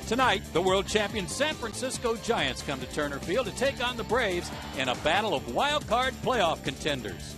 Tonight, the world champion San Francisco Giants come to Turner Field to take on the Braves in a battle of wild card playoff contenders.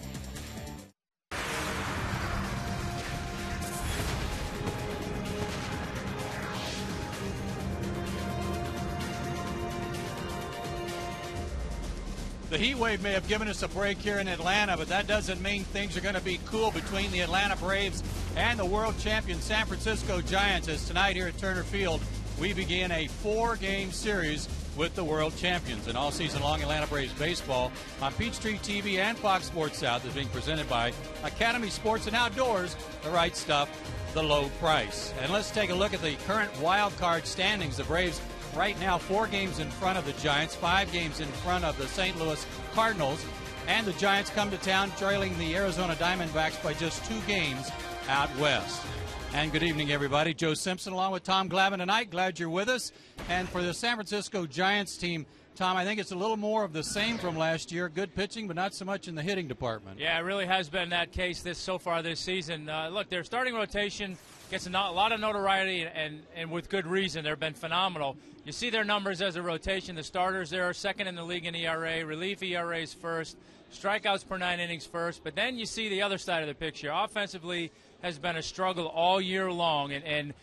The heat wave may have given us a break here in Atlanta, but that doesn't mean things are going to be cool between the Atlanta Braves and the world champion San Francisco Giants, as tonight here at Turner Field we begin a 4-game series with the world champions. And all season long, Atlanta Braves baseball on Peachtree TV and Fox Sports South is being presented by Academy Sports and Outdoors, the right stuff, the low price. And let's take a look at the current wild card standings. The Braves right now 4 games in front of the Giants, 5 games in front of the St. Louis Cardinals, and the Giants come to town trailing the Arizona Diamondbacks by just 2 games out west. And good evening, everybody. Joe Simpson along with Tom Glavine tonight. Glad you're with us. And for the San Francisco Giants team, Tom, I think it's a little more of the same from last year. Good pitching, but not so much in the hitting department. Yeah, it really has been that case so far this season. Look, their starting rotation gets a lot of notoriety, and with good reason. They've been phenomenal. You see their numbers as a rotation. The starters there are second in the league in ERA. Relief ERA is first. Strikeouts per 9 innings first. But then you see the other side of the picture. Offensively has been a struggle all year long, and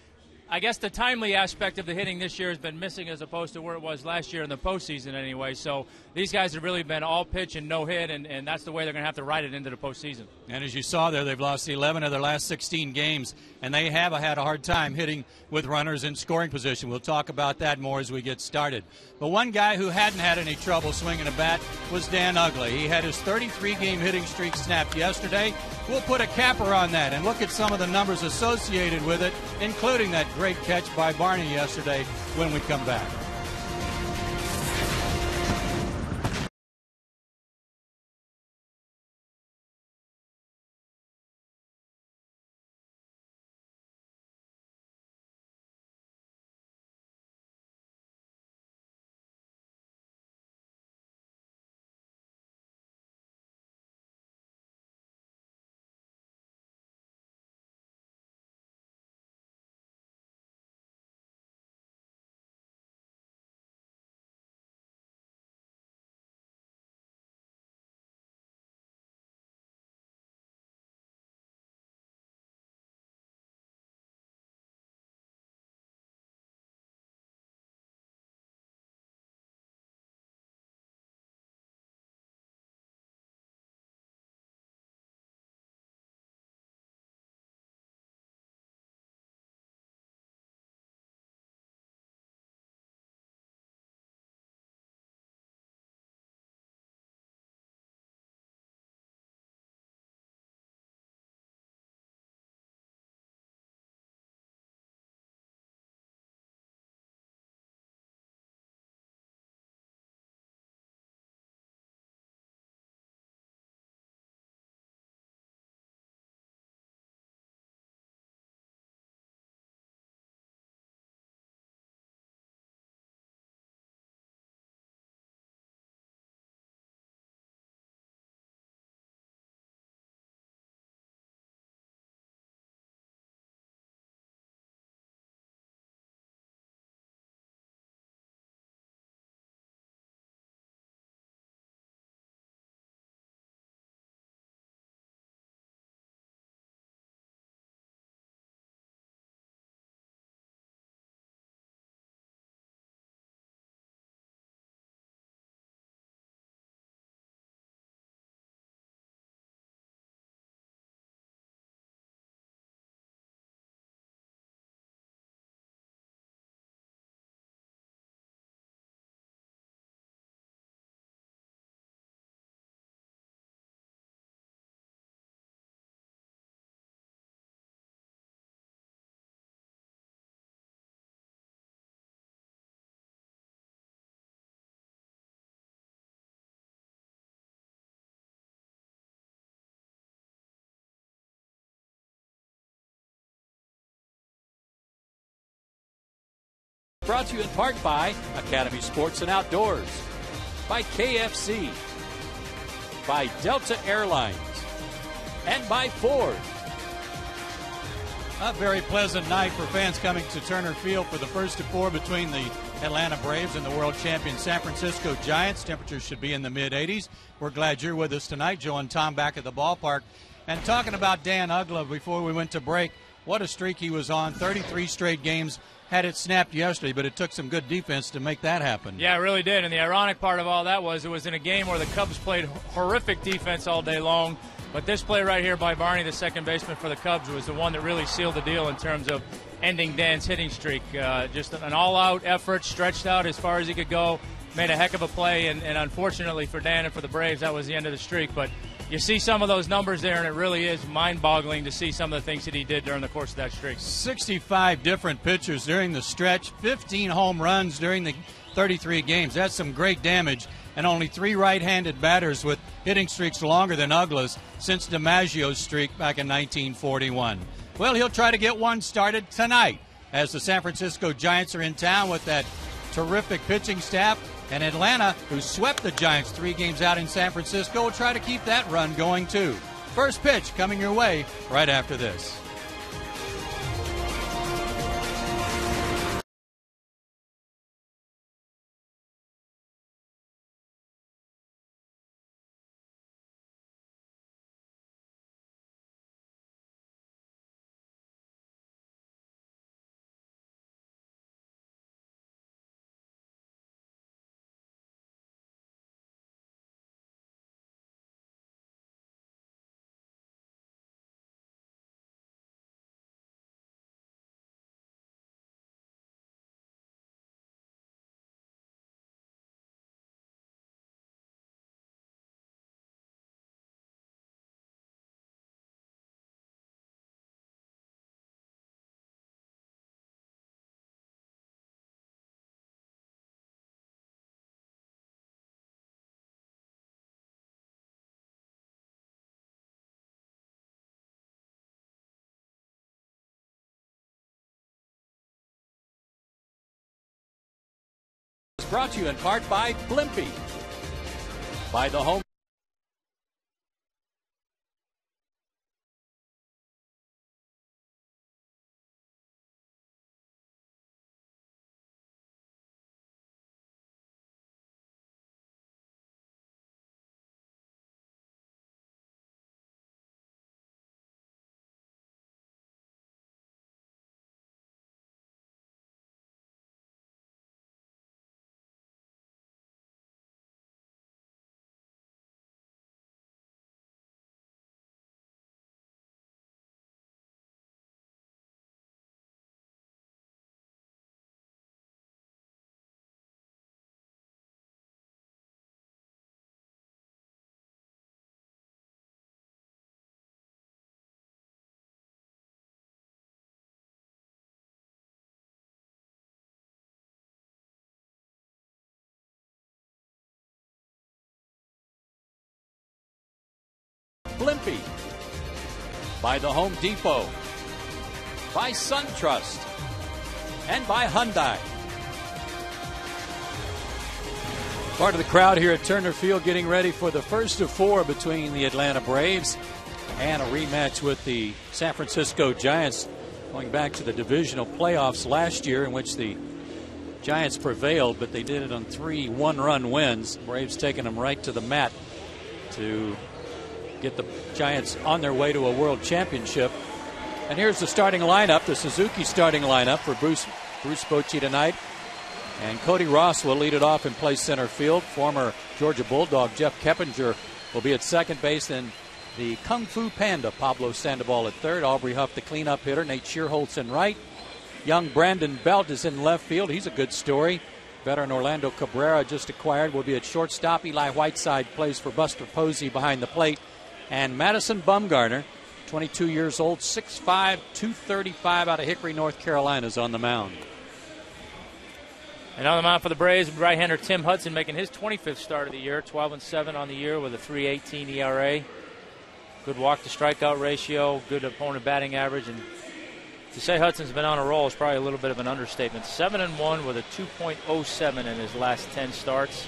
I guess the timely aspect of the hitting this year has been missing as opposed to where it was last year in the postseason anyway. So these guys have really been all pitch and no hit, and that's the way they're going to have to ride it into the postseason. And as you saw there, they've lost 11 of their last 16 games, and they have had a hard time hitting with runners in scoring position. We'll talk about that more as we get started. But one guy who hadn't had any trouble swinging a bat was Dan Ugley. He had his 33-game hitting streak snapped yesterday. We'll put a capper on that and look at some of the numbers associated with it, including that great catch by Barney yesterday when we come back. Brought to you in part by Academy Sports and Outdoors, by KFC, by Delta Airlines, and by Ford. A very pleasant night for fans coming to Turner Field for the first of four between the Atlanta Braves and the world champion San Francisco Giants. Temperatures should be in the mid-80s. We're glad you're with us tonight. Joe and Tom back at the ballpark. And talking about Dan Uggla before we went to break, what a streak he was on. 33 straight games. Had it snapped yesterday, but it took some good defense to make that happen. Yeah, it really did. And the ironic part of all that was it was in a game where the Cubs played horrific defense all day long. But this play right here by Barney, the second baseman for the Cubs, was the one that really sealed the deal in terms of ending Dan's hitting streak. Just an all-out effort, stretched out as far as he could go, made a heck of a play, and unfortunately for Dan and for the Braves, that was the end of the streak. But you see some of those numbers there, and it really is mind-boggling to see some of the things that he did during the course of that streak. 65 different pitchers during the stretch, 15 home runs during the 33 games. That's some great damage. And only 3 right-handed batters with hitting streaks longer than Uggla's since DiMaggio's streak back in 1941. Well, he'll try to get one started tonight as the San Francisco Giants are in town with that terrific pitching staff. And Atlanta, who swept the Giants 3 games out in San Francisco, will try to keep that run going too. First pitch coming your way right after this. Brought to you in part by Blimpie, by the home. Blimpie, by the Home Depot, by SunTrust, and by Hyundai. Part of the crowd here at Turner Field getting ready for the first of 4 between the Atlanta Braves and a rematch with the San Francisco Giants, going back to the divisional playoffs last year, in which the Giants prevailed, but they did it on 3 one-run wins. Braves taking them right to the mat to get the Giants on their way to a world championship. And here's the starting lineup, the Suzuki starting lineup for Bruce Bochy tonight. And Cody Ross will lead it off and play center field. Former Georgia Bulldog Jeff Keppinger will be at second base. And the Kung Fu Panda Pablo Sandoval at third. Aubrey Huff, the cleanup hitter. Nate Shearholtz in right. Young Brandon Belt is in left field. He's a good story. Veteran Orlando Cabrera, just acquired, will be at shortstop. Eli Whiteside plays for Buster Posey behind the plate. And Madison Bumgarner, 22 years old, 6'5", 235 out of Hickory, North Carolina, is on the mound. And on the mound for the Braves, right-hander Tim Hudson making his 25th start of the year, 12-7 on the year with a 3.18 ERA. Good walk-to-strikeout ratio, good opponent batting average. And to say Hudson's been on a roll is probably a little bit of an understatement. 7-1 with a 2.07 in his last 10 starts.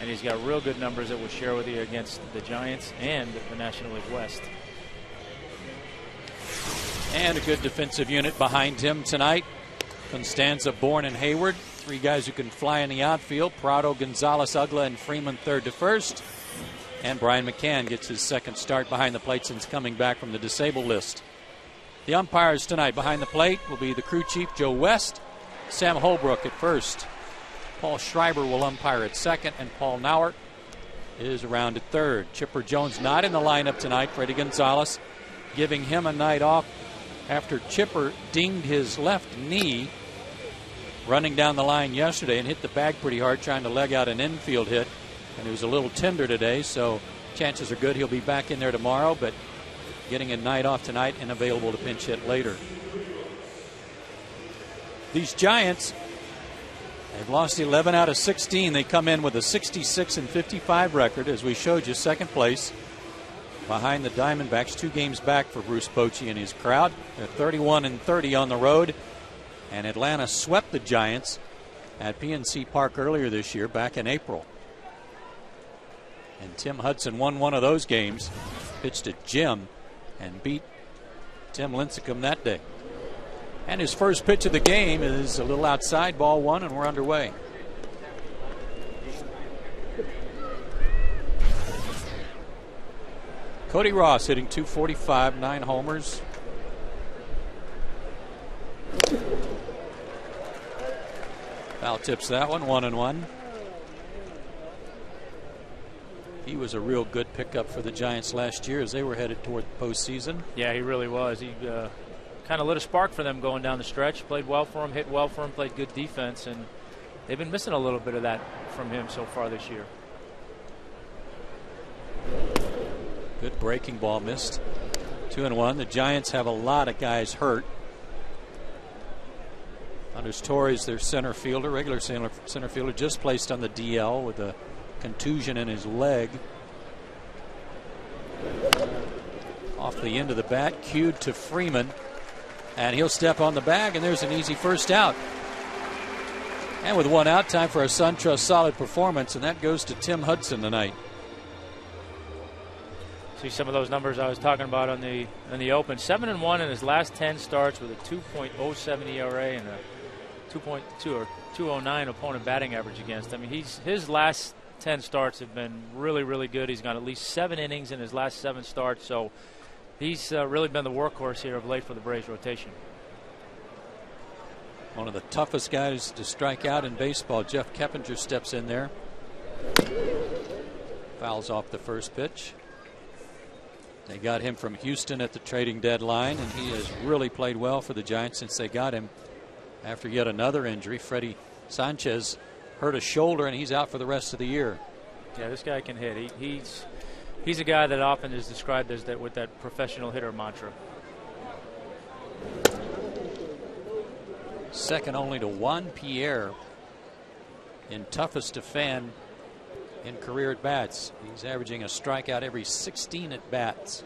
And he's got real good numbers that we'll share with you against the Giants and the National League West. And a good defensive unit behind him tonight. Constanza, Bourne, and Hayward. Three guys who can fly in the outfield. Prado, Gonzalez, Ugla, and Freeman third to first. And Brian McCann gets his second start behind the plate since coming back from the disabled list. The umpires tonight behind the plate will be the crew chief, Joe West, Sam Holbrook at first. Paul Schreiber will umpire at second, and Paul Nauert is around at third. Chipper Jones not in the lineup tonight. Freddie Gonzalez giving him a night off after Chipper dinged his left knee running down the line yesterday and hit the bag pretty hard trying to leg out an infield hit. And he was a little tender today, so chances are good he'll be back in there tomorrow, but getting a night off tonight and available to pinch hit later. These Giants, they've lost 11 out of 16. They come in with a 66-55 record, as we showed you, second place behind the Diamondbacks, 2 games back for Bruce Bochy and his crowd. They're 31-30 on the road, and Atlanta swept the Giants at PNC Park earlier this year, back in April. And Tim Hudson won one of those games, pitched at Jim, and beat Tim Lincecum that day. And his first pitch of the game is a little outside, ball one, and we're underway. Cody Ross hitting .245, 9 homers. Foul tips that one, 1-1. He was a real good pickup for the Giants last year as they were headed toward the postseason. Yeah, he really was. He kind of lit a spark for them going down the stretch. Played well for him, hit well for him, played good defense, and they've been missing a little bit of that from him so far this year. Good breaking ball missed. 2-1. The Giants have a lot of guys hurt. Anders Torres, their center fielder, regular center fielder, just placed on the DL with a contusion in his leg. Off the end of the bat, cued to Freeman, and he'll step on the bag, and there's an easy first out. And with 1 out, time for a SunTrust solid performance, and that goes to Tim Hudson tonight. See some of those numbers I was talking about on the open. 7-1 in his last 10 starts with a 2.07 ERA and a 2.2 or 209 opponent batting average against. I mean, his last 10 starts have been really, really good. He's got at least 7 innings in his last 7 starts, so he's really been the workhorse here of late for the Braves rotation. One of the toughest guys to strike out in baseball. Jeff Keppinger steps in there. Fouls off the first pitch. They got him from Houston at the trading deadline, and he has really played well for the Giants since they got him after yet another injury. Freddie Sanchez hurt a shoulder, and he's out for the rest of the year. Yeah, this guy can hit. He's a guy that often is described as that with that professional hitter mantra. Second only to Juan Pierre in toughest to fan in career at bats. He's averaging a strikeout every 16 at bats.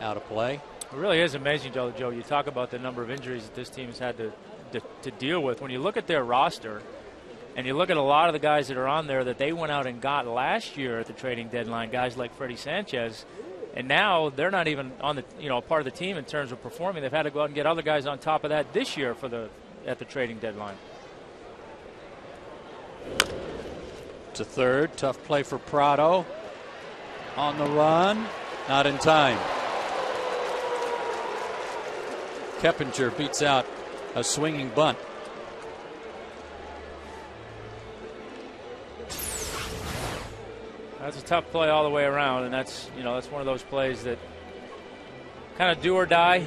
Out of play. It really is amazing, Joe. You talk about the number of injuries that this team has had to deal with. When you look at their roster and you look at a lot of the guys that are on there that they went out and got last year at the trading deadline, guys like Freddie Sanchez, and now they're not even on the part of the team in terms of performing. They've had to go out and get other guys on top of that this year at the trading deadline. To third, tough play for Prado. On the run, not in time. Keppinger beats out a swinging bunt. That's a tough play all the way around, and that's one of those plays that kind of do or die.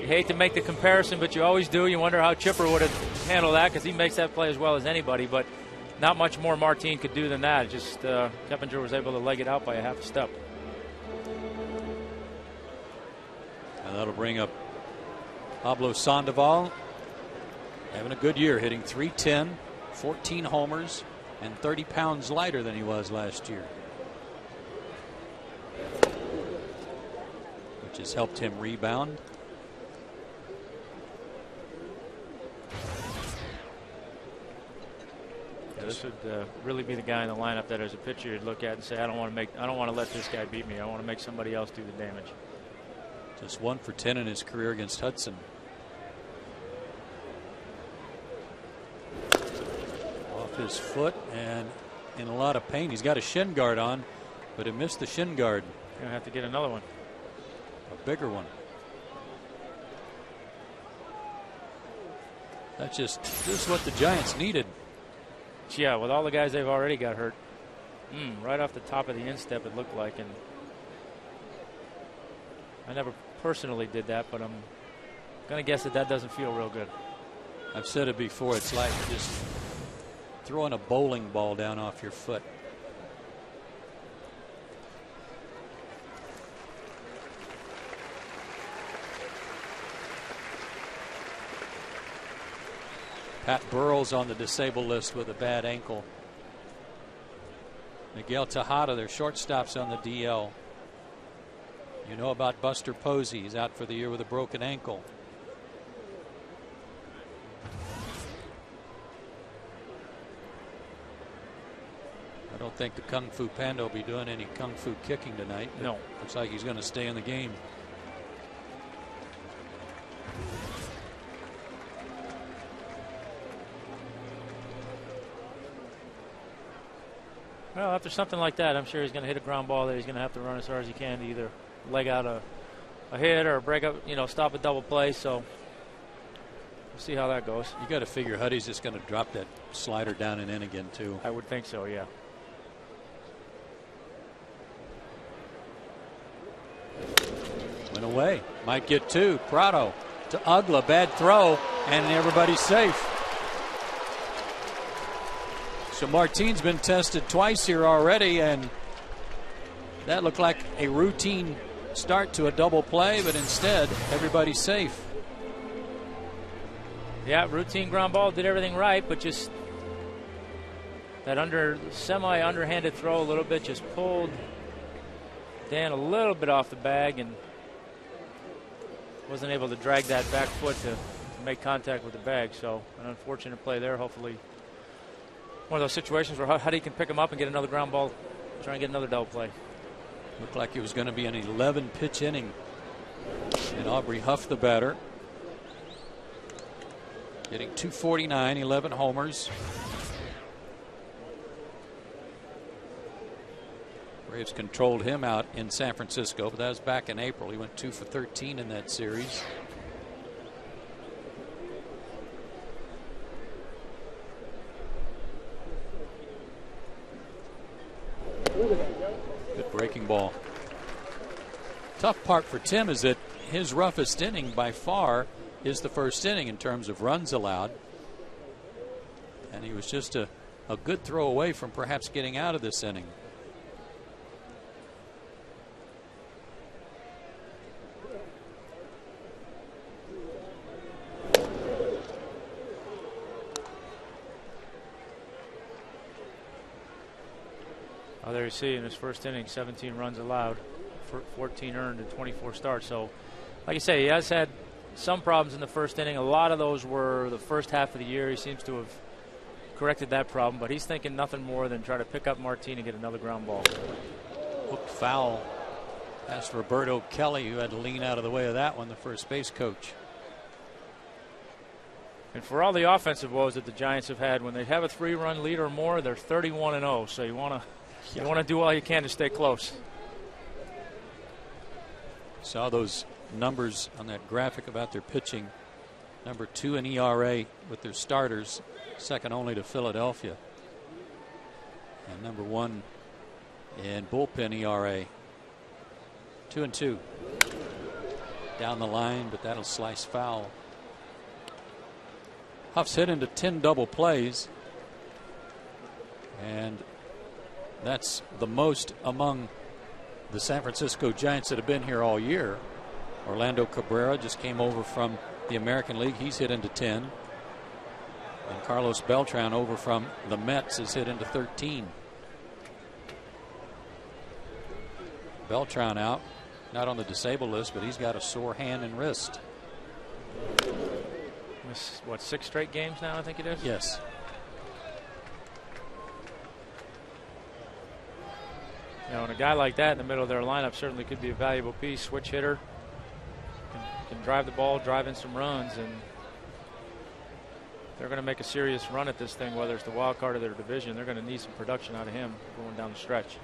You hate to make the comparison, but you always do. You wonder how Chipper would have handled that because he makes that play as well as anybody, but not much more Martin could do than that. Just Keppinger was able to leg it out by a half a step. And that'll bring up Pablo Sandoval, having a good year, hitting .310, 14 homers, and 30 pounds lighter than he was last year, which has helped him rebound. This would really be the guy in the lineup that, as a pitcher, you'd look at and say, I don't want to let this guy beat me. I want to make somebody else do the damage. Just 1 for 10 in his career against Hudson. Off his foot and in a lot of pain. He's got a shin guard on, but he missed the shin guard. You're going to have to get another one. A bigger one. That's just what the Giants needed. Yeah, with all the guys they've already got hurt. Right off the top of the instep, it looked like. And I never personally did that, but I'm going to guess that doesn't feel real good. I've said it before. It's like just throwing a bowling ball down off your foot. Pat Burrell's on the disabled list with a bad ankle. Miguel Tejada, their shortstop's on the DL. You know about Buster Posey. He's out for the year with a broken ankle. I don't think the Kung Fu Panda will be doing any Kung Fu kicking tonight. No. Looks like he's going to stay in the game. Well, after something like that, I'm sure he's going to hit a ground ball that he's going to have to run as hard as he can to either leg out a hit or break up, stop a double play. So we'll see how that goes. You got to figure Huddy's just going to drop that slider down and in again, too. I would think so, yeah. Went away. Might get 2. Prado to Ugla. Bad throw, and everybody's safe. So Martine's been tested twice here already, and that looked like a routine start to a double play, but instead everybody's safe. Yeah, routine ground ball, did everything right, but just that semi-underhanded throw a little bit just pulled Dan a little bit off the bag and wasn't able to drag that back foot to make contact with the bag. So an unfortunate play there. Hopefully one of those situations where Huddy can pick him up and get another ground ball, try and get another double play. Looked like it was going to be an 11-pitch inning. And Aubrey Huff, the batter, getting 249, 11 homers. Braves controlled him out in San Francisco, but that was back in April. He went 2 for 13 in that series. Good breaking ball. Tough part for Tim is that his roughest inning by far is the first inning in terms of runs allowed. And he was just a good throw away from perhaps getting out of this inning. Oh, there you see in his first inning, 17 runs allowed, 14 earned and 24 starts. So, like I say, he has had some problems in the first inning. A lot of those were the first half of the year. He seems to have corrected that problem, but he's thinking nothing more than try to pick up Martine and get another ground ball. Hooked foul. That's Roberto Kelly, who had to lean out of the way of that one, the first base coach. And for all the offensive woes that the Giants have had, when they have a 3-run lead or more, they're 31-0. So you want to do all you can to stay close. Saw those numbers on that graphic about their pitching. Number 2 in ERA with their starters, second only to Philadelphia. And number 1 in bullpen ERA. 2-2. Down the line, but that'll slice foul. Huff's hit into 10 double plays. And that's the most among the San Francisco Giants that have been here all year. Orlando Cabrera just came over from the American League. He's hit into 10. And Carlos Beltran over from the Mets has hit into 13. Beltran out, not on the disabled list, but he's got a sore hand and wrist. What, 6 straight games now, I think it is? Yes. You know, and a guy like that in the middle of their lineup certainly could be a valuable piece. Switch hitter, can drive the ball, drive in some runs, and they're going to make a serious run at this thing, whether it's the wild card of their division. They're going to need some production out of him going down the stretch.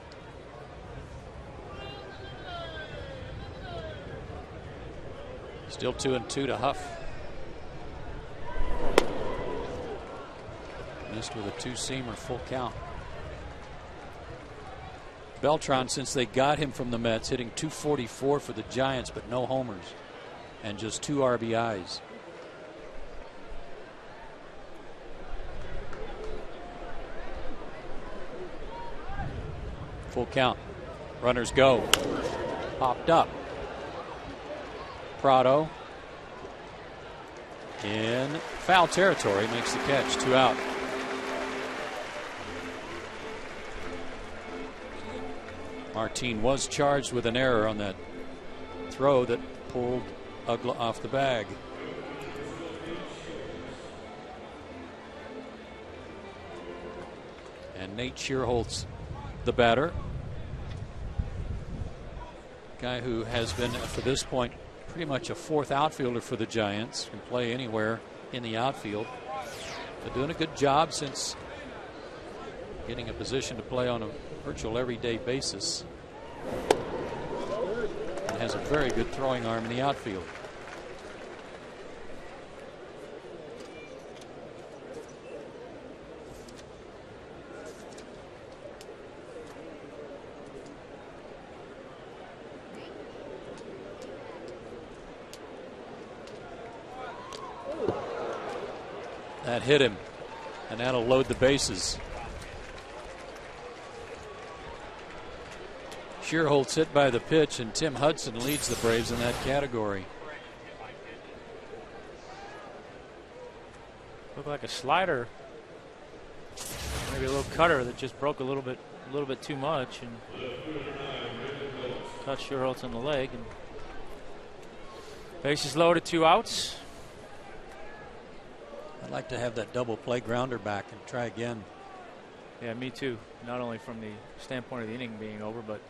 Still 2-2 to Huff. Missed with a two-seamer, full count. Beltran, since they got him from the Mets, hitting .244 for the Giants, but no homers and just 2 RBIs. Full count. Runners go. Popped up. Prado in foul territory, makes the catch, 2 out. Martin was charged with an error on that throw that pulled Ugla off the bag. And Nate Shearholtz, the batter. Guy who has been, for this point, pretty much a 4th outfielder for the Giants. Can play anywhere in the outfield. They're doing a good job since getting a position to play on a virtual everyday basis. And has a very good throwing arm in the outfield. That hit him, and that'll load the bases. Shearholtz hit by the pitch, and Tim Hudson leads the Braves in that category. Looked like a slider, maybe a little cutter that just broke a little bit too much and caught Shearholtz on the leg. And bases loaded, 2 outs. I'd like to have that double play grounder back and try again. Yeah, me too. Not only from the standpoint of the inning being over, but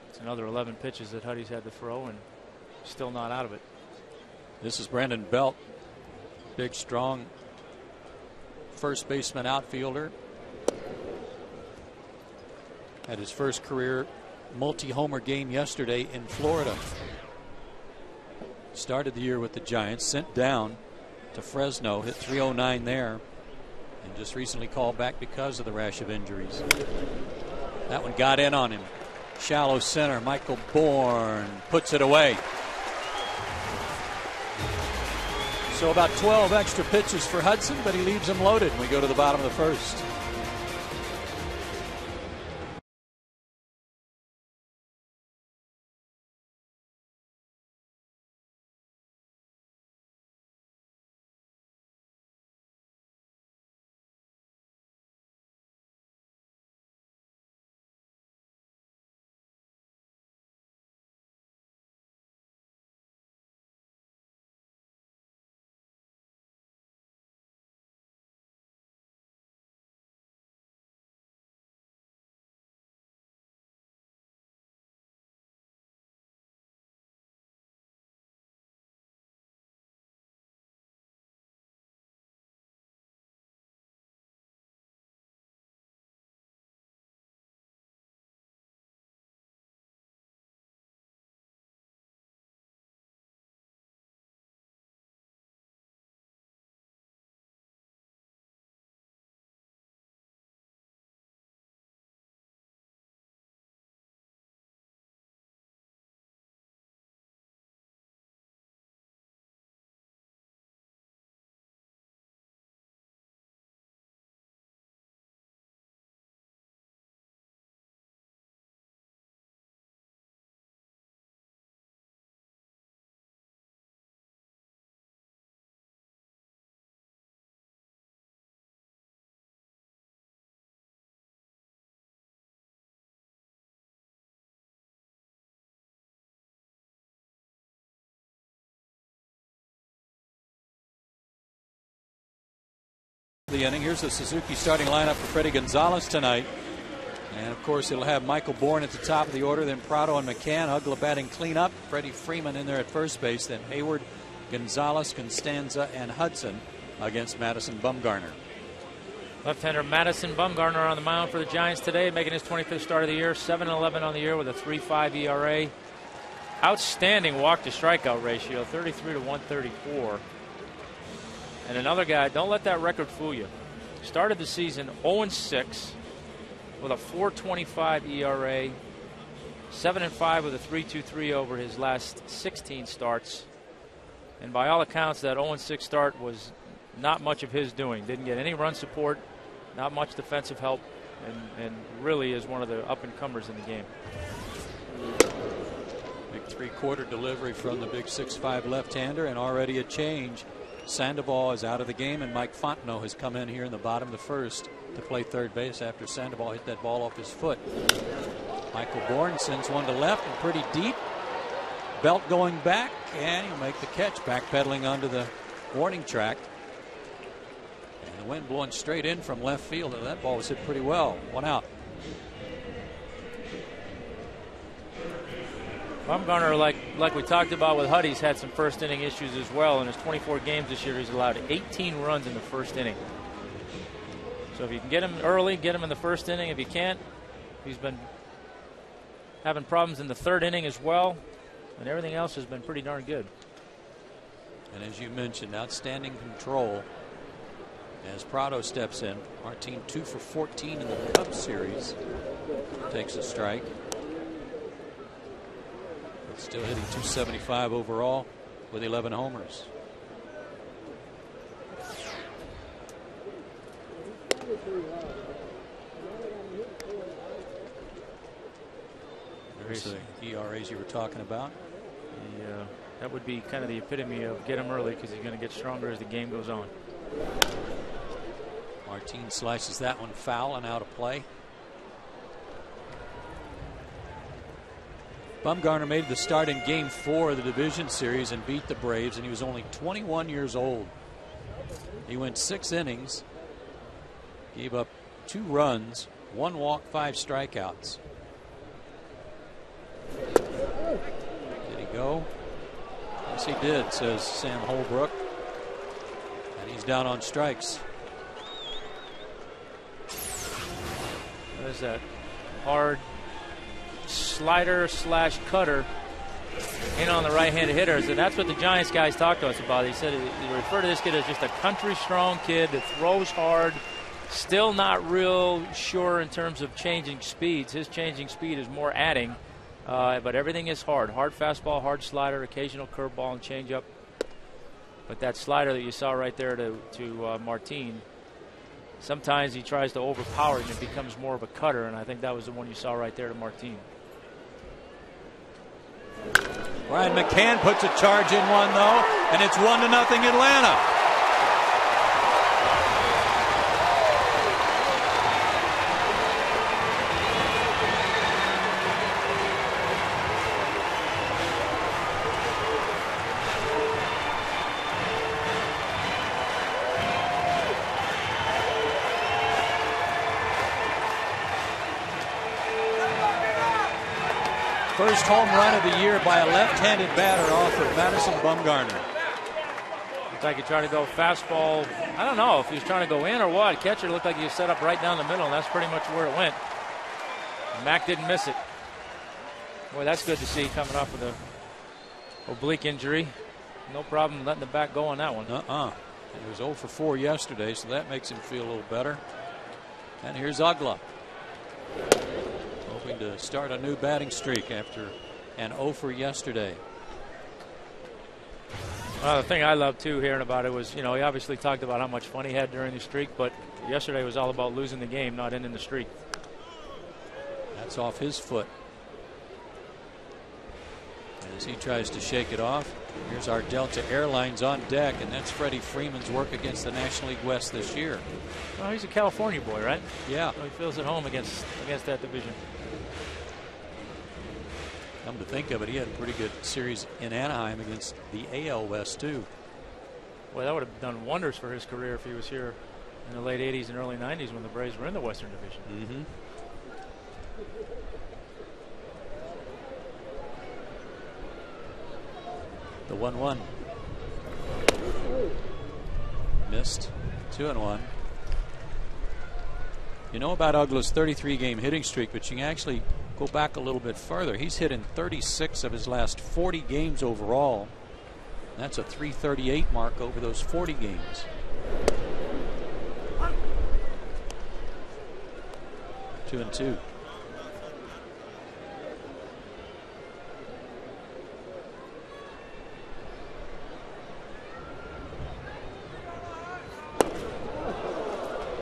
it's another 11 pitches that Huddy's had to throw and still not out of it. This is Brandon Belt, big, strong first baseman outfielder. Had his first career multi-homer game yesterday in Florida. Started the year with the Giants, sent down to Fresno, hit .309 there, and just recently called back because of the rash of injuries. That one got in on him. Shallow center, Michael Bourne puts it away. So about 12 extra pitches for Hudson, but he leaves them loaded, and we go to the bottom of the first. The inning. Here's the Suzuki starting lineup for Freddie Gonzalez tonight. And, of course, it'll have Michael Bourne at the top of the order, then Prado and McCann. Uggla batting cleanup. Freddie Freeman in there at first base. Then Hayward, Gonzalez, Constanza, and Hudson against Madison Bumgarner. Left-hander Madison Bumgarner on the mound for the Giants today, making his 25th start of the year. 7-11 on the year with a 3.5 ERA. Outstanding walk-to-strikeout ratio, 33 to 134. And another guy, don't let that record fool you. Started the season 0-6 with a 4.25 ERA, 7-5 with a 3.23 over his last 16 starts. And by all accounts, that 0-6 start was not much of his doing. Didn't get any run support, not much defensive help, and really is one of the up-and-comers in the game. Big three-quarter delivery from the big 6'5" left-hander, and already a change. Sandoval is out of the game, and Mike Fontenot has come in here in the bottom of the first to play third base after Sandoval hit that ball off his foot. Michael Bourne sends one to left and pretty deep. Belt going back, and he'll make the catch, backpedaling onto the warning track. And the wind blowing straight in from left field, and that ball was hit pretty well. One out. Bumgarner, like we talked about with Huddy's, had some first inning issues as well. In his 24 games this year, he's allowed 18 runs in the first inning. So if you can get him early, get him in the first inning. If you can't, he's been having problems in the third inning as well. And everything else has been pretty darn good. And as you mentioned, outstanding control as Prado steps in. Martin 2 for 14 in the Cubs series. Takes a strike. But still hitting .275 overall with 11 homers. There's the ERAs you were talking about. That would be kind of the epitome of get him early, because he's going to get stronger as the game goes on. Martin slices that one foul and out of play. Bumgarner made the start in Game 4 of the division series and beat the Braves, and he was only 21 years old. He went 6 innings, gave up 2 runs, 1 walk, 5 strikeouts. Did he go? Yes, he did, says Sam Holbrook. And he's down on strikes. There's that hard slider slash cutter in on the right-handed hitters, and that's what the Giants guys talked to us about. He said he referred to this kid as just a country strong kid that throws hard, still not real sure in terms of changing speeds. His changing speed is more adding, but everything is hard fastball, hard slider, occasional curveball and changeup. But that slider that you saw right there to Martin, sometimes he tries to overpower it and it becomes more of a cutter, and I think that was the one you saw right there to Martin. Ryan McCann puts a charge in one, though, and it's 1-0 Atlanta. First home run of the year by a left-handed batter off of Madison Bumgarner. Looks like he tried to go fastball. I don't know if he was trying to go in or what. Catcher looked like he was set up right down the middle, and that's pretty much where it went. Mac didn't miss it. Boy, that's good to see coming off of the oblique injury. No problem letting the bat go on that one. He was 0 for 4 yesterday, so that makes him feel a little better. And here's Uggla, hoping to start a new batting streak after an 0 for yesterday. Well, the thing I love too hearing about it was, he obviously talked about how much fun he had during the streak, but yesterday was all about losing the game, not ending the streak. That's off his foot. As he tries to shake it off, here's our Delta Airlines on deck, and that's Freddie Freeman's work against the National League West this year. Well, he's a California boy, right? Yeah. So he feels at home against that division. Come to think of it, he had a pretty good series in Anaheim against the AL West, too. Well, that would have done wonders for his career if he was here in the late 80s and early 90s when the Braves were in the Western Division. The 1-1. Missed. 2-1. You know about Uggla's 33-game hitting streak, but you can actually go back a little bit further. He's hit in 36 of his last 40 games overall. That's a .338 mark over those 40 games. 2-2.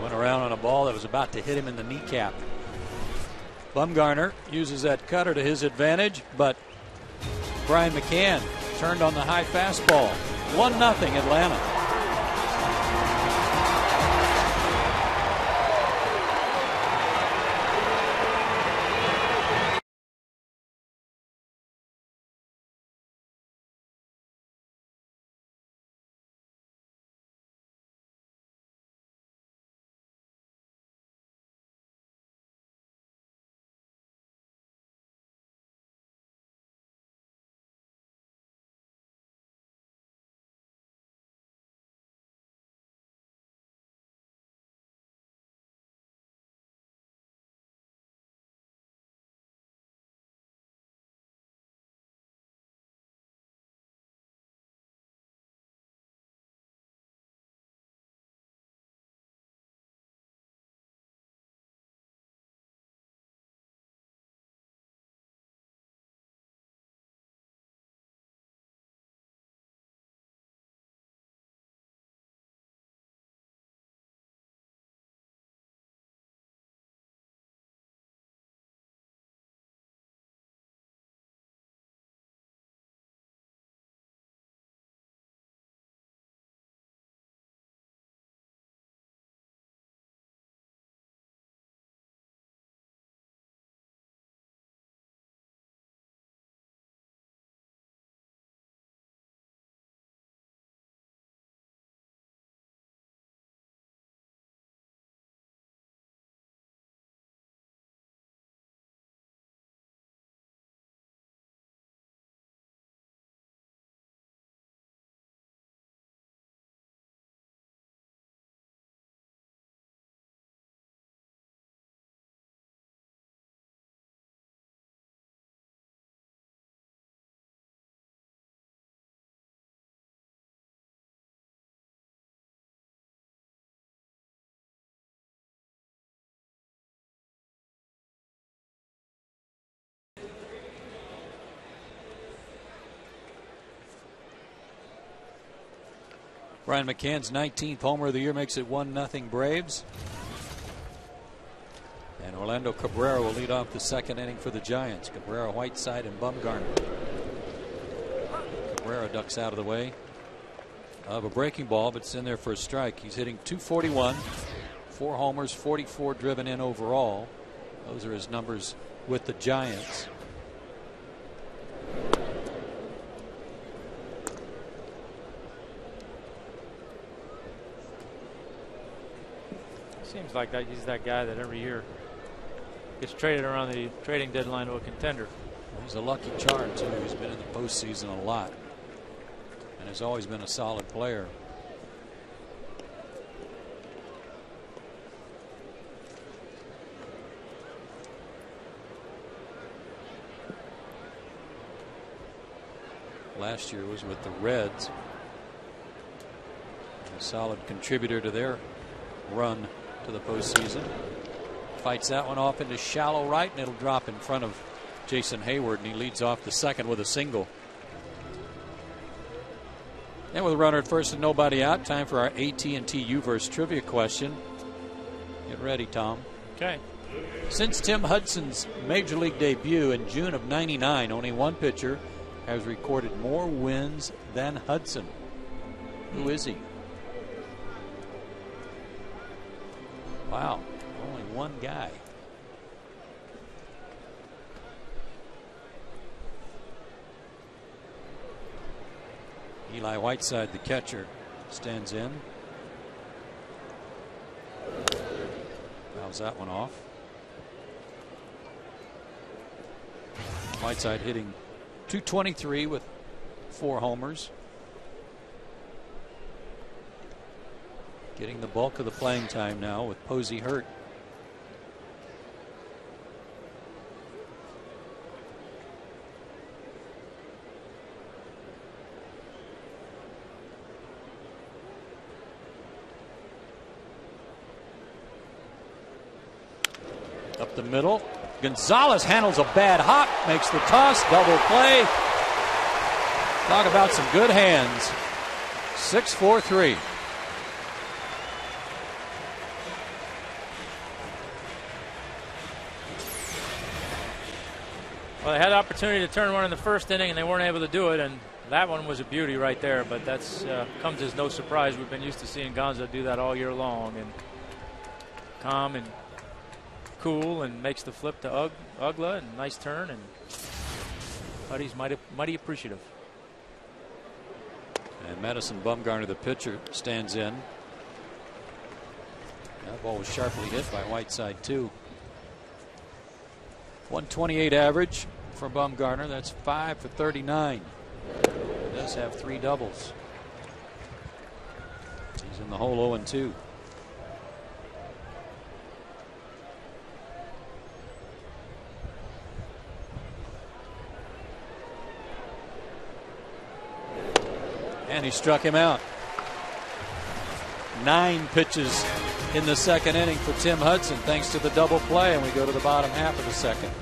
Went around on a ball that was about to hit him in the kneecap. Bumgarner uses that cutter to his advantage, but Brian McCann turned on the high fastball. 1-0 Atlanta. Brian McCann's 19th homer of the year makes it 1-0 Braves. And Orlando Cabrera will lead off the second inning for the Giants. Cabrera, Whiteside, and Bumgarner. Cabrera ducks out of the way of a breaking ball, but it's in there for a strike. He's hitting .241, 4 homers, 44 driven in overall. Those are his numbers with the Giants. Seems like that he's that guy that every year gets traded around the trading deadline to a contender. He's a lucky charm too. He's been in the postseason a lot and has always been a solid player. Last year was with the Reds. A solid contributor to their run to the postseason. Fights that one off into shallow right, and it'll drop in front of Jason Hayward, and he leads off the second with a single. And with a runner at first and nobody out, time for our AT&T U-verse trivia question. Get ready, Tom. Okay. Since Tim Hudson's major league debut in June of '99, only one pitcher has recorded more wins than Hudson. Who is he? Wow, only one guy. Eli Whiteside, the catcher, stands in. Fouls that one off. Whiteside hitting .223 with 4 homers. Getting the bulk of the playing time now with Posey hurt. Up the middle. Gonzalez handles a bad hop, makes the toss, double play. Talk about some good hands. 6-4-3. Well, they had the opportunity to turn one in the first inning, and they weren't able to do it, and that one was a beauty right there, but that's comes as no surprise. We've been used to seeing Gonza do that all year long, and calm and cool, and makes the flip to Ugla, and nice turn, and Buddy's mighty appreciative. And Madison Bumgarner, the pitcher, stands in. That ball was sharply hit by Whiteside, too. 128 average for Bumgarner. That's 5 for 39. He does have 3 doubles. He's in the hole 0-2. And he struck him out. 9 pitches in the second inning for Tim Hudson, thanks to the double play, and we go to the bottom half of the second.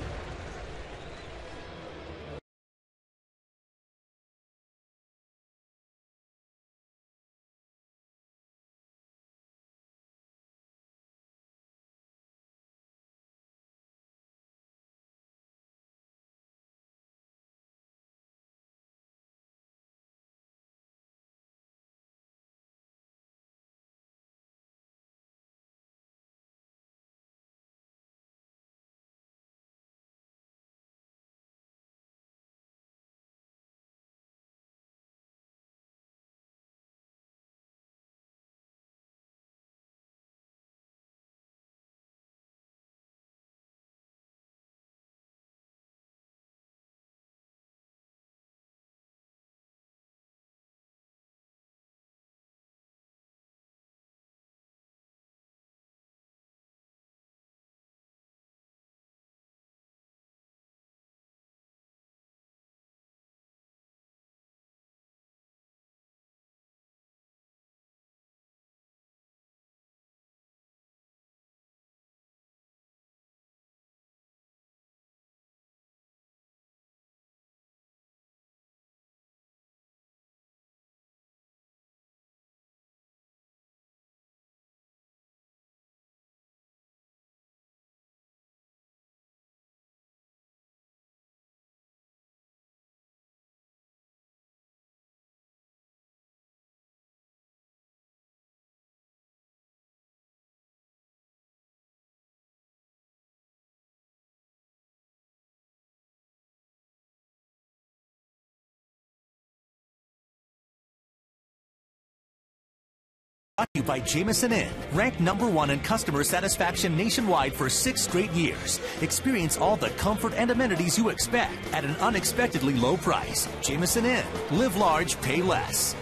Brought to you by Jameson Inn, ranked #1 in customer satisfaction nationwide for 6 straight years. Experience all the comfort and amenities you expect at an unexpectedly low price. Jameson Inn. Live large, pay less.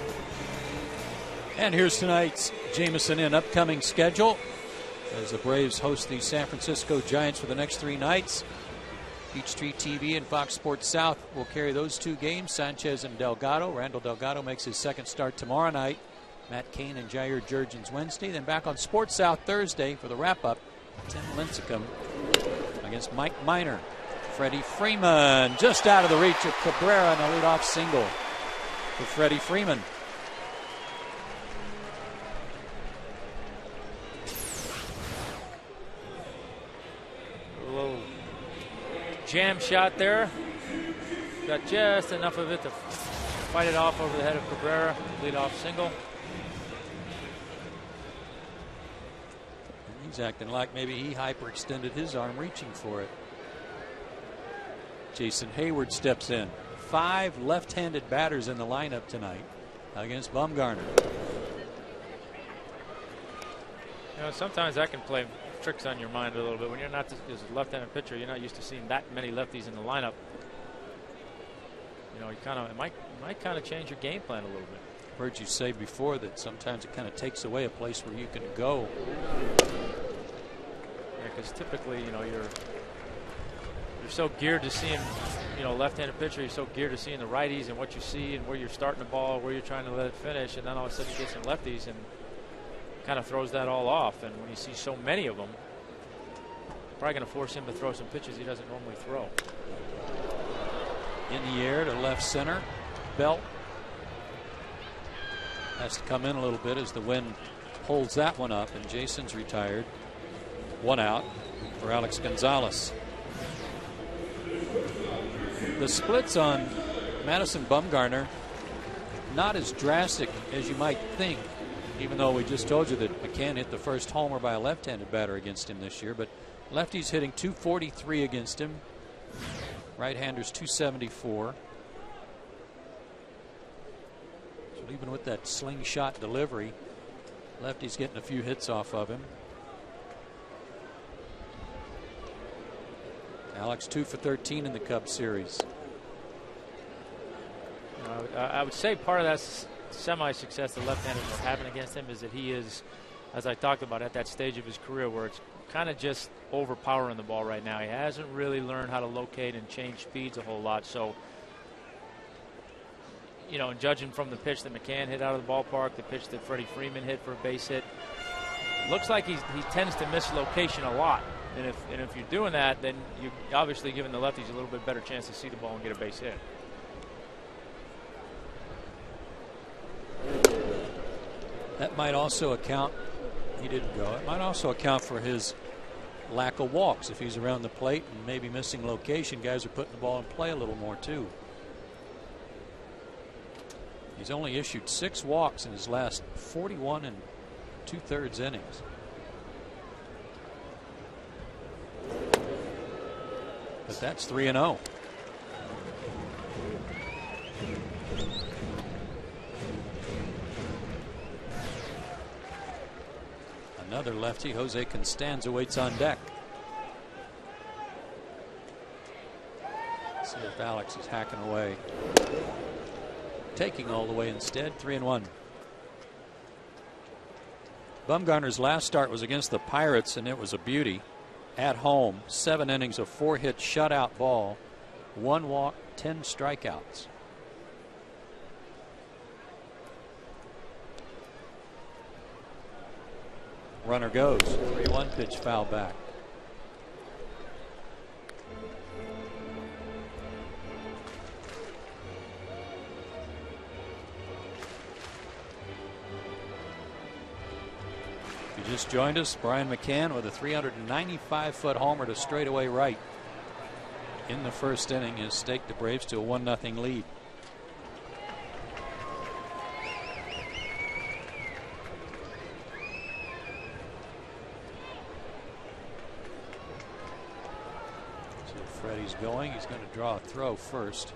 And here's tonight's Jameson Inn upcoming schedule as the Braves host the San Francisco Giants for the next 3 nights. Peachtree TV and Fox Sports South will carry those 2 games. Sanchez and Delgado. Randall Delgado makes his second start tomorrow night. Matt Cain and Jair Jurgens Wednesday. Then back on Sports South Thursday for the wrap-up. Tim Lincecum against Mike Minor. Freddie Freeman just out of the reach of Cabrera and a leadoff single for Freddie Freeman. A little jam shot there. Got just enough of it to fight it off over the head of Cabrera. Leadoff single. He's acting like maybe he hyperextended his arm reaching for it. Jason Hayward steps in. 5 left-handed batters in the lineup tonight against Bumgarner. You know, sometimes that can play tricks on your mind a little bit. When you're not as a left-handed pitcher, you're not used to seeing that many lefties in the lineup. you know, it might kind of change your game plan a little bit. Heard you say before that sometimes it kind of takes away a place where you can go. Yeah, because typically, you know, you're so geared to seeing, you know, left-handed pitcher, you're so geared to seeing the righties and what you see and where you're starting the ball, where you're trying to let it finish, and then all of a sudden you get some lefties and kind of throws that all off. And when you see so many of them, probably going to force him to throw some pitches he doesn't normally throw. In the air to left center. Belt has to come in a little bit as the wind holds that one up, and Jason's retired. 1 out for Alex Gonzalez. The splits on Madison Bumgarner not as drastic as you might think, even though we just told you that McCann hit the first homer by a left-handed batter against him this year. But lefty's hitting .243 against him. Right-hander's .274. So even with that slingshot delivery, lefty's getting a few hits off of him. Alex 2 for 13 in the Cubs series. I would say part of that semi-success the left-handers are having against him is that he is, as I talked about, at that stage of his career where it's kind of just overpowering the ball right now. He hasn't really learned how to locate and change speeds a whole lot. So, you know, judging from the pitch that McCann hit out of the ballpark, the pitch that Freddie Freeman hit for a base hit, looks like he tends to miss location a lot. And if you're doing that, then you're obviously giving the lefties a little bit better chance to see the ball and get a base hit. That might also account, he didn't go, it might also account for his lack of walks. If he's around the plate and maybe missing location, guys are putting the ball in play a little more too. He's only issued 6 walks in his last 41 2/3 innings. But that's 3-0. Another lefty, Jose Constanza, waits on deck. See if Alex is hacking away. Taking all the way instead, 3-1. Bumgarner's last start was against the Pirates, and it was a beauty. At home, 7 innings of 4-hit shutout ball, 1 walk, 10 strikeouts. Runner goes. 3-1 pitch, foul back. If you just joined us, Brian McCann with a 395-foot homer to straightaway right in the first inning has staked the Braves to a 1-0 lead. Freddie's going. He's going to draw a throw first.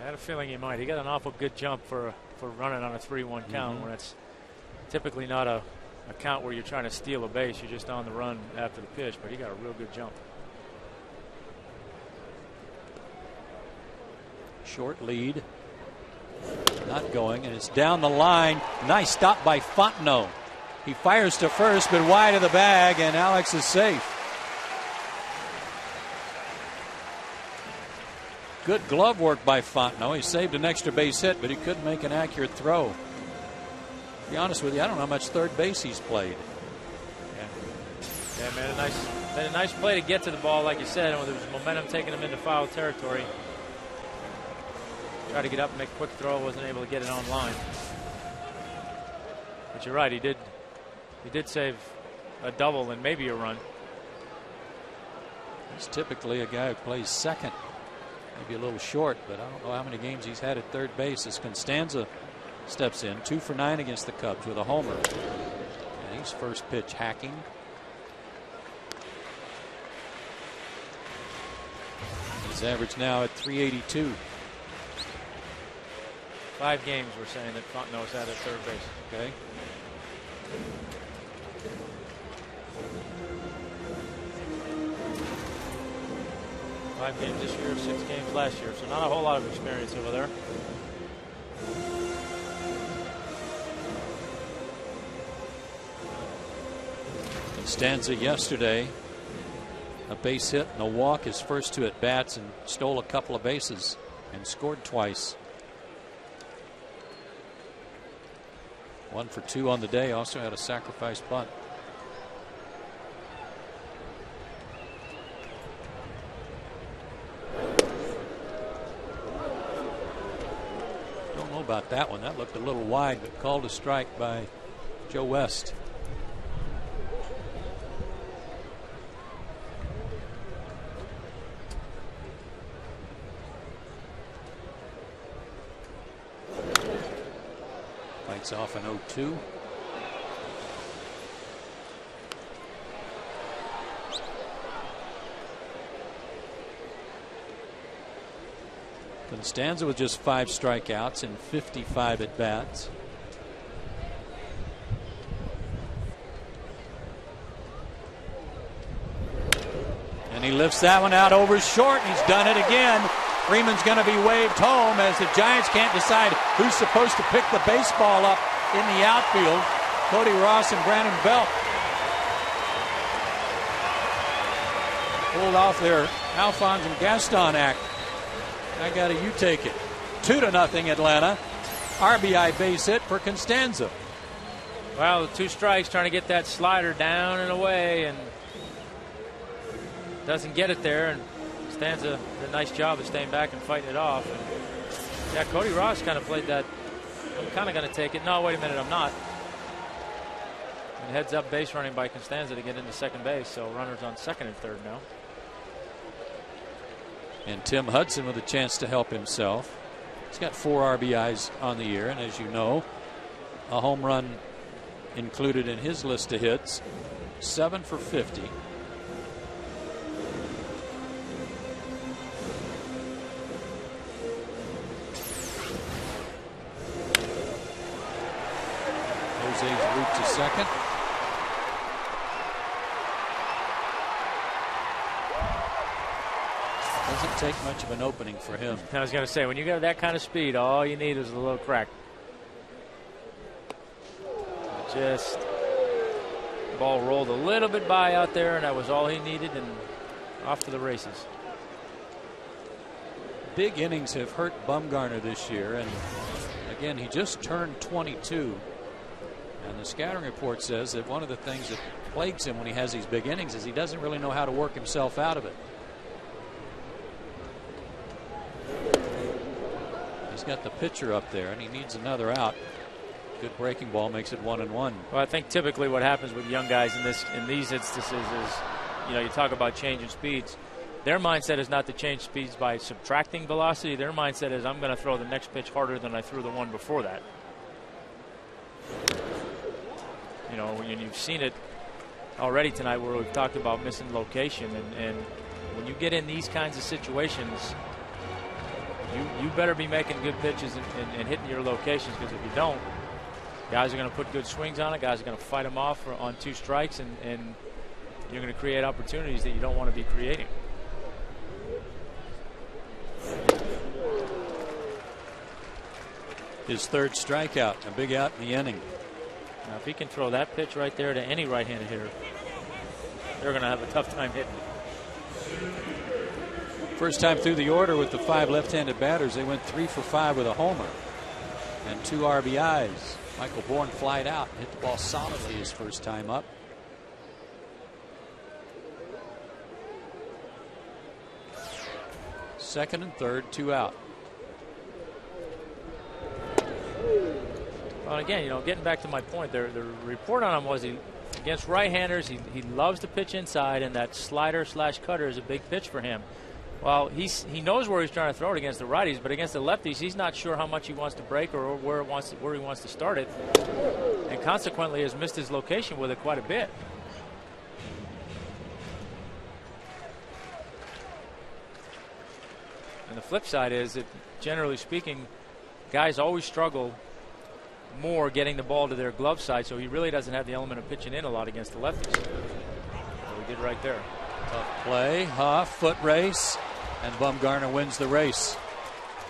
I had a feeling he might. He got an awful good jump for running on a 3-1 count when it's typically not a count where you're trying to steal a base. You're just on the run after the pitch, but he got a real good jump. Short lead. Not going, and it's down the line. Nice stop by Fontenot. He fires to first, but wide of the bag, and Alex is safe. Good glove work by Fontenot. He saved an extra base hit, but he couldn't make an accurate throw. To be honest with you, I don't know how much third base he's played. Yeah, made a nice play to get to the ball, like you said, and there was momentum taking him into foul territory. Tried to get up and make a quick throw, wasn't able to get it on line. But you're right, he did save a double and maybe a run. He's typically a guy who plays second. Maybe a little short, but I don't know how many games he's had at third base as Constanza steps in. 2 for 9 against the Cubs with a homer. And he's first pitch hacking. His average now at 382. 5 games we're saying that Fontenot's had at third base. Okay. 5 games this year, 6 games last year, so not a whole lot of experience over there. Constanza yesterday, a base hit and a walk, his first 2 at bats, and stole a couple of bases and scored twice. 1 for 2 on the day, also had a sacrifice bunt. Don't know about that one. That looked a little wide, but called a strike by Joe West. Fights off an 0-2. Constanza with just 5 strikeouts and 55 at bats. And he lifts that one out over short, and he's done it again. Freeman's going to be waved home as the Giants can't decide who's supposed to pick the baseball up in the outfield. Cody Ross and Brandon Belt pulled off their Alphonse and Gaston act. I got it, you take it. 2-0 Atlanta. RBI base hit for Constanza. Well, the 2 strikes, trying to get that slider down and away, and doesn't get it there. And Constanza did a nice job of staying back and fighting it off. And yeah, Cody Ross kind of played that. I'm kind of going to take it. No, wait a minute, I'm not. And heads up base running by Constanza to get into second base. So runners on second and third now. And Tim Hudson with a chance to help himself. He's got 4 RBIs on the year, and as you know, a home run included in his list of hits. 7 for 50. Jose's route to second. Doesn't take much of an opening for him. I was going to say, when you got that kind of speed, all you need is a little crack. Just the ball rolled a little bit by out there, and that was all he needed, and off to the races. Big innings have hurt Bumgarner this year, and again, he just turned 22. And the scouting report says that one of the things that plagues him when he has these big innings is he doesn't really know how to work himself out of it. He's got the pitcher up there, and he needs another out. Good breaking ball makes it 1-1. Well, I think typically what happens with young guys in these instances is, you know, you talk about changing speeds. Their mindset is not to change speeds by subtracting velocity. Their mindset is, I'm going to throw the next pitch harder than I threw the one before that. You know, and you've seen it already tonight where we've talked about missing location, and when you get in these kinds of situations, you better be making good pitches and hitting your locations, because if you don't, guys are going to put good swings on it, guys are going to fight them off on 2 strikes, and you're going to create opportunities that you don't want to be creating. His 3rd strikeout, a big out in the inning. Now, if he can throw that pitch right there to any right-handed hitter, they're going to have a tough time hitting. First time through the order with the 5 left-handed batters, they went 3 for 5 with a homer and 2 RBIs. Michael Bourne flied out, hit the ball solidly his first time up. Second and third, 2 out. Well, again, you know, getting back to my point, the report on him was against right-handers, he loves to pitch inside, and that slider/cutter is a big pitch for him. Well, he knows where he's trying to throw it against the righties, but against the lefties, he's not sure how much he wants to break or where he wants to start it, and consequently has missed his location with it quite a bit. And the flip side is that, generally speaking, guys always struggle more getting the ball to their glove side, so he really doesn't have the element of pitching in a lot against the lefties. So he did right there. Tough play. Huff, foot race. And Bumgarner wins the race.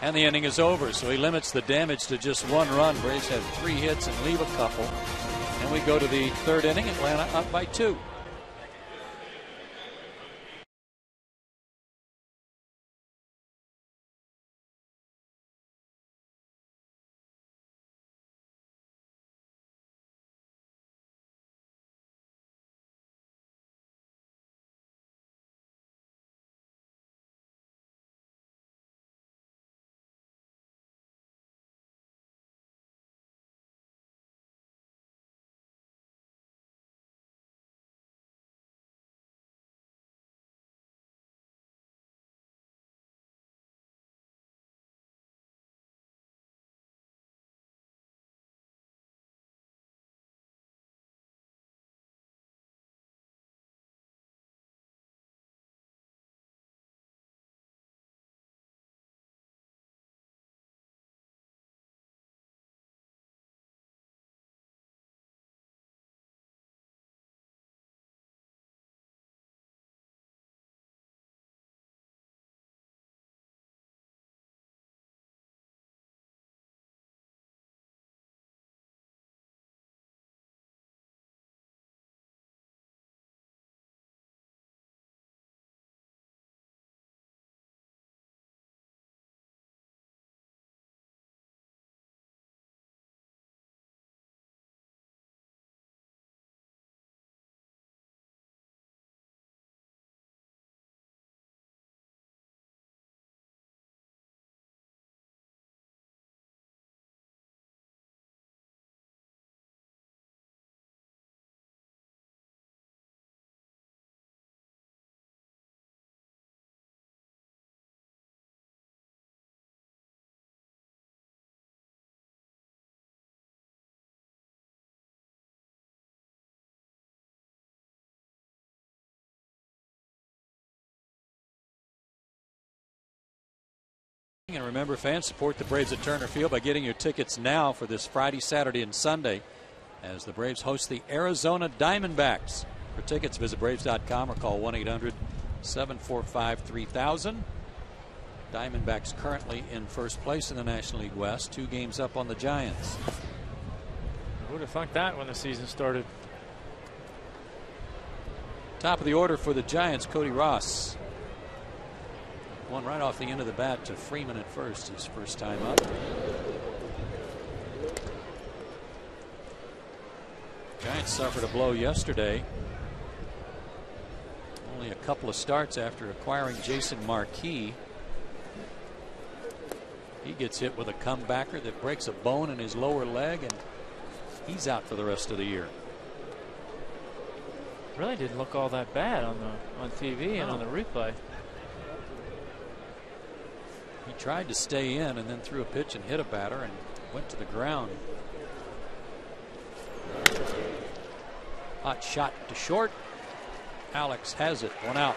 And the inning is over, so he limits the damage to just 1 run. Braves have 3 hits and leave a couple. And we go to the 3rd inning. Atlanta up by 2. And remember, fans, support the Braves at Turner Field by getting your tickets now for this Friday, Saturday, and Sunday as the Braves host the Arizona Diamondbacks. For tickets, visit Braves.com or call 1-800-745-3000. Diamondbacks currently in first place in the National League West, 2 games up on the Giants. Who would have thought that when the season started? Top of the order for the Giants, Cody Ross. One right off the end of the bat to Freeman at first, his first time up. Giants suffered a blow yesterday. Only a couple of starts after acquiring Jason Marquis. He gets hit with a comebacker that breaks a bone in his lower leg, and he's out for the rest of the year. Really didn't look all that bad on TV and on the replay. He tried to stay in and then threw a pitch and hit a batter and went to the ground. Hot shot to short. Alex has it, 1 out.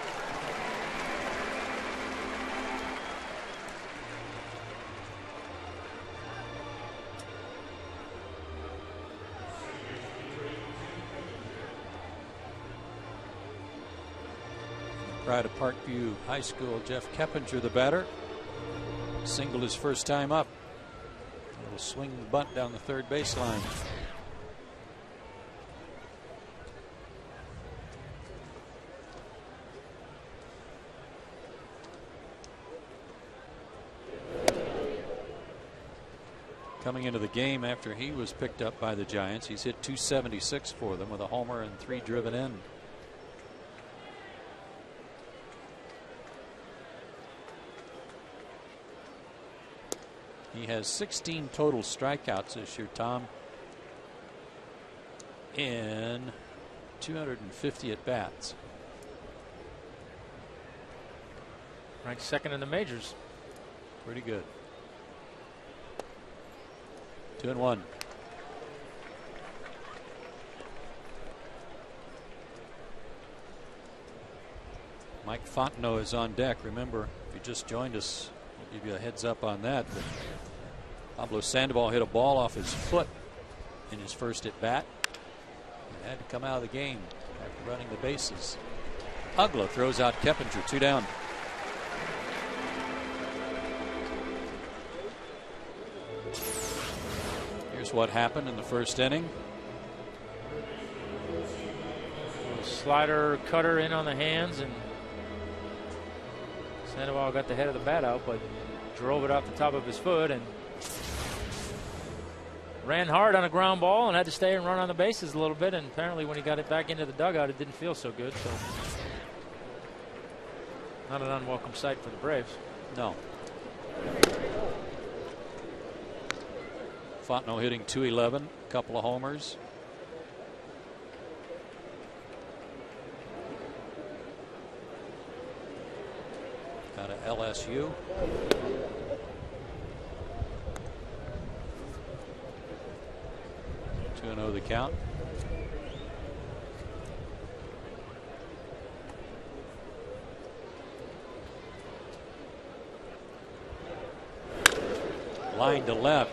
Pride of Parkview High School, Jeff Keppinger, the batter. Singled his first time up. A little swing bunt down the third baseline. Coming into the game after he was picked up by the Giants, he's hit .276 for them with a homer and 3 driven in. He has 16 total strikeouts this year, Tom, in 250 at bats. Ranked 2nd in the majors. Pretty good. 2-1. Mike Fontenot is on deck. Remember, if you just joined us, we'll give you a heads up on that. But Pablo Sandoval hit a ball off his foot in his first at bat. He had to come out of the game after running the bases. Ugla throws out Keppinger, 2 down. That's what happened in the first inning. Slider cutter in on the hands, and Sandoval got the head of the bat out, but drove it off the top of his foot and ran hard on a ground ball and had to stay and run on the bases a little bit. And apparently when he got it back into the dugout, it didn't feel so good. So not an unwelcome sight for the Braves. No. Fontenot hitting .211, a couple of homers. Out of LSU. Two 2-0 the count. Line to left.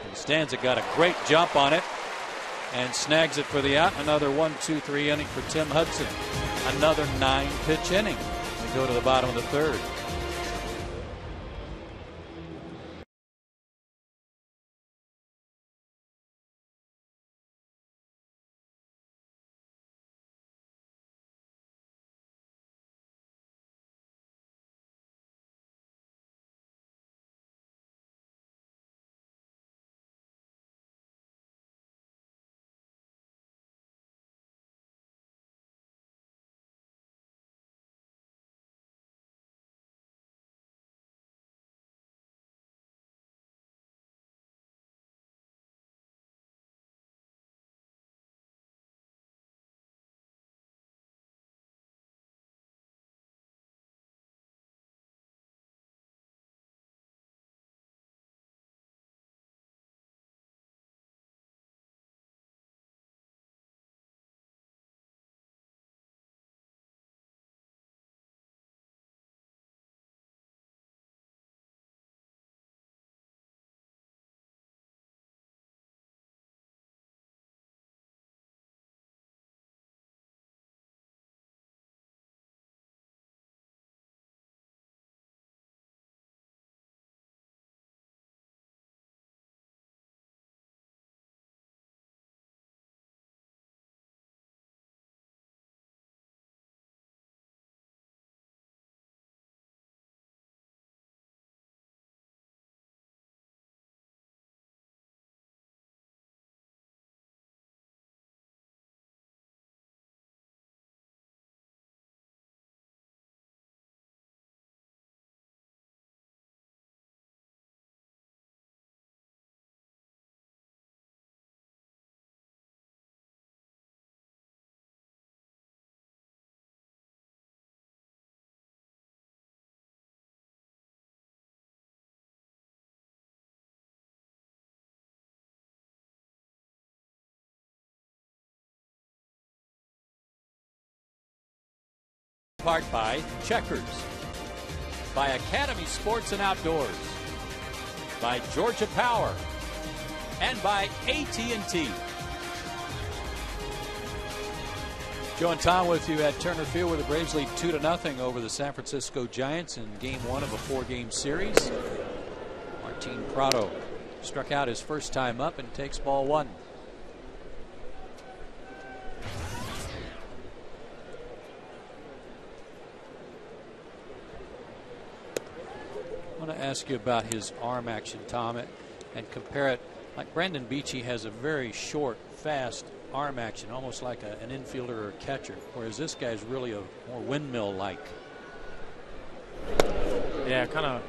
And Stanza got a great jump on it and snags it for the out. Another 1-2-3 inning for Tim Hudson. Another 9-pitch inning. We go to the bottom of the third. Part by Checkers, by Academy Sports and Outdoors, by Georgia Power, and by AT&T. Joe and Tom with you at Turner Field, where the Braves lead 2-0 over the San Francisco Giants in Game 1 of a 4-game series. Martin Prado struck out his first time up and takes ball one. I want to ask you about his arm action, Tom, and compare it. Like Brandon Beachy has a very short, fast arm action, almost like an infielder or a catcher, whereas this guy's really a more windmill-like. Yeah, kind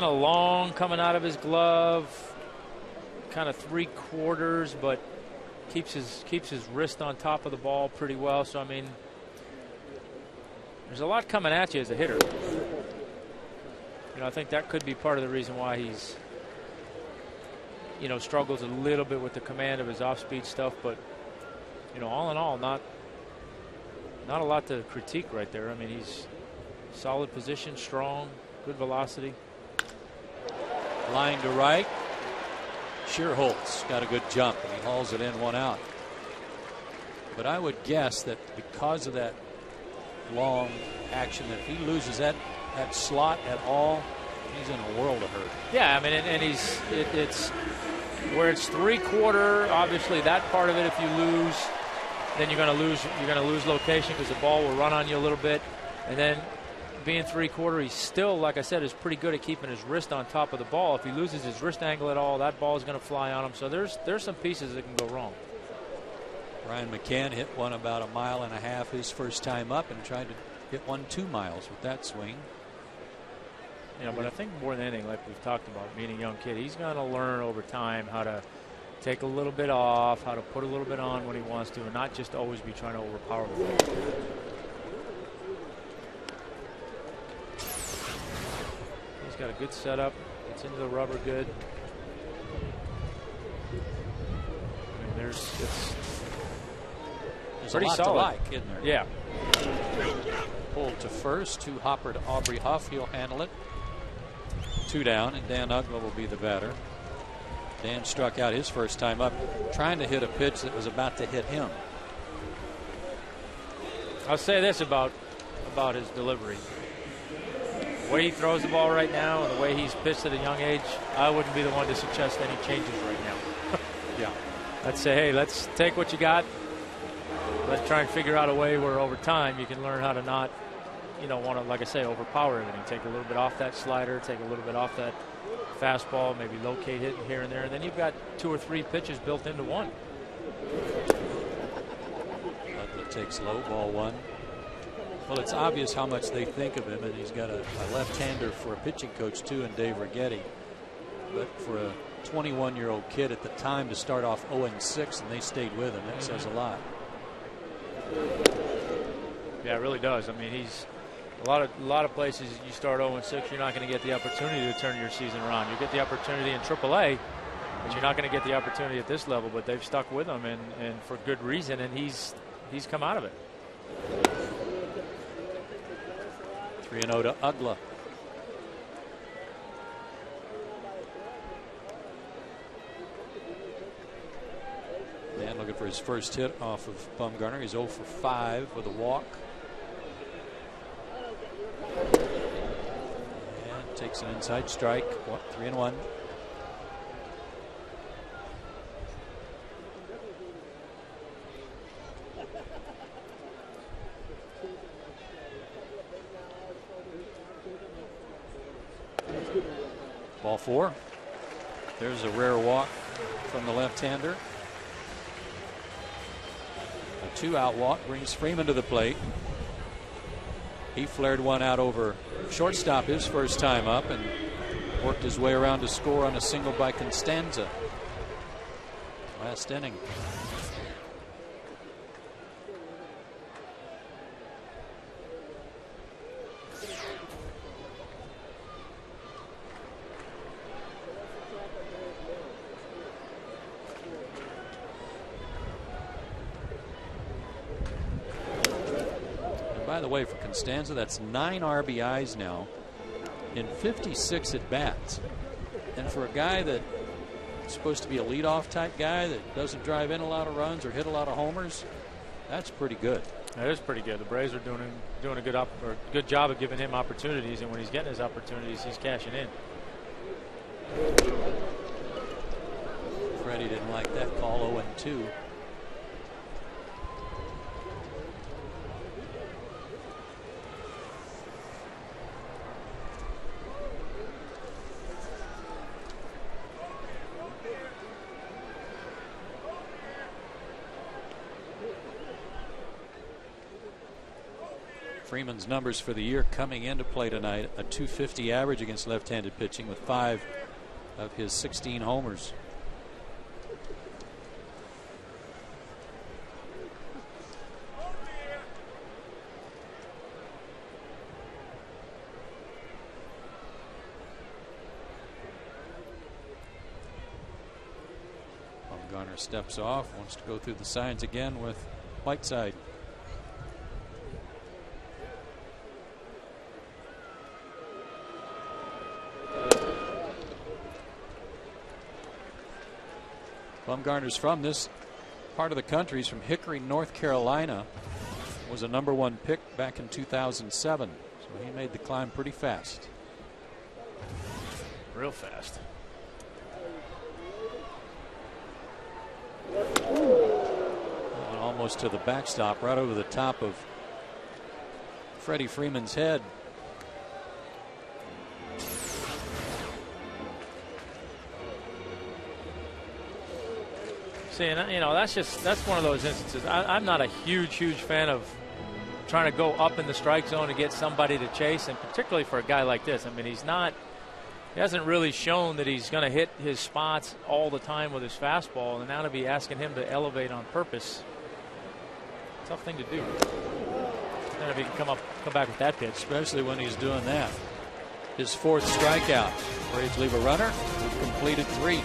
of long coming out of his glove, kind of 3/4, but keeps his wrist on top of the ball pretty well. So I mean, there's a lot coming at you as a hitter. You know, I think that could be part of the reason why he's, you know, struggles a little bit with the command of his off-speed stuff. But, you know, all in all, not a lot to critique right there. I mean, he's solid position, strong, good velocity. Line to right. Shearholtz got a good jump, and he hauls it in, one out. But I would guess that because of that long action, that if he loses that slot at all, he's in a world of hurt. Yeah, I mean, and it's where it's 3/4, obviously that part of it, if you lose, then you're going to lose location because the ball will run on you a little bit. And then being 3/4, he's still, like I said, is pretty good at keeping his wrist on top of the ball. If he loses his wrist angle at all, that ball is going to fly on him. So there's some pieces that can go wrong. Ryan McCann hit one about 1.5 miles his first time up and tried to hit one 2 miles with that swing. You know, but I think more than anything, like we've talked about, being a young kid, he's going to learn over time how to take a little bit off, how to put a little bit on when he wants to, and not just always be trying to overpower the ball. He's got a good setup. Gets into the rubber good. I mean, it's pretty a lot solid. to like, isn't there? Yeah. Pulled to first, 2 hopper to Aubrey Huff. He'll handle it. 2 down, and Dan Ugla will be the batter. Dan struck out his first time up, trying to hit a pitch that was about to hit him. I'll say this about his delivery. The way he throws the ball right now and the way he's pitched at a young age, I wouldn't be the one to suggest any changes right now. Yeah. I'd say, hey, let's take what you got. Let's try and figure out a way where over time you can learn how to not, want to, like I say, overpower everything. Take a little bit off that slider, take a little bit off that fastball, maybe locate hitting here and there, and then you've got 2 or 3 pitches built into one. Butler takes low, ball 1. Well, it's obvious how much they think of him, and he's got a left-hander for a pitching coach too in Dave Righetti. But for a 21-year-old kid at the time to start off 0-6 and they stayed with him, that says a lot. Yeah, it really does. I mean, he's a lot of places you start 0-6, you're not going to get the opportunity to turn your season around. You get the opportunity in AAA, but you're not going to get the opportunity at this level. But they've stuck with him, and for good reason, and he's come out of it. 3-0 to Ugla. Dan looking for his first hit off of Bumgarner. He's 0 for 5 with a walk. And takes an inside strike. 3-1. Ball 4. There's a rare walk from the left-hander. A 2-out walk brings Freeman to the plate. He flared one out over shortstop his first time up and worked his way around to score on a single by Constanza last inning. By the way, for Constanza, that's 9 RBIs now in 56 at bats. And for a guy that's supposed to be a leadoff type guy that doesn't drive in a lot of runs or hit a lot of homers, that's pretty good. That is pretty good. The Braves are doing a good job of giving him opportunities, and when he's getting his opportunities, he's cashing in. Freddie didn't like that call. 0-2. Freeman's numbers for the year coming into play tonight: a .250 average against left-handed pitching with 5 of his 16 homers. Bumgarner steps off, wants to go through the signs again with Whiteside. Bumgarner's from this part of the country. He's from Hickory, North Carolina. Was a #1 pick back in 2007. So he made the climb pretty fast. Real fast. And almost to the backstop, right over the top of Freddie Freeman's head. See, and you know, that's one of those instances. I'm not a huge fan of trying to go up in the strike zone to get somebody to chase, and particularly for a guy like this. I mean, he hasn't really shown that he's going to hit his spots all the time with his fastball, and now to be asking him to elevate on purpose, tough thing to do. And if he can come back with that pitch, especially when he's doing that. His fourth strikeout. Braves leave a runner. We've completed 3.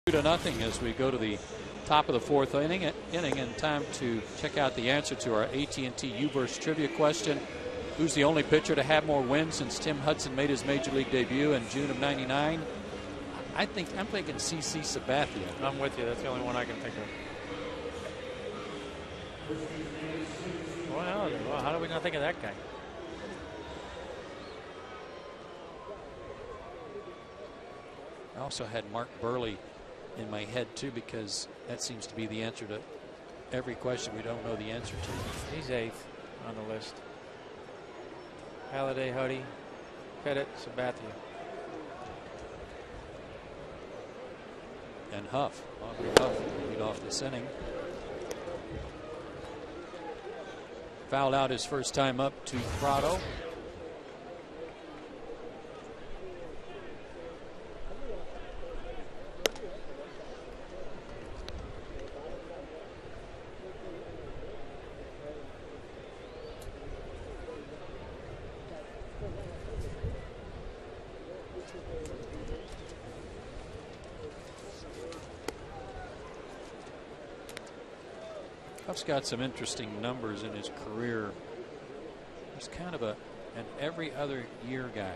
To nothing as we go to the top of the 4th inning and time to check out the answer to our AT&T U-verse trivia question. Who's the only pitcher to have more wins since Tim Hudson made his major league debut in June of '99? I'm thinking CC Sabathia. I'm with you. That's the only one I can think of. Well, how do we not think of that guy? I also had Mark Burley in my head too, because that seems to be the answer to every question we don't know the answer to. He's 8th on the list. Halladay, Huddy, Pettit, Sabathia. And Huff. Aubrey Huff will lead off this inning. Fouled out his first time up to Prado. Huff's got some interesting numbers in his career. He's kind of an every other year guy.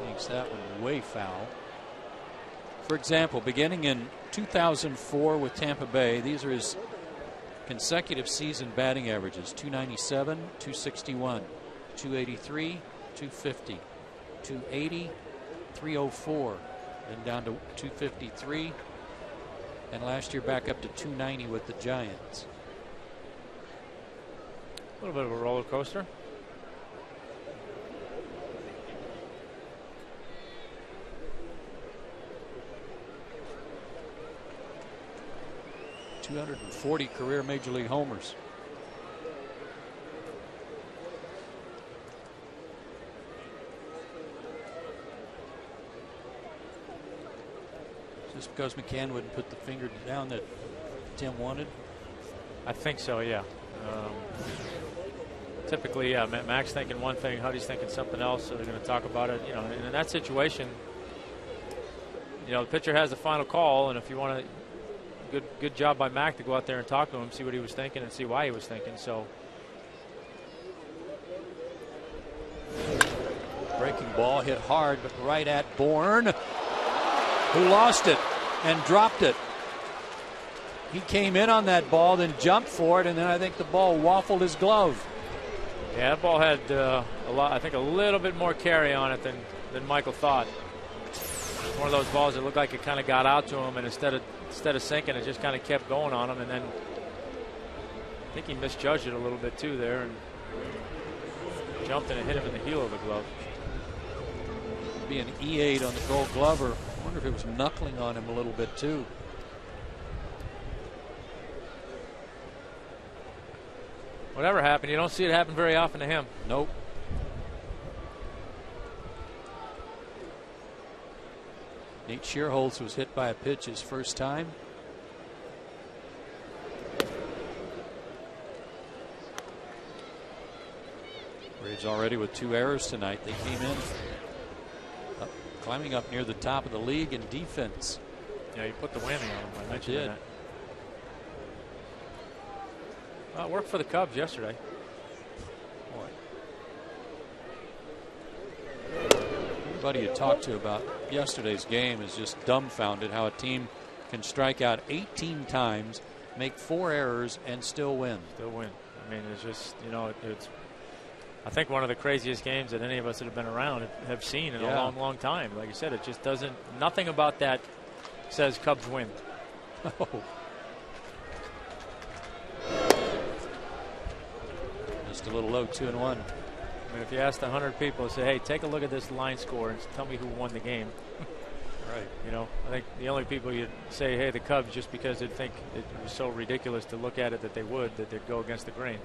Makes that one way foul. For example, beginning in 2004 with Tampa Bay, these are his consecutive season batting averages: 297, 261, 283, 250, 280, 304. Then down to 253, and last year back up to 290 with the Giants. A little bit of a roller coaster. .240 career Major League homers. Just because McCann wouldn't put the finger down that Tim wanted? I think so, yeah. Typically, yeah, Mac's thinking one thing, Huddy's thinking something else, so they're going to talk about it. You know, and in that situation, you know, the pitcher has the final call, and if you want to good job by Mac to go out there and talk to him, see what he was thinking, and see why he was thinking. So. Breaking ball hit hard, but right at Bourne, who lost it and dropped it. He came in on that ball, then jumped for it, and then I think the ball waffled his glove. Yeah, that ball had I think a little bit more carry on it than Michael thought. One of those balls that looked like it kind of got out to him, and instead of sinking, it just kind of kept going on him, and then I think he misjudged it a little bit too there, and jumped and it hit him in the heel of the glove. Be an E8 on the Gold Glover. I wonder if it was knuckling on him a little bit too. Whatever happened, you don't see it happen very often to him. Nope. Nate Shearholtz was hit by a pitch his first time. Braves already with 2 errors tonight. They came in climbing up near the top of the league in defense. Yeah, you put the whammy on him. I mentioned that. Well, it worked for the Cubs yesterday. Everybody you talked to about yesterday's game is just dumbfounded how a team can strike out 18 times, make 4 errors, and still win. Still win. I mean, it's just, you know, it's I think one of the craziest games that any of us that have been around have seen in a long, long time. Like you said, it just doesn't, nothing about that says Cubs win. Oh. Just a little low, 2-1. I mean, if you asked 100 people, say, hey, take a look at this line score and tell me who won the game. Right. You know, I think the only people you'd say, hey, the Cubs, just because they'd think it was so ridiculous to look at it that they'd go against the grain.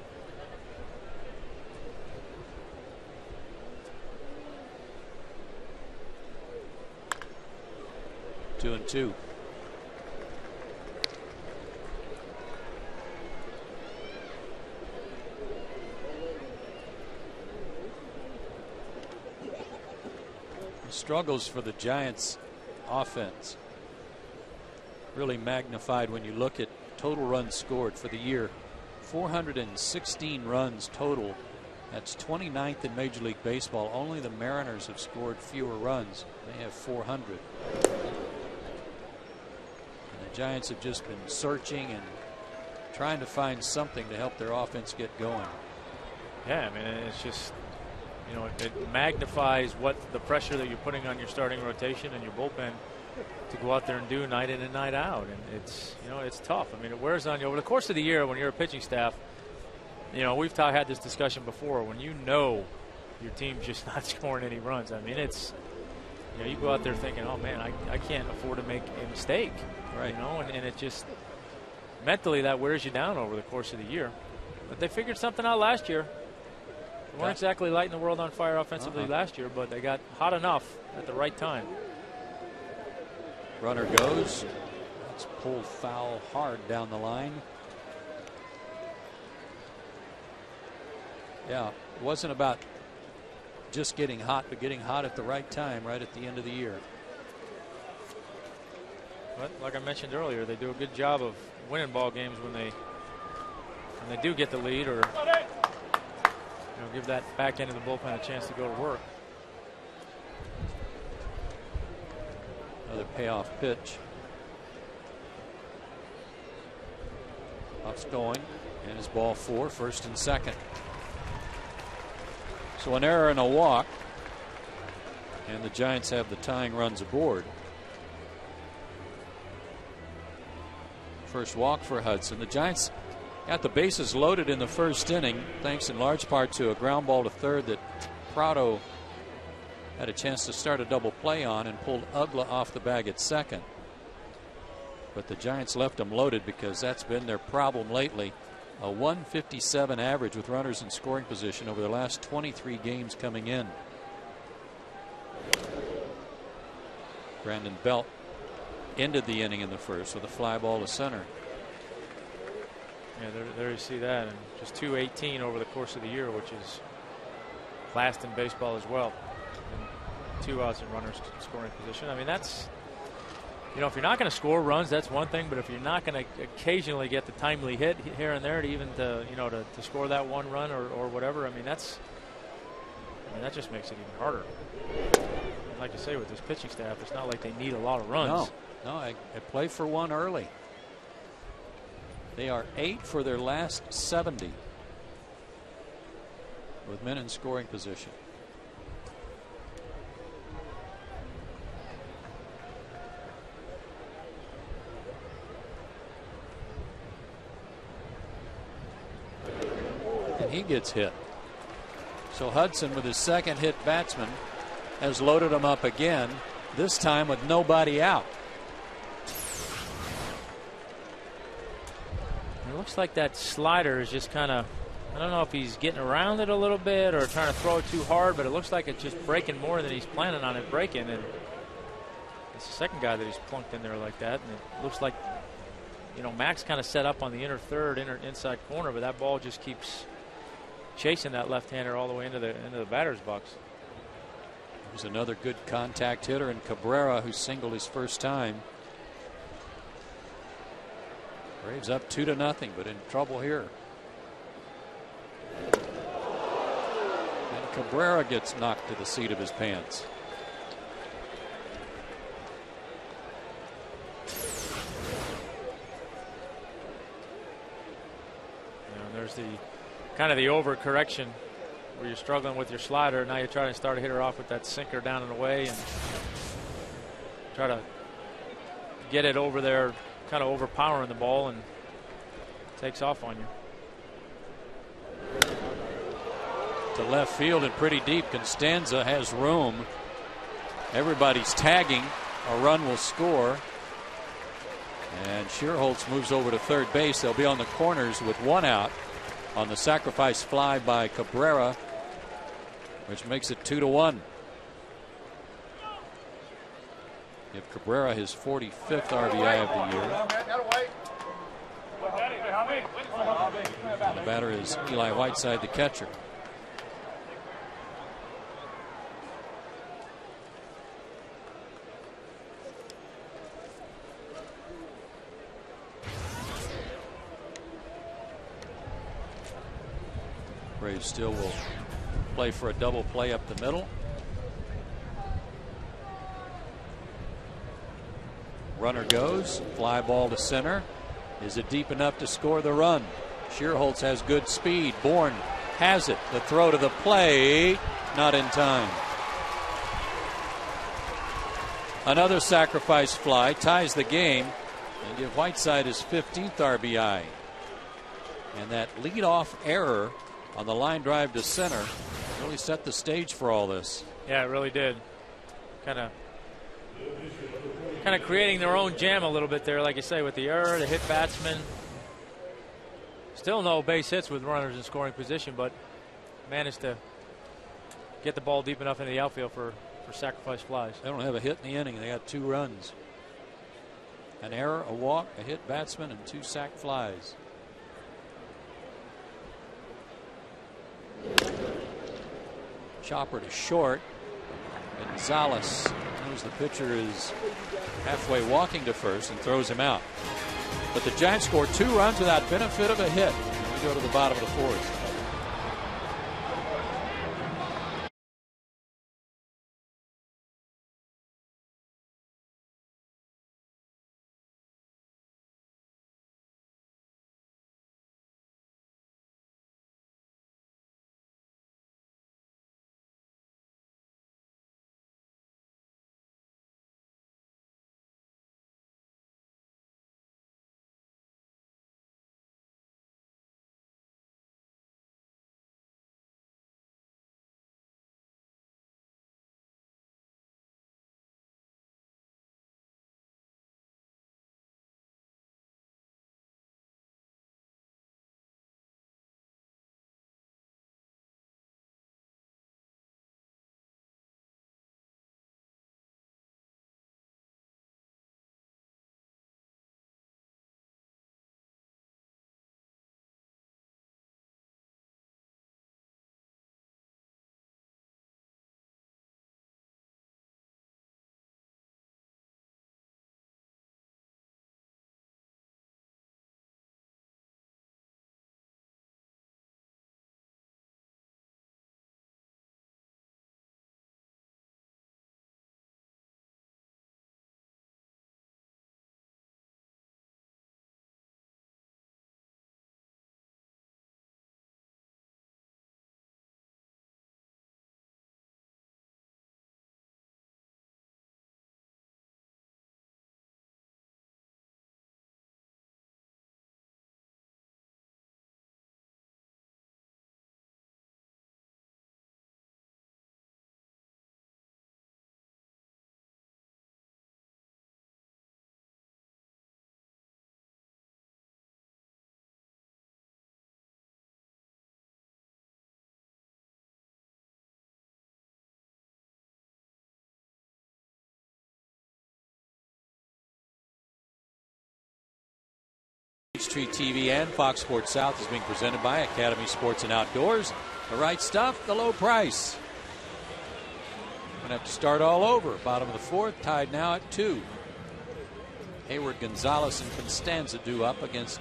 Two and two. The struggles for the Giants offense really magnified when you look at total runs scored for the year. 416 runs total. That's 29th in Major League Baseball. Only the Mariners have scored fewer runs. They have 400. Giants have just been searching and trying to find something to help their offense get going. Yeah, I mean, it's just, you know, it magnifies what the pressure that you're putting on your starting rotation and your bullpen to go out there and do night in and night out. And it's, you know, it's tough. I mean, it wears on you over the course of the year when you're a pitching staff. You know, we've had this discussion before. When you know your team's just not scoring any runs, I mean, it's, you know, you go out there thinking, oh man, I can't afford to make a mistake. Right. You know, and it just mentally that wears you down over the course of the year. But they figured something out last year. They weren't exactly lighting the world on fire offensively last year, but they got hot enough at the right time. Runner goes. It's pulled foul hard down the line. Yeah, it wasn't about just getting hot, but getting hot at the right time, right at the end of the year. But like I mentioned earlier, they do a good job of winning ball games when they do get the lead, or, you know, give that back end of the bullpen a chance to go to work. Another payoff pitch. Puck's going, and it's ball 4, first and second. So an error and a walk, and the Giants have the tying runs aboard. First walk for Hudson. The Giants got the bases loaded in the first inning, thanks in large part to a ground ball to third that Prado had a chance to start a double play on and pulled Ugla off the bag at second. But the Giants left them loaded because that's been their problem lately. A 157 average with runners in scoring position over the last 23 games coming in. Brandon Belt ended the inning in the first with a fly ball to center. Yeah, there you see that, and just 218 over the course of the year, which is last in baseball as well. And 2 outs and runners in scoring position. I mean, that's you know, if you're not going to score runs, that's one thing. But if you're not going to occasionally get the timely hit here and there to even to score that one run or whatever, I mean, that just makes it even harder. And like you say, with this pitching staff, it's not like they need a lot of runs. No, I play for one early. They are 8 for their last 70 with men in scoring position. And he gets hit. So Hudson, with his second hit batsman, has loaded him up again, this time with nobody out. It looks like that slider is just kind of, I don't know if he's getting around it a little bit or trying to throw it too hard, but it looks like it's just breaking more than he's planning on it breaking. And it's the second guy that he's plunked in there like that. And it looks like, you know, Max kind of set up on the inner third, inside corner, but that ball just keeps chasing that left-hander all the way into the batter's box. There's another good contact hitter in Cabrera, who singled his first time. Braves up 2-0, but in trouble here. And Cabrera gets knocked to the seat of his pants. There's the kind of the overcorrection where you're struggling with your slider. Now you're trying to start a hitter off with that sinker down and away and try to get it over there, kind of overpowering the ball, and takes off on you. To left field and pretty deep. Constanza has room. Everybody's tagging. A run will score. And Shearholtz moves over to third base. They'll be on the corners with one out on the sacrifice fly by Cabrera, which makes it 2-1. Give Cabrera his 45th RBI of the year. And the batter is Eli Whiteside, the catcher. Braves still will play for a double play up the middle. Runner goes, fly ball to center. Is it deep enough to score the run? Shearholtz has good speed. Bourne has it. The throw to the plate, not in time. Another sacrifice fly ties the game and give Whiteside his 15th RBI. And that leadoff error on the line drive to center really set the stage for all this. Yeah, it really did. Kind of creating their own jam a little bit there, like you say, with the error, the hit batsman. Still no base hits with runners in scoring position, but managed to get the ball deep enough into the outfield for sacrifice flies. They don't have a hit in the inning. They got 2 runs. An error, a walk, a hit batsman, and 2 sac flies. Chopper to short. Gonzalez knows the pitcher is halfway walking to first and throws him out. But the Giants score 2 runs without benefit of a hit. We go to the bottom of the 4th. Peachtree TV and Fox Sports South is being presented by Academy Sports and Outdoors. The right stuff, the low price. Going to have to start all over. Bottom of the fourth, tied now at 2. Hayward, Gonzalez, and Constanza due up against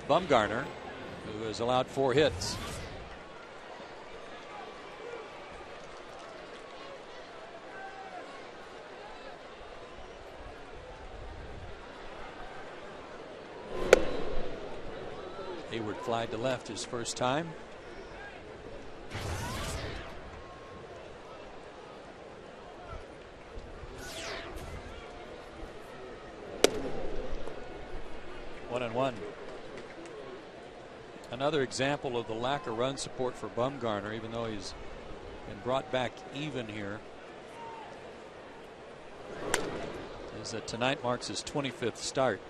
Bumgarner, who has allowed 4 hits. Hayward flied to left his first time. One and one. Another example of the lack of run support for Bumgarner, even though he's been brought back even here. Is that tonight marks his 25th start.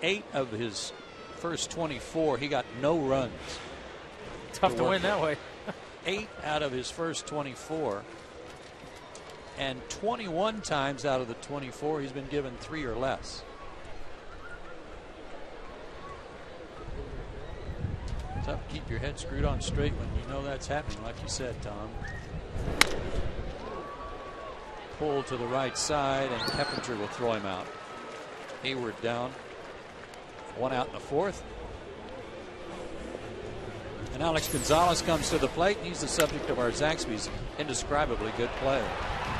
8 of his first 24, he got no runs. Tough to win that way. 8 out of his first 24. And 21 times out of the 24, he's been given 3 or less. Tough to keep your head screwed on straight when you know that's happening, like you said, Tom. Pull to the right side, and Keppinger will throw him out. Hayward down. 1 out in the fourth. And Alex Gonzalez comes to the plate, and he's the subject of our Zaxby's indescribably good play.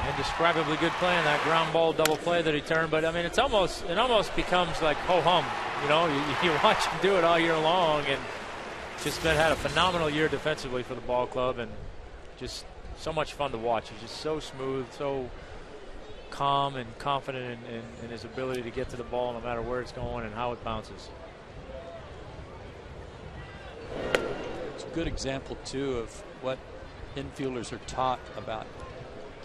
Indescribably good play in that ground ball double play that he turned. But I mean, it almost becomes like ho hum. You know, you watch him do it all year long, and just had a phenomenal year defensively for the ball club, and just so much fun to watch. He's just so smooth, so calm and confident in his ability to get to the ball no matter where it's going and how it bounces. It's a good example too of what infielders are taught about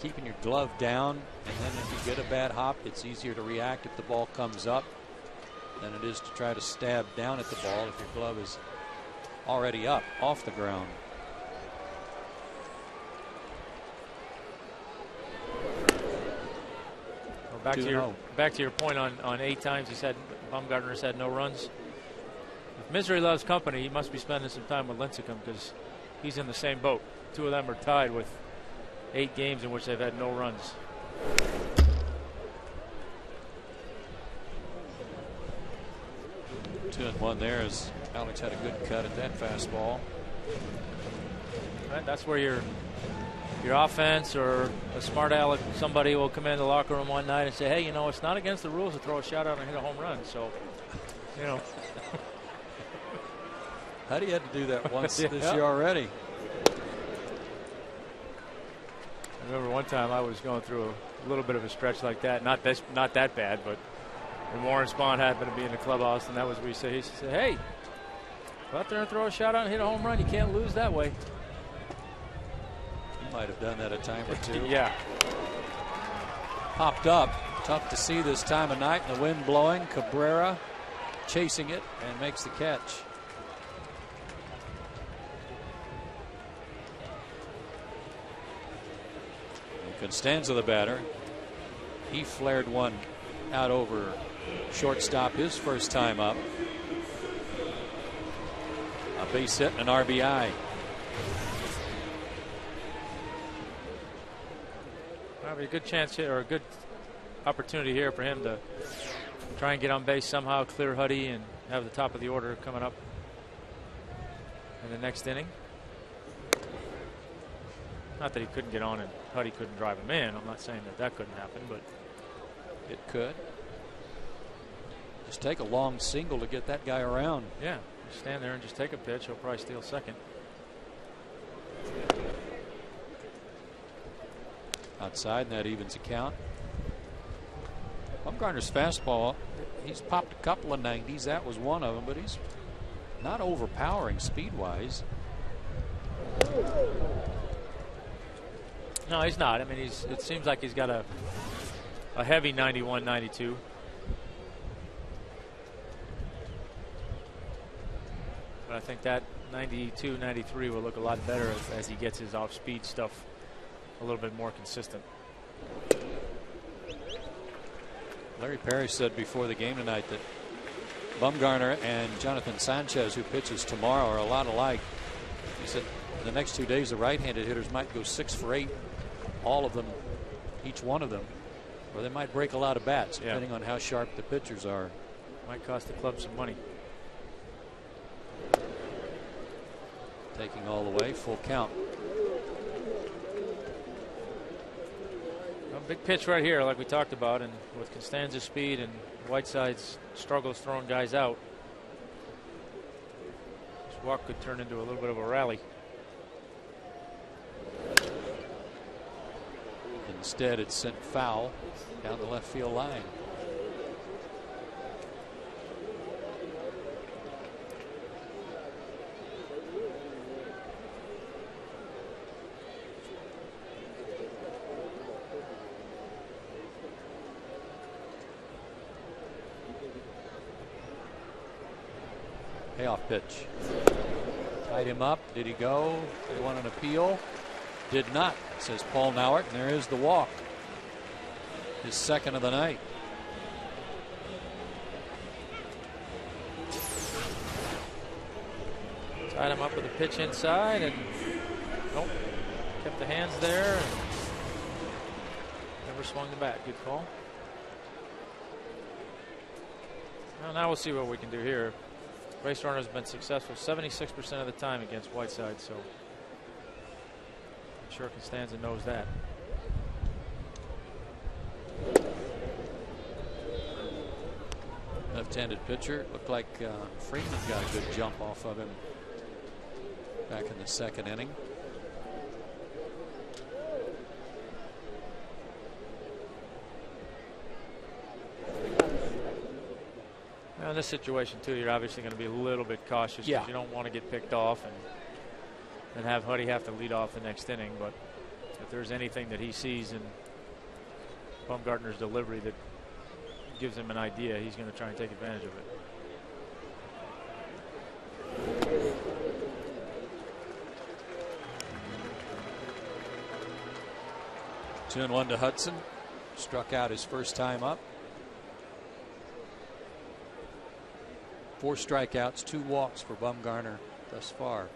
keeping your glove down, and then if you get a bad hop, it's easier to react if the ball comes up than it is to try to stab down at the ball if your glove is already up off the ground. Well, back to your point on 8 times he said Bumgarner's had no runs. If misery loves company, he must be spending some time with Lincecum, because he's in the same boat. 2 of them are tied with 8 games in which they've had no runs. Two and one there as Alex had a good cut at that fastball. Right, that's where your offense or a smart aleck somebody will come in the locker room one night and say, hey, you know, it's not against the rules to throw a shutout and hit a home run. So, you know. Huddy had to do that once this year already. I remember one time I was going through a little bit of a stretch like that. Not that bad, but when Warren Spahn happened to be in the clubhouse, and that was what he said. He said, hey, go out there and throw a shutout and hit a home run. You can't lose that way. He might have done that a time or two. Yeah. Popped up. Tough to see this time of night, and the wind blowing. Cabrera chasing it and makes the catch. Constanza, the batter. He flared one out over shortstop his first time up. A base hit and an RBI. Probably a good chance here, or a good opportunity here for him to try and get on base somehow, clear Huddy, and have the top of the order coming up in the next inning. Not that he couldn't get on and Huddy couldn't drive him in. I'm not saying that couldn't happen, but it could. Just take a long single to get that guy around. Yeah, just stand there and just take a pitch. He'll probably steal second. Outside, and that evens the count. Bumgarner's fastball, he's popped a couple of 90s. That was one of them, but he's not overpowering speed-wise. No, he's not. I mean, it seems like he's got a heavy 91, 92. But I think that 92, 93 will look a lot better as he gets his off-speed stuff a little bit more consistent. Larry Parrish said before the game tonight that Bumgarner and Jonathan Sanchez, who pitches tomorrow, are a lot alike. He said the next 2 days the right-handed hitters might go 6 for 8, all of them, each one of them, or they might break a lot of bats depending on how sharp the pitchers are. Might cost the club some money. Taking all the way, full count. A big pitch right here, like we talked about, and with Costanza's speed and Whiteside's struggles throwing guys out, this walk could turn into a little bit of a rally. Instead, it's sent foul down the left field line. Payoff pitch. Tied him up. Did he go? They want an appeal. Did not, says Paul Nauert, and there is the walk. His second of the night. Tied him up with a pitch inside, and nope, kept the hands there and never swung the bat. Good call. Well, now we'll see what we can do here. Base runner has been successful 76% of the time against Whiteside, so I'm sure Costanza knows that. Left-handed pitcher. Looked like Freeman got a good jump off of him back in the second inning. Now in this situation too, you're obviously going to be a little bit cautious because you don't want to get picked off and have Huddy have to lead off the next inning. But if there's anything that he sees in Bumgarner's delivery that gives him an idea, he's going to try and take advantage of it. 2-1 to Hudson. Struck out his first time up. 4 strikeouts, 2 walks for Bumgarner thus far.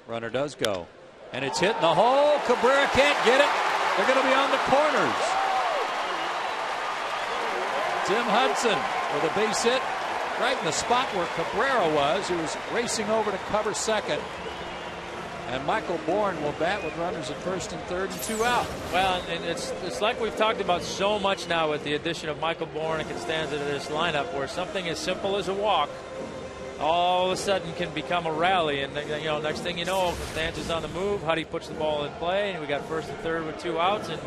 Runner does go, and it's hit in the hole. Cabrera can't get it. They're going to be on the corners. Tim Hudson with a base hit right in the spot where Cabrera was, who was racing over to cover second. And Michael Bourne will bat with runners at first and third and 2 out. Well, and it's like we've talked about so much now with the addition of Michael Bourne and Costanza to this lineup, where something as simple as a walk all of a sudden can become a rally. And you know, next thing you know, Costanza's on the move. Huddy puts the ball in play, and we got first and third with 2 outs. And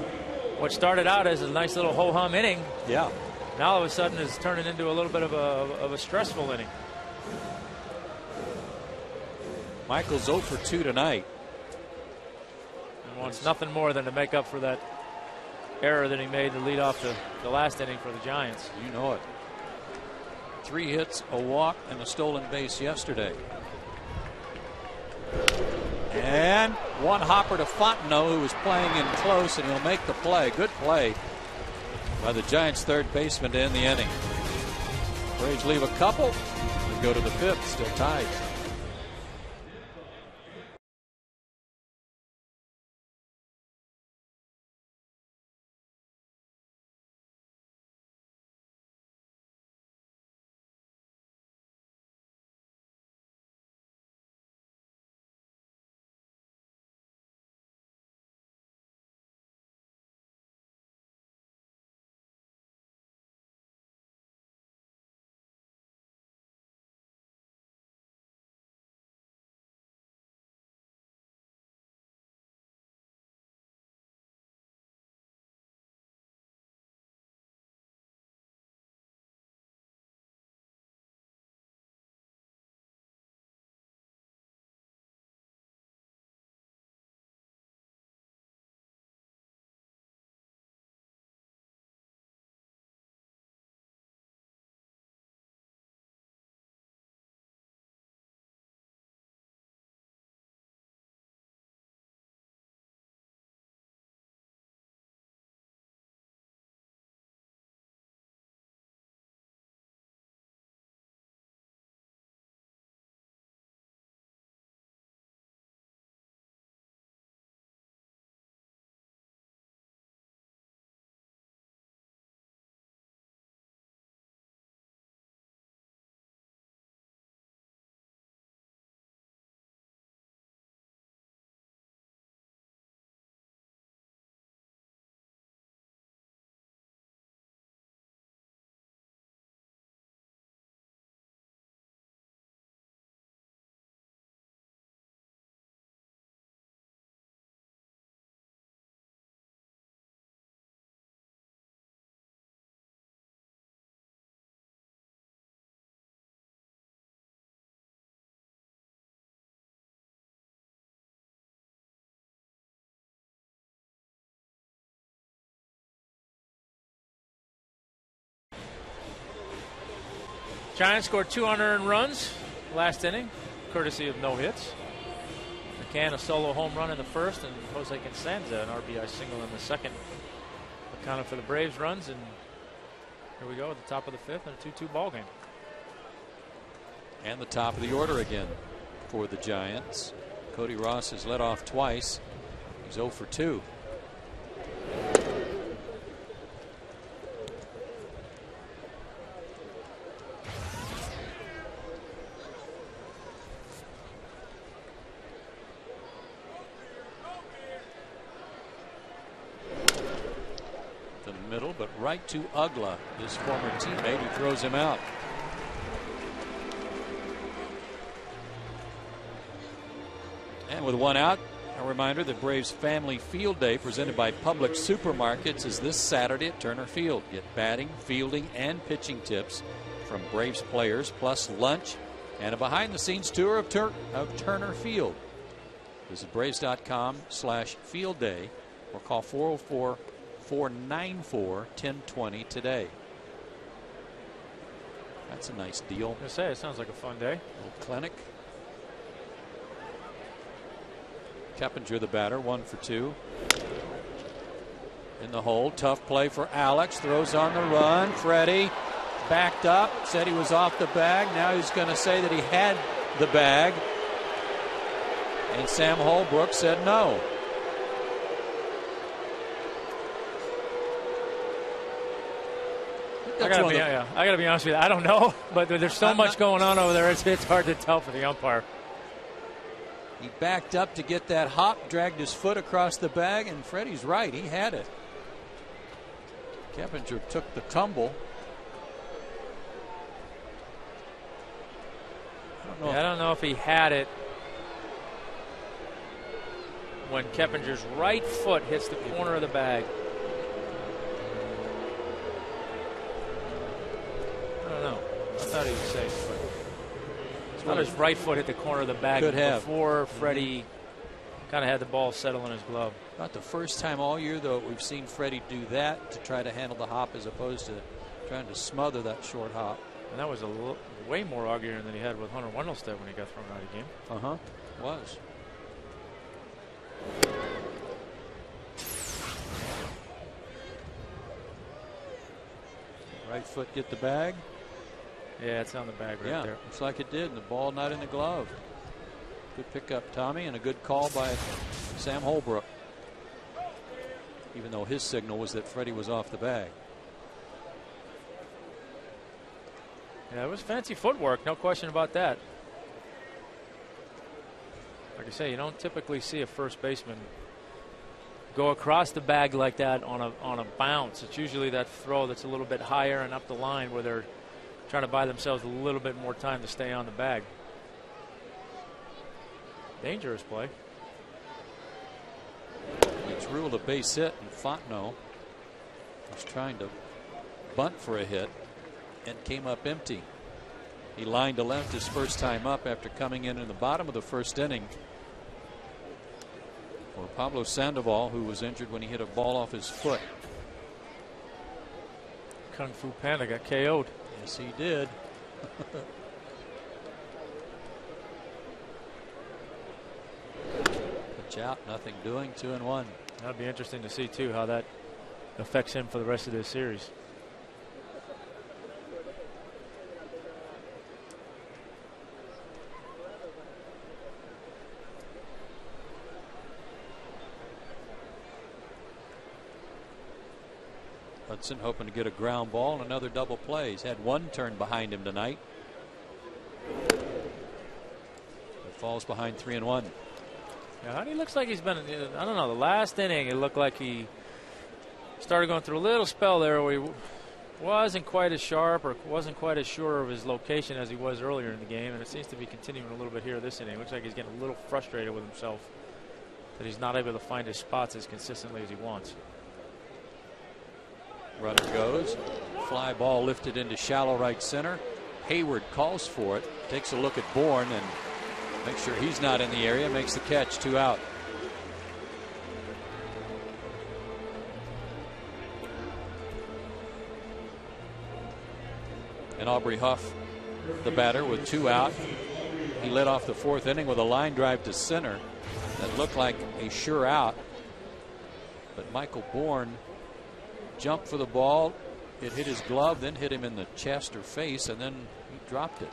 what started out as a nice little ho-hum inning, now all of a sudden is turning into a little bit of a stressful inning. Michael's 0 for 2 tonight. And wants nothing more than to make up for that error that he made to lead off the last inning for the Giants. You know it. 3 hits, a walk, and a stolen base yesterday. And 1 hopper to Fontenot, who was playing in close, and he'll make the play. Good play by the Giants' third baseman to end the inning. Braves leave a couple and go to the 5th, still tied. Giants scored 2 unearned runs last inning, courtesy of no hits. McCann a solo home run in the first, and Jose Constanza an RBI single in the second. Accounted for the Braves runs, and here we go at the top of the fifth and a 2-2 ball game. And the top of the order again for the Giants. Cody Ross has led off twice. He's 0 for 2. Middle, but right to Ugla, his former teammate, who throws him out. And with 1 out, a reminder that Braves Family Field Day presented by Public Supermarkets is this Saturday at Turner Field. Get batting, fielding, and pitching tips from Braves players, plus lunch and a behind-the-scenes tour of Turner Field. Visit Braves.com/Field Day or call 404-494-1020 today. That's a nice deal. I was gonna say, it sounds like a fun day. Little clinic. Keppinger the batter, 1 for 2. In the hole, tough play for Alex. Throws on the run. Freddie backed up, said he was off the bag. Now he's going to say that he had the bag. And Sam Holbrook said no. I gotta be honest with you. I don't know, but there's so much going on over there. It's hard to tell for the umpire. He backed up to get that hop, dragged his foot across the bag, and Freddie's right. He had it. Keppinger took the tumble. I don't know if he had it when Keppinger's right foot hits the corner of the bag. I don't know. I thought he was safe. I thought his right foot hit the corner of the bag before Freddie kind of had the ball settle in his glove. Not the first time all year, though, we've seen Freddie do that to try to handle the hop as opposed to trying to smother that short hop. And that was way more arguing than he had with Hunter Wendelstedt when he got thrown out of the game. Was. Right foot get the bag. Yeah, it's on the bag right there. Looks like it did, and the ball not in the glove. Good pickup, Tommy, and a good call by Sam Holbrook. Even though his signal was that Freddie was off the bag. Yeah, it was fancy footwork, no question about that. Like I say, you don't typically see a first baseman go across the bag like that on a bounce. It's usually that throw that's a little bit higher and up the line where they're trying to buy themselves a little bit more time to stay on the bag. Dangerous play. It's ruled a base hit, and Fontenot was trying to bunt for a hit and came up empty. He lined to left his first time up after coming in the bottom of the first inning for Pablo Sandoval, who was injured when he hit a ball off his foot. Kung Fu Panda got KO'd. Yes, he did. Pitch out, nothing doing, 2-1. That'd be interesting to see, too, how that affects him for the rest of this series. Hudson hoping to get a ground ball and another double play. He's had one turn behind him tonight. It falls behind 3-1. Yeah, he looks like he's been, I don't know, the last inning it looked like he started going through a little spell there where he wasn't quite as sharp or wasn't quite as sure of his location as he was earlier in the game, and it seems to be continuing a little bit here this inning. Looks like he's getting a little frustrated with himself that he's not able to find his spots as consistently as he wants. Runner goes. Fly ball lifted into shallow right center. Hayward calls for it. Takes a look at Bourne and makes sure he's not in the area. Makes the catch. 2 out. And Aubrey Huff the batter with 2 out. He led off the 4th inning with a line drive to center that looked like a sure out. But Michael Bourne jumped for the ball. It hit his glove, then hit him in the chest or face, and then he dropped it.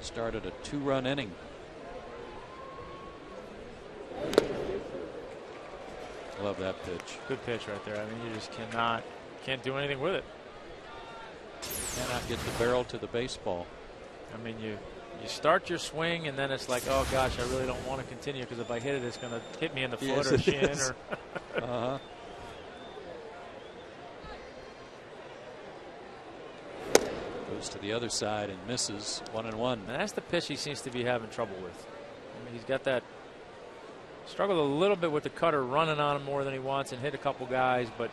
Started a 2-run inning. Love that pitch. Good pitch right there. I mean, you just can't do anything with it. Cannot get the barrel to the baseball. I mean, you start your swing, and then it's like, oh gosh, I really don't want to continue because if I hit it, it's going to hit me in the foot or shin. Or Goes to the other side and misses. 1-1. And that's the pitch he seems to be having trouble with. I mean, he's got that. Struggled a little bit with the cutter, running on him more than he wants, and hit a couple guys, but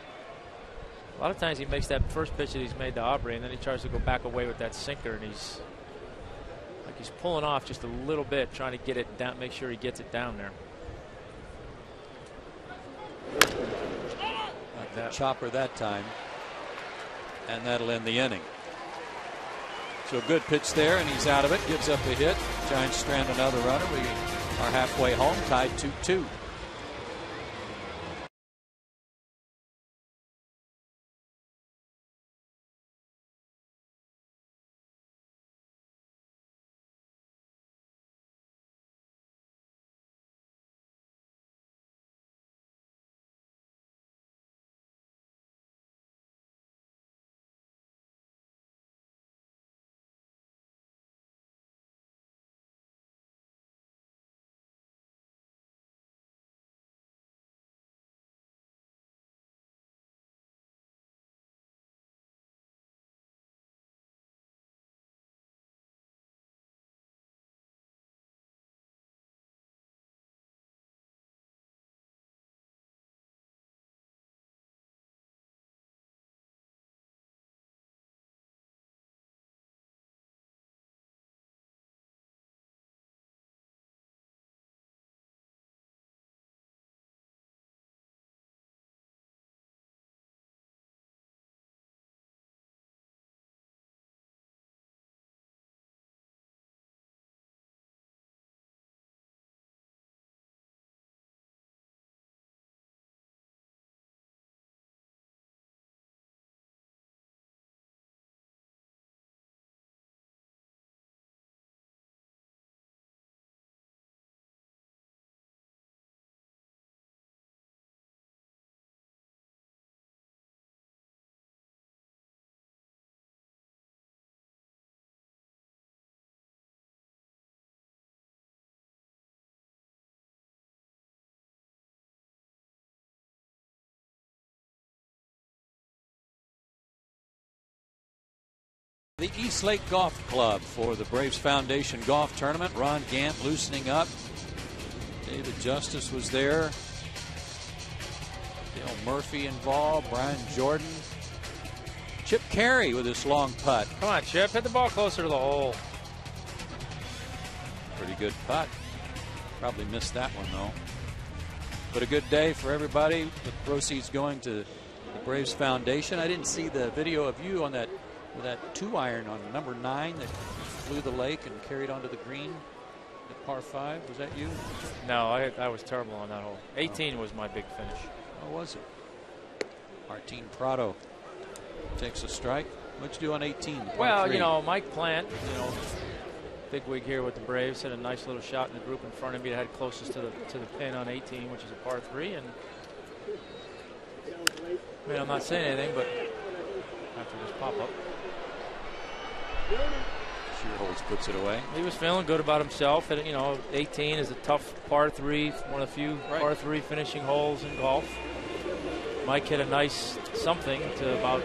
a lot of times he makes that first pitch that he's made to Aubrey, and then he tries to go back away with that sinker, and he's pulling off just a little bit, trying to get it down, make sure he gets it down there. Like that chopper that time, and that'll end the inning. So a good pitch there, and he's out of it. Gives up a hit. Giants strand another runner. We are halfway home, tied 2-2. The East Lake Golf Club for the Braves Foundation Golf Tournament. Ron Gant loosening up. David Justice was there. Dale Murphy involved. Brian Jordan. Chip Carey with this long putt. Come on, Chip. Hit the ball closer to the hole. Pretty good putt. Probably missed that one, though. But a good day for everybody. The proceeds going to the Braves Foundation. I didn't see the video of you on that with that 2-iron on number 9 that flew the lake and carried onto the green at par 5. Was that you? No, I was terrible on that hole. 18 was my big finish. Oh, was it? Martin Prado takes a strike. What'd you do on 18? Well, 3? you know, Mike Plant, big wig here with the Braves, hit a nice little shot in the group in front of me that had closest to the pin on 18, which is a par 3. And I mean, I'm not saying anything, but after this pop up, Shearholz puts it away. he was feeling good about himself. And 18 is a tough par 3, one of the few par 3 finishing holes in golf. Mike hit a nice something to about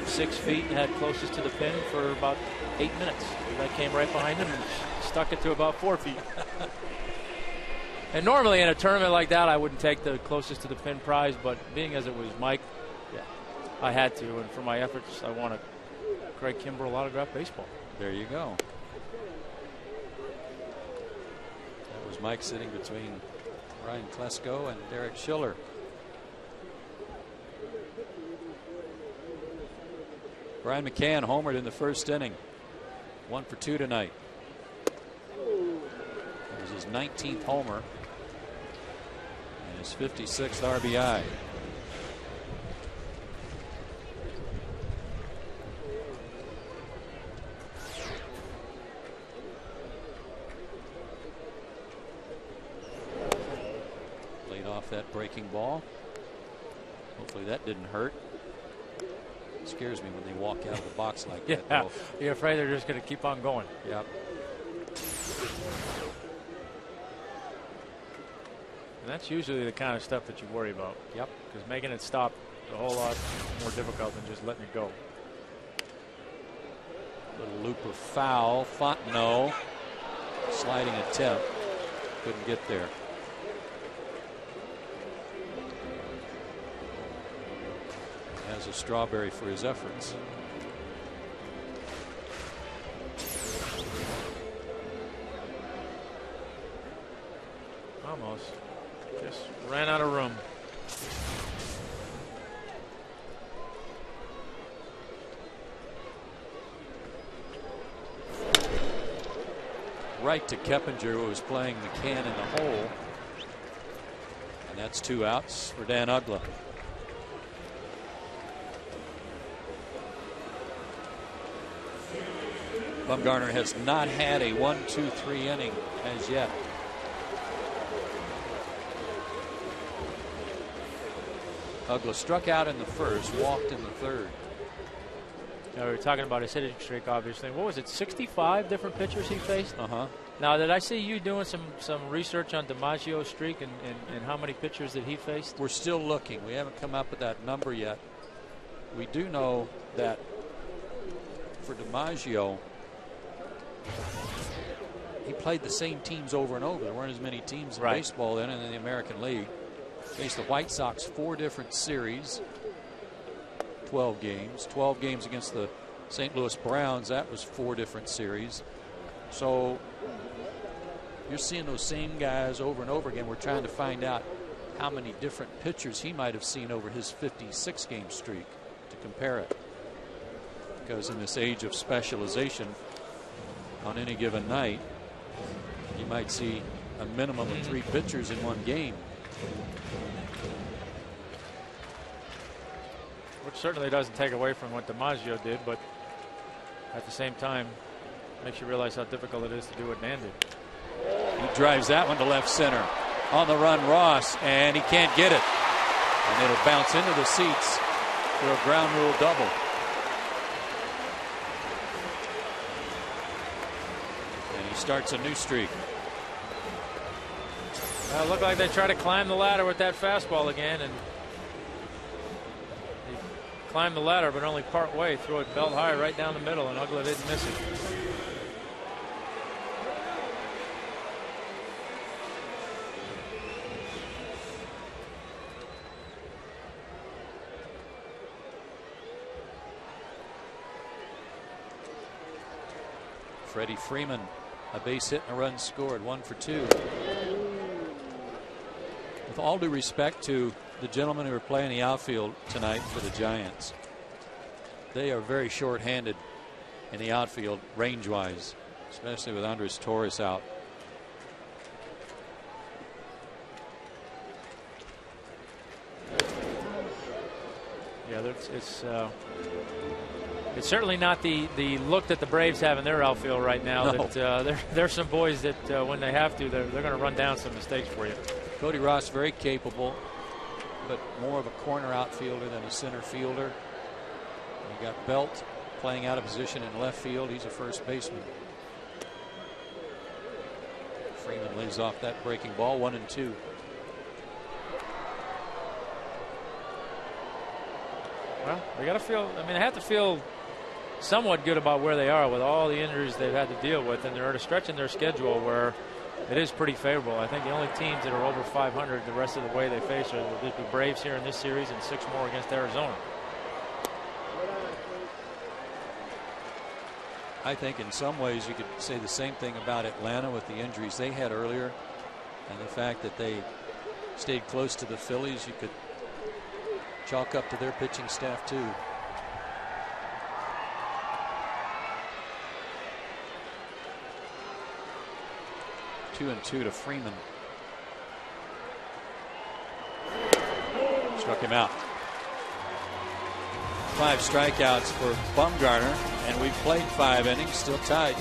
6 feet and had closest to the pin for about 8 minutes. And I came right behind him and stuck it to about 4 feet. And normally in a tournament like that, I wouldn't take the closest to the pin prize, but being as it was Mike, I had to. And for my efforts, I won a Craig Kimbrell autographed baseball. There you go. That was Mike sitting between Ryan Klesko and Derek Schiller. Brian McCann homered in the first inning. 1 for 2 tonight. It was his 19th homer and his 56th RBI. Laid off that breaking ball. Hopefully that didn't hurt. It scares me when they walk out of the box like that, though. You're afraid they're just going to keep on going. Yep. And that's usually the kind of stuff that you worry about. Yep. Because making it stop is a whole lot more difficult than just letting it go. Little looper foul. Fontenot. Sliding attempt. Couldn't get there. Has a strawberry for his efforts. Almost. Just ran out of room. Right to Keppinger, who was playing McCann in the hole. And that's 2 outs for Dan Uggla. Bumgarner has not had a 1-2-3 inning as yet. Uggla struck out in the first, walked in the third. Now, we were talking about his hitting streak, obviously. What was it, 65 different pitchers he faced? Uh-huh. Now, did I see you doing some research on DiMaggio's streak and how many pitchers that he faced? We're still looking. We haven't come up with that number yet. We do know that for DiMaggio, he played the same teams over and over. There weren't as many teams in baseball then in the American League. Faced the White Sox 4 different series, 12 games. 12 games against the St. Louis Browns. That was 4 different series. So you're seeing those same guys over and over again. We're trying to find out how many different pitchers he might have seen over his 56-game streak to compare it. Because in this age of specialization, on any given night, you might see a minimum of 3 pitchers in one game. Which certainly doesn't take away from what DiMaggio did, but at the same time makes you realize how difficult it is to do what Dan did. He drives that one to left center. On the run, Ross, and he can't get it. And it'll bounce into the seats for a ground rule double. And he starts a new streak. Well, it looked like they tried to climb the ladder with that fastball again, and he climbed the ladder, but only part way. Threw it belt high right down the middle, and Uggla didn't miss it. Freddie Freeman, a base hit and a run scored, 1 for 2. With all due respect to the gentlemen who are playing the outfield tonight for the Giants, they are very short-handed in the outfield range-wise, especially with Andres Torres out. Yeah, it's certainly not the look that the Braves have in their outfield right now. No. That there's some boys that when they have to, they're going to run down some mistakes for you. Cody Ross, very capable, but more of a corner outfielder than a center fielder. You got Belt playing out of position in left field. He's a first baseman. Freeman lays off that breaking ball, 1-2. Well, they got to feel. I mean, they have to feel somewhat good about where they are with all the injuries they've had to deal with, and they're at a stretch in their schedule where it is pretty favorable. I think the only teams that are over 500 the rest of the way they face are the Braves here in this series and 6 more against Arizona. I think in some ways you could say the same thing about Atlanta with the injuries they had earlier, and the fact that they stayed close to the Phillies. You could chalk up to their pitching staff too. 2-2 to Freeman. Struck him out. 5 strikeouts for Bumgarner, and we've played 5 innings, still tied.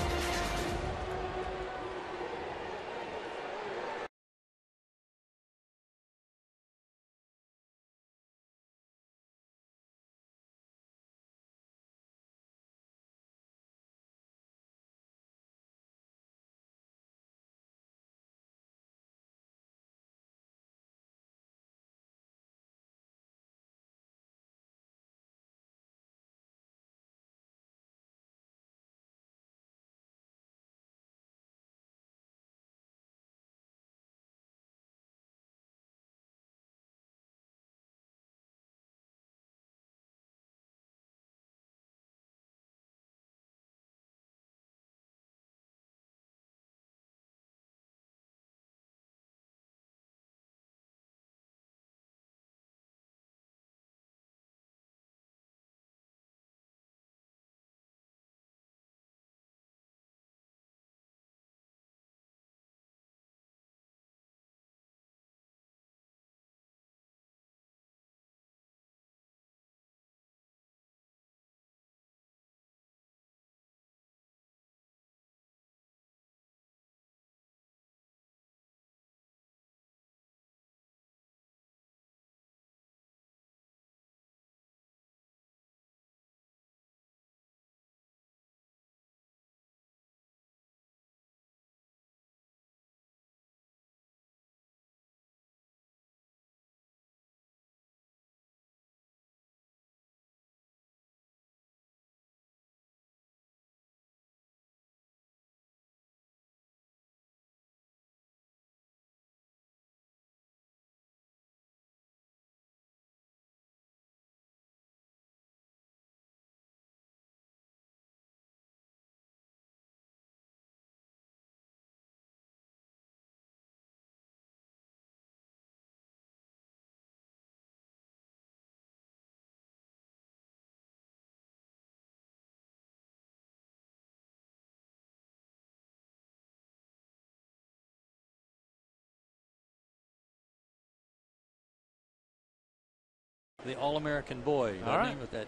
The All-American boy, doesn't he, with that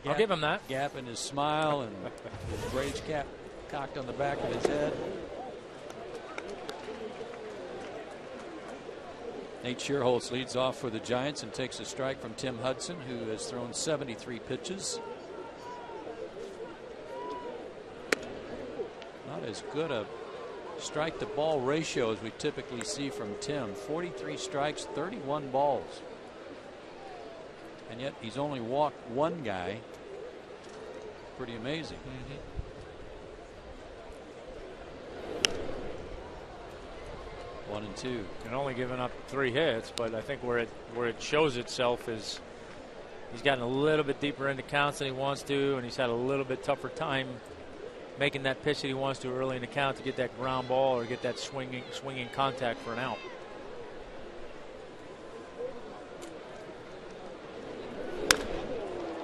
I'll give him that. Gap in his smile and his Braves cap cocked on the back of his head. Nate Shearholtz leads off for the Giants and takes a strike from Tim Hudson, who has thrown 73 pitches. Not as good a strike to ball ratio as we typically see from Tim. 43 strikes, 31 balls. And yet he's only walked 1 guy. Pretty amazing. 1-2. And only giving up 3 hits, but I think where it shows itself is he's gotten a little bit deeper into counts than he wants to, and he's had a little bit tougher time making that pitch that he wants to early in the count to get that ground ball or get that swinging contact for an out.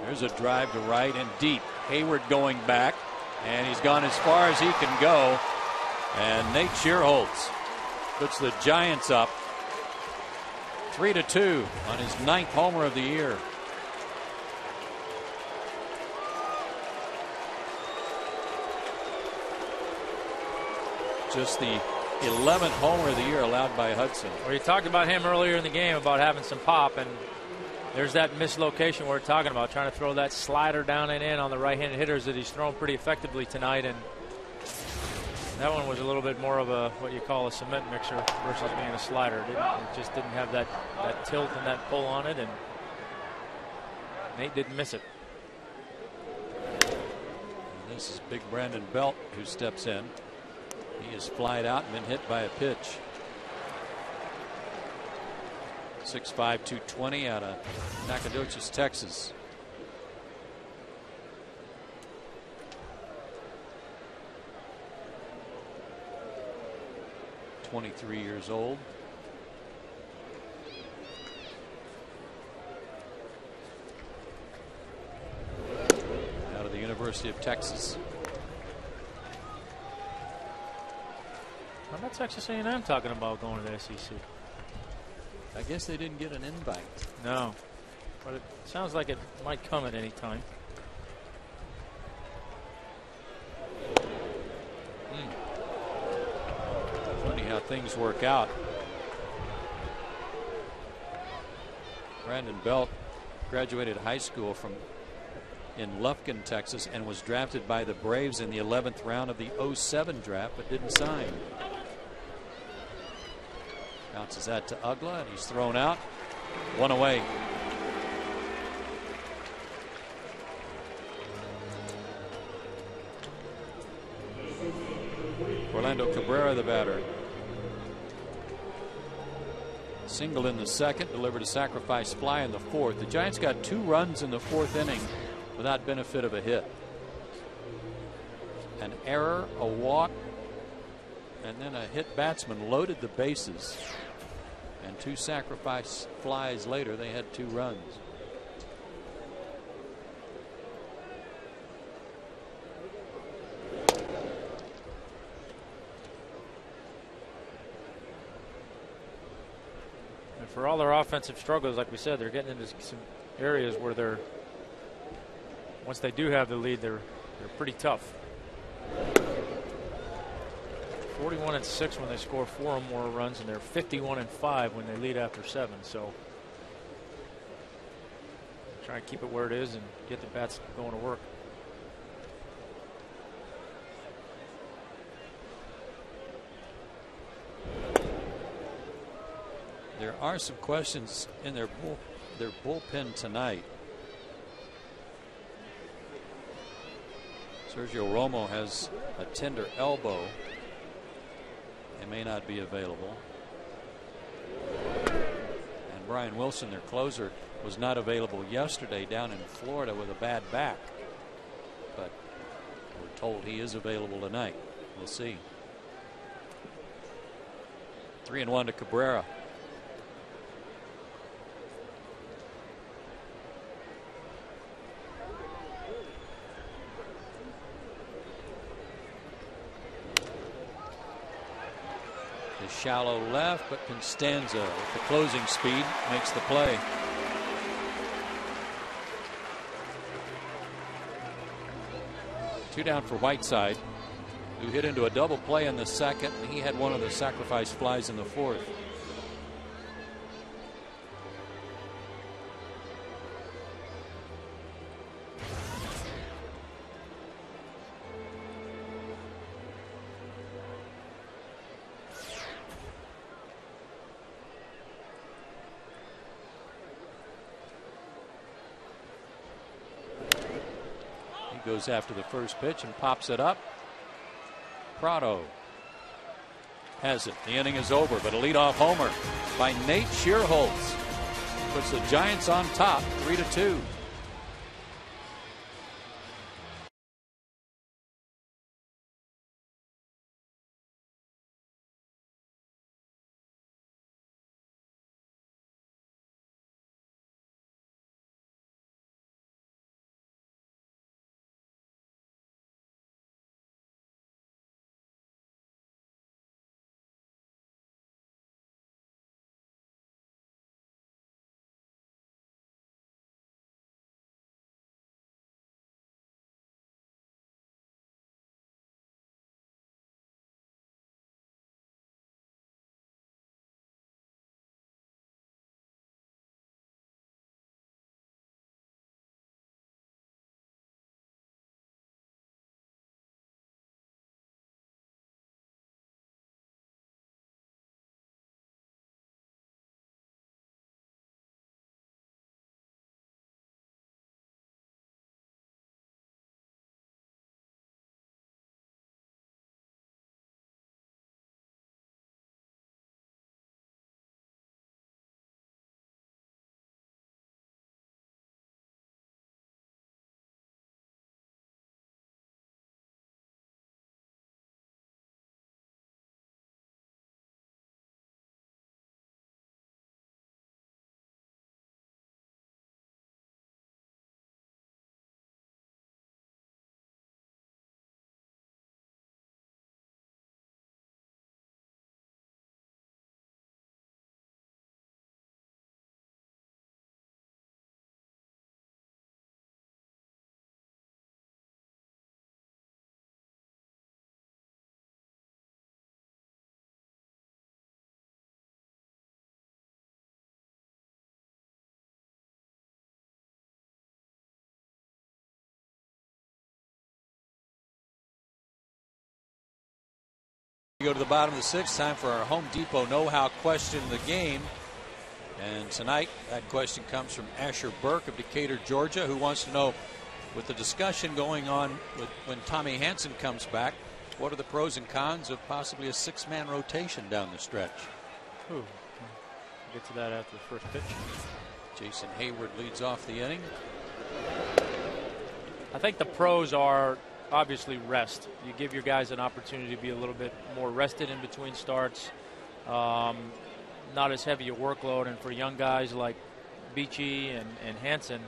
There's a drive to right and deep. Hayward going back, and he's gone as far as he can go. And Nate Shearholtz puts the Giants up 3-2 on his 9th homer of the year. Just the 11th homer of the year allowed by Hudson. Well, you talked about him earlier in the game about having some pop, and there's that mislocation we're talking about, trying to throw that slider down and in on the right-handed hitters that he's thrown pretty effectively tonight. And that one was a little bit more of a what you call a cement mixer versus being a slider. It just didn't have that tilt and that pull on it, and Nate didn't miss it. And this is big Brandon Belt who steps in. He is flied out and been hit by a pitch. 6'5", 220 out of Nacogdoches, Texas. (23 years old). Out of the University of Texas. How about Texas A&M talking about going to the SEC? I guess they didn't get an invite. No, but it sounds like it might come at any time. Funny how things work out. Brandon Belt graduated high school in Lufkin, Texas, and was drafted by the Braves in the 11th round of the '07 draft, but didn't sign. Bounces that to Ugla, and he's thrown out. One away. Orlando Cabrera, the batter. Single in the second, delivered a sacrifice fly in the fourth. The Giants got 2 runs in the 4th inning without benefit of a hit. An error, a walk, and then a hit batsman loaded the bases. And 2 sacrifice flies later, they had 2 runs. And for all their offensive struggles, like we said, they're getting into some areas where they're, once they do have the lead, they're pretty tough. 41-6 when they score 4 or more runs, and they're 51-5 when they lead after 7. So try and keep it where it is and get the bats going to work. There are some questions in their bullpen tonight. Sergio Romo has a tender elbow. He may not be available. And Brian Wilson, their closer, was not available yesterday down in Florida with a bad back. But we're told he is available tonight. We'll see. 3-1 to Cabrera. Shallow left, but Constanza with the closing speed makes the play. Two down for Whiteside, who hit into a double play in the second, and he had one of the sacrifice flies in the 4th. Goes after the first pitch and pops it up. Prado has it. The inning is over, but a leadoff homer by Nate Schierholtz puts the Giants on top 3-2. go to the bottom of the 6th. Time for our Home Depot know-how question of the game. And tonight, that question comes from Asher Burke of Decatur, Georgia, who wants to know, with the discussion going on when Tommy Hanson comes back, what are the pros and cons of possibly a 6-man rotation down the stretch? Ooh. We'll get to that after the first pitch. Jason Hayward leads off the inning. I think the pros are obviously rest. You give your guys an opportunity to be a little bit more rested in between starts. Not as heavy a workload, and for young guys like Beachy and Hanson,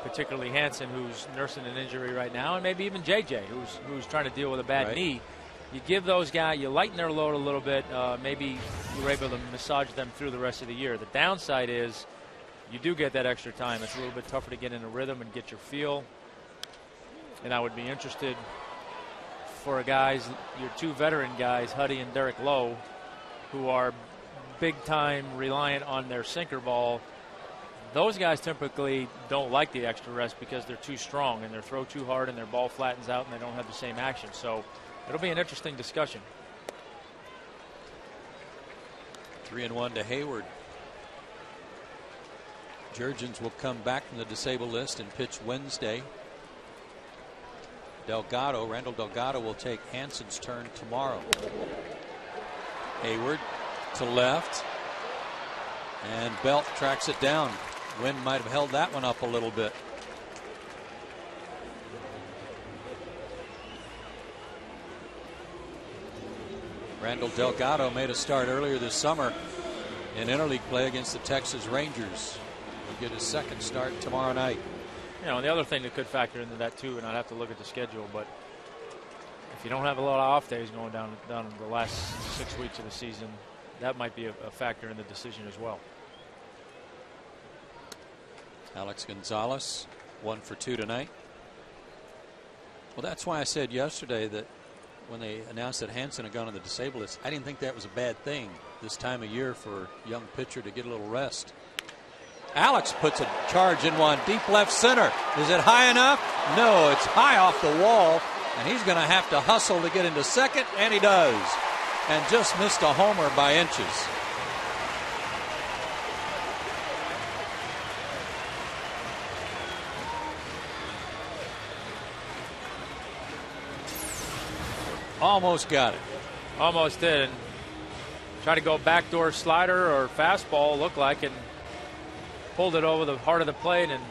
particularly Hanson, who's nursing an injury right now, and maybe even JJ, who's trying to deal with a bad knee. You give those guys, you lighten their load a little bit. Maybe you're able to massage them through the rest of the year. The downside is you do get that extra time. It's a little bit tougher to get in a rhythm and get your feel. And I would be interested for guys, your 2 veteran guys, Huddy and Derek Lowe, who are big time reliant on their sinker ball. Those guys typically don't like the extra rest because they're too strong and they throw too hard and their ball flattens out and they don't have the same action. So it'll be an interesting discussion. 3-1 to Hayward. Jurgens will come back from the disabled list and pitch Wednesday. Randall Delgado will take Hanson's turn tomorrow. Hayward to left, and Belt tracks it down. Wind might have held that one up a little bit. Randall Delgado made a start earlier this summer in interleague play against the Texas Rangers. He'll get his 2nd start tomorrow night. You know, and the other thing that could factor into that too, and I'd have to look at the schedule, but if you don't have a lot of off days going down the last 6 weeks of the season, that might be a factor in the decision as well. Alex Gonzalez, 1 for 2 tonight. Well, that's why I said yesterday that when they announced that Hanson had gone on the disabled list, I didn't think that was a bad thing this time of year for a young pitcher to get a little rest. Alex puts a charge in one deep left center. Is it high enough? No, it's high off the wall, and he's going to have to hustle to get into second, and he does. And just missed a homer by inches. Almost got it. Almost did. And try to go backdoor slider or fastball, looked like, and pulled it over the heart of the plate, and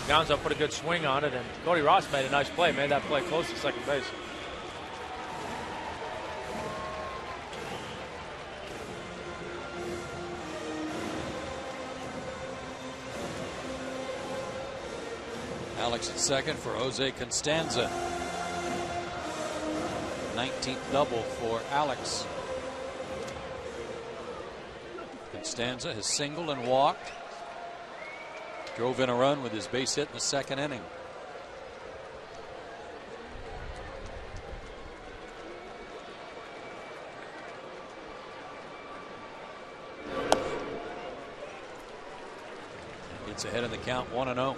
Gonzo put a good swing on it, and Cody Ross made a nice play, made that play close to second base. Alex at second for Jose Constanza. 19th double for Alex. Constanza has singled and walked. Drove in a run with his base hit in the 2nd inning. Gets ahead in the count, 1-0.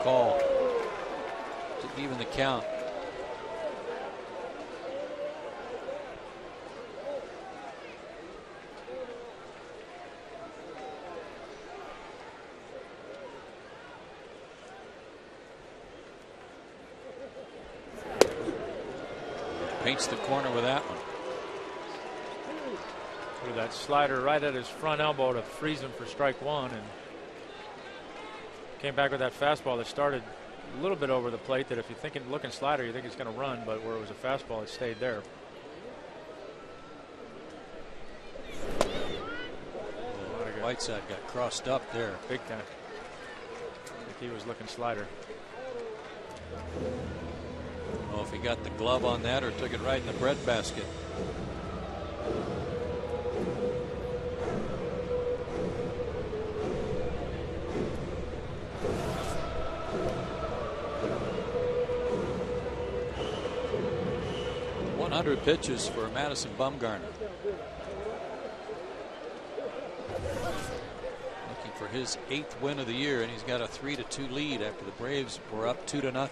Call to even the count. Paints the corner with that one. Threw that slider right at his front elbow to freeze him for strike 1, and came back with that fastball that started a little bit over the plate, that if you're looking slider, you think it's going to run, but where it was a fastball, it stayed there. Whiteside got crossed up there. Big time. I think he was looking slider. I don't know if he got the glove on that or took it right in the breadbasket. 100 pitches for Madison Bumgarner. Looking for his 8th win of the year, and he's got a 3-2 lead after the Braves were up 2-0.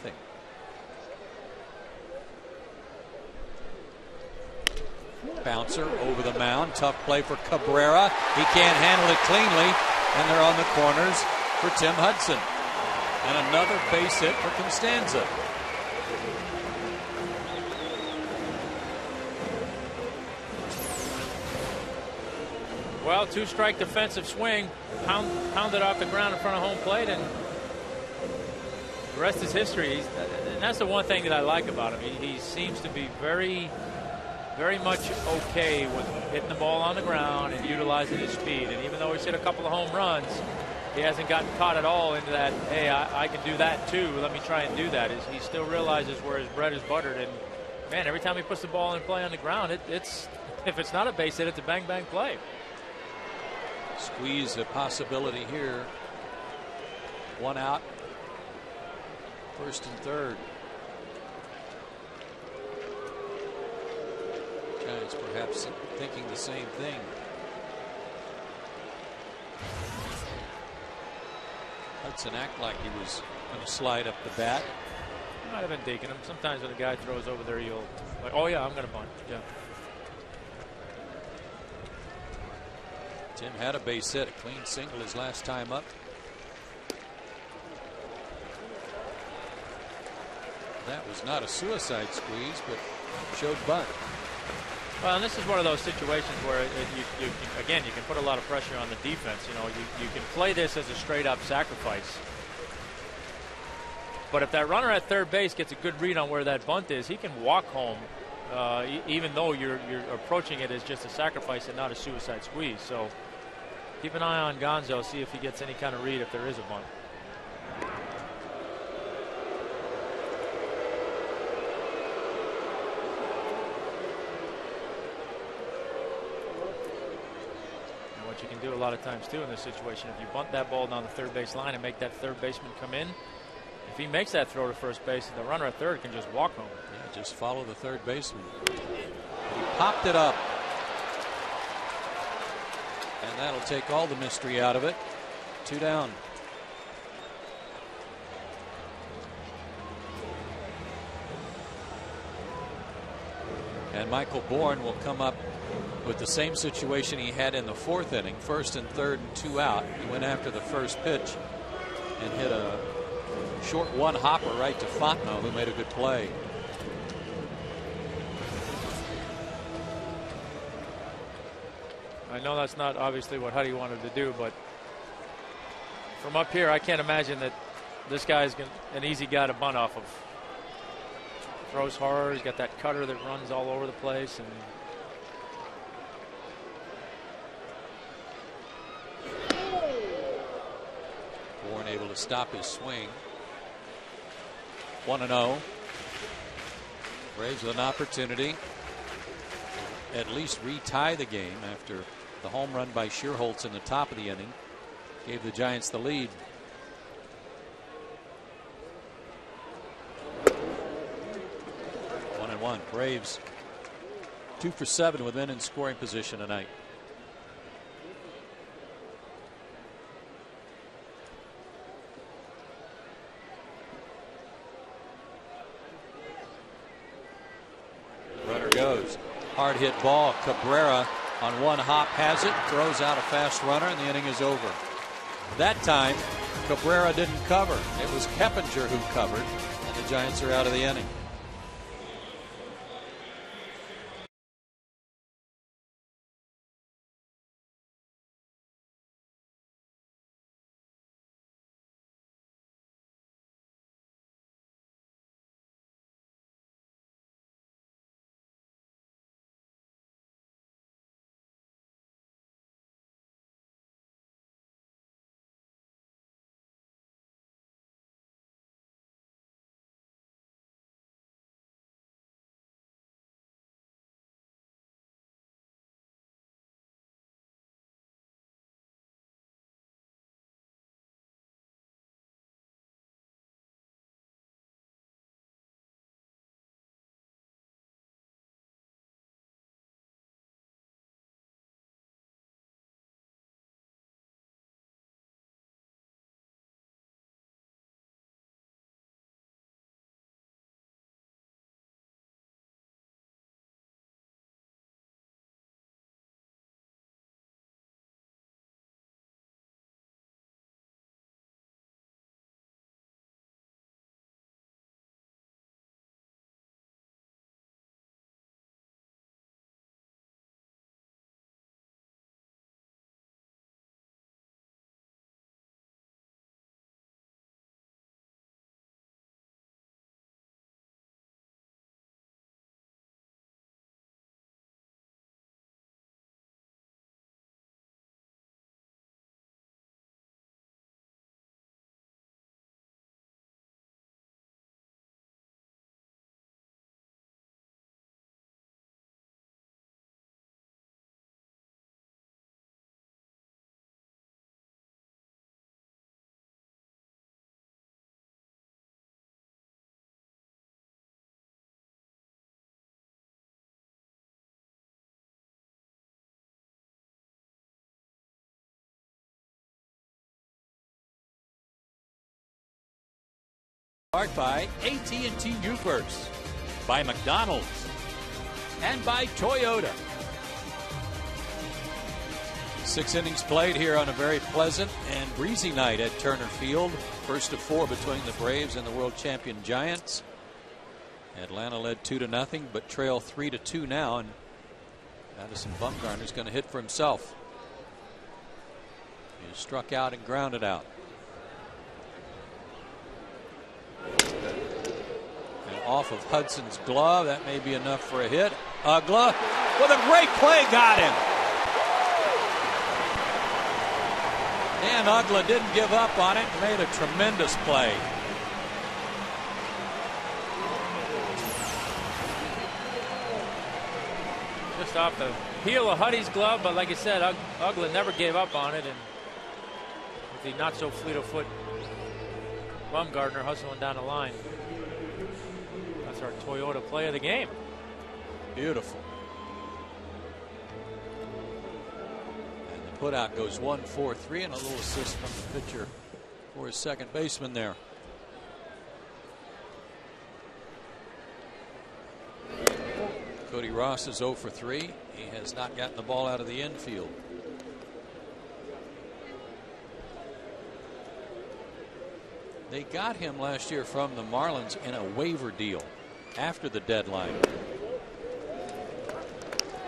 Bouncer over the mound. Tough play for Cabrera. He can't handle it cleanly, and they're on the corners for Tim Hudson. And another base hit for Constanza. Well, 2-strike defensive swing, pounded off the ground in front of home plate, and the rest is history. And that's the one thing that I like about him. He seems to be very much okay with hitting the ball on the ground and utilizing his speed. And even though he's hit a couple of home runs, he hasn't gotten caught at all into that, hey, I can do that too, let me try and do that. He still realizes where his bread is buttered. And, man, every time he puts the ball in play on the ground, if it's not a base hit, it's a bang-bang play. Squeeze a possibility here. 1 out. 1st and 3rd. Giants perhaps thinking the same thing. Hudson act like he was going to slide up the bat. Might have been digging him. Sometimes when a guy throws over there, you'll like, oh yeah, I'm going to bunt. Yeah. Tim had a base hit, a clean single his last time up. That was not a suicide squeeze, but showed bunt. Well, and this is one of those situations where you can put a lot of pressure on the defense. You know, you can play this as a straight-up sacrifice. But if that runner at third base gets a good read on where that bunt is, he can walk home, even though you're approaching it as just a sacrifice and not a suicide squeeze. So keep an eye on Gonzo, see if he gets any kind of read if there is a bunt. You can do a lot of times too in this situation, if you bunt that ball down the third base line and make that third baseman come in, if he makes that throw to first base, the runner at third can just walk home. Yeah, just follow the third baseman. He popped it up, and that'll take all the mystery out of it. 2 down. And Michael Bourne will come up with the same situation he had in the 4th inning, 1st and 3rd and 2 out. He went after the first pitch and hit a short one hopper right to Fontenot, who made a good play. I know that's not obviously what Huddy wanted to do, but from up here, I can't imagine that this guy's an easy guy to bunt off of. Throws hard, he's got that cutter that runs all over the place, and Bourne able to stop his swing. 1-0. Braves with an opportunity to at least retie the game after the home run by Schierholtz in the top of the inning gave the Giants the lead. One. Braves 2 for 7 with men in scoring position tonight. Runner goes. Hard hit ball. Cabrera on one hop has it, throws out a fast runner, and the inning is over. That time Cabrera didn't cover. It was Keppinger who covered, and the Giants are out of the inning. part by AT&T Uverse, by McDonald's, and by Toyota. 6 innings played here on a very pleasant and breezy night at Turner Field. First of 4 between the Braves and the world champion Giants. Atlanta led 2-0, but trail 3-2 now, and Madison Bumgarner's going to hit for himself. He struck out and grounded out. And off of Hudson's glove, that may be enough for a hit. Ugla with a great play, got him. Dan Ugla didn't give up on it and made a tremendous play. Just off the heel of Huddy's glove, but like I said, Ugla never gave up on it, and with the not so fleet of foot Bumgarner hustling down the line. That's our Toyota play of the game. Beautiful. And the putout goes 1-4-3, and a little assist from the pitcher for his second baseman there. Cody Ross is 0 for 3. He has not gotten the ball out of the infield. They got him last year from the Marlins in a waiver deal after the deadline.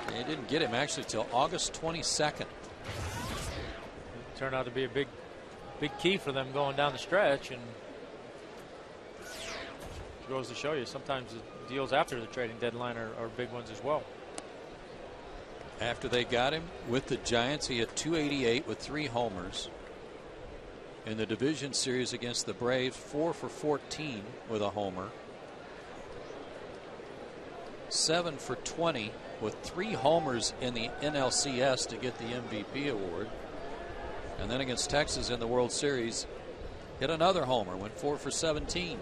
They didn't get him actually till August 22nd. Turned out to be a big key for them going down the stretch, and goes to show you sometimes the deals after the trading deadline are big ones as well. After they got him with the Giants, he had 288 with 3 homers. In the division series against the Braves, 4 for 14 with a homer. 7 for 20 with 3 homers in the NLCS to get the MVP award. And then against Texas in the World Series, hit another homer, went 4 for 17.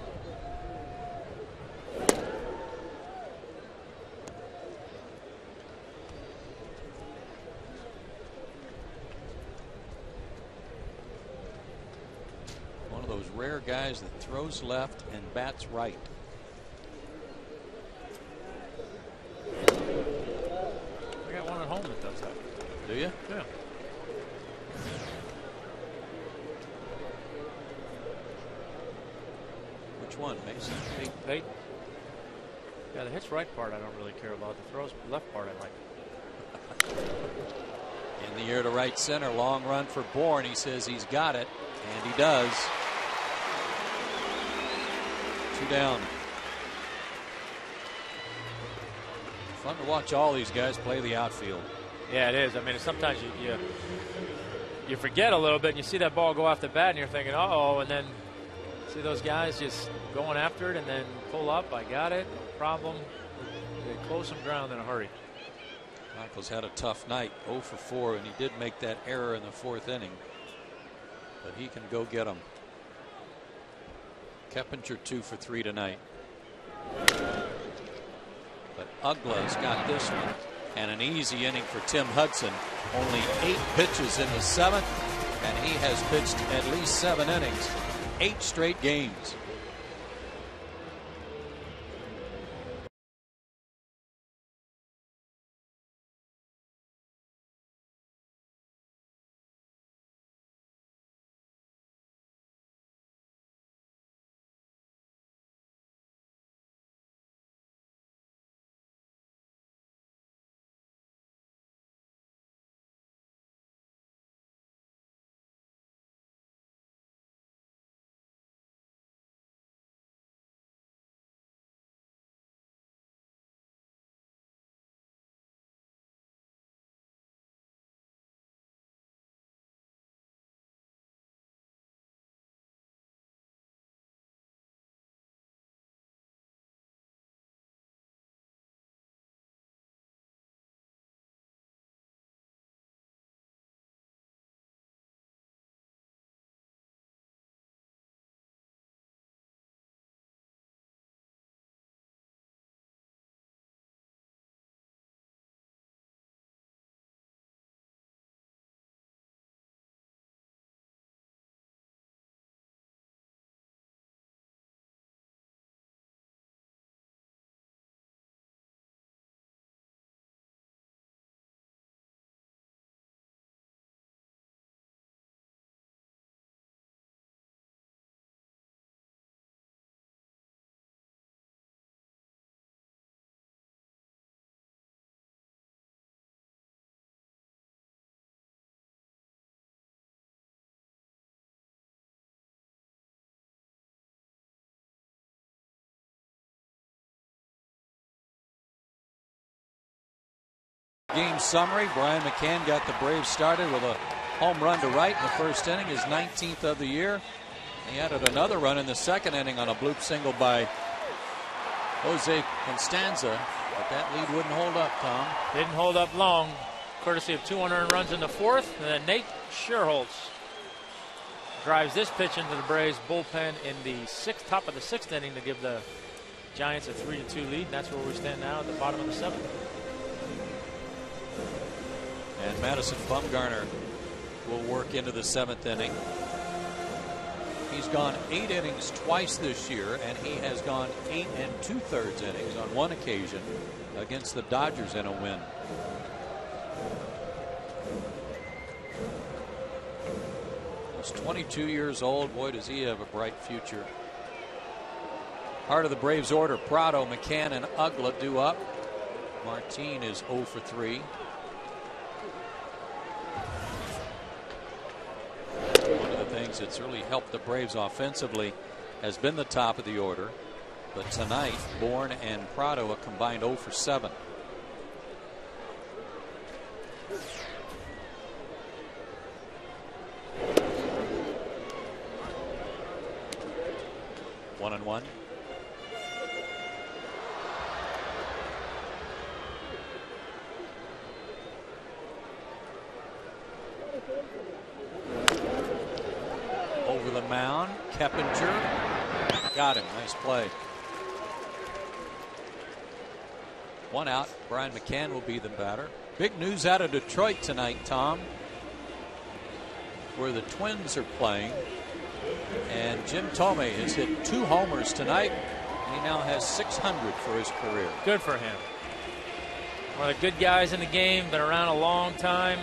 Those rare guys that throws left and bats right. I got one at home that does that. Do you? Yeah. Which one, Mason? Peyton. Yeah, the hits right part I don't really care about. The throws left part I like. In the air to right center, long run for Bourne. He says he's got it, and he does. 2 down. Fun to watch all these guys play the outfield. Yeah, it is. I mean, sometimes you forget a little bit, and you see that ball go off the bat, and you're thinking, uh-oh, and then see those guys just going after it, and then pull up. I got it. No problem. They close some ground in a hurry. Michaels had a tough night, 0 for 4, and he did make that error in the 4th inning. But he can go get them. Keppinger 2 for 3 tonight. But Ugla's got this one, and an easy inning for Tim Hudson. Only 8 pitches in the 7th, and he has pitched at least 7 innings, 8 straight games. Game summary. Brian McCann got the Braves started with a home run to right in the first inning, his 19th of the year. He added another run in the second inning on a bloop single by Jose Constanza, but that lead wouldn't hold up, Tom. Didn't hold up long, courtesy of 2 unearned runs in the fourth. And then Nate Scherholtz drives this pitch into the Braves bullpen in the top of the sixth inning to give the Giants a 3-2 lead. And that's where we stand now at the bottom of the seventh. And Madison Bumgarner will work into the seventh inning. He's gone 8 innings twice this year, and he has gone 8 2/3 innings on one occasion against the Dodgers in a win. He's 22 years old. Boy, does he have a bright future. Part of the Braves order: Prado, McCann, and Ugla due up. Martin is 0 for 3. One of the things that's really helped the Braves offensively has been the top of the order. But tonight, Bourne and Prado a combined 0 for 7. One and one. Over the mound, Keppinger got him. Nice play. 1 out. Brian McCann will be the batter. Big news out of Detroit tonight, Tom, where the Twins are playing. And Jim Thome has hit 2 homers tonight. He now has 600 for his career. Good for him. One of the good guys in the game, been around a long time.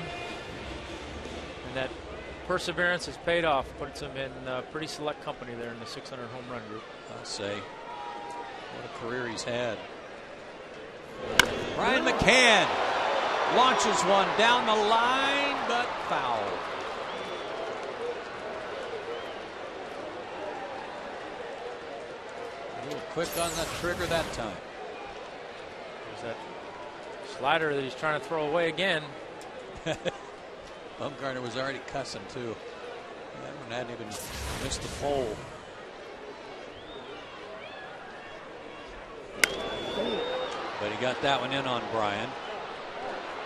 And that perseverance has paid off. Puts him in pretty select company there in the 600 home run group. I'll say, what a career he's had. Brian McCann launches one down the line, but foul. A little quick on the trigger that time. There's that slider that he's trying to throw away again. Bumgarner was already cussing too. That one hadn't even missed the pole. But he got that one in on Brian.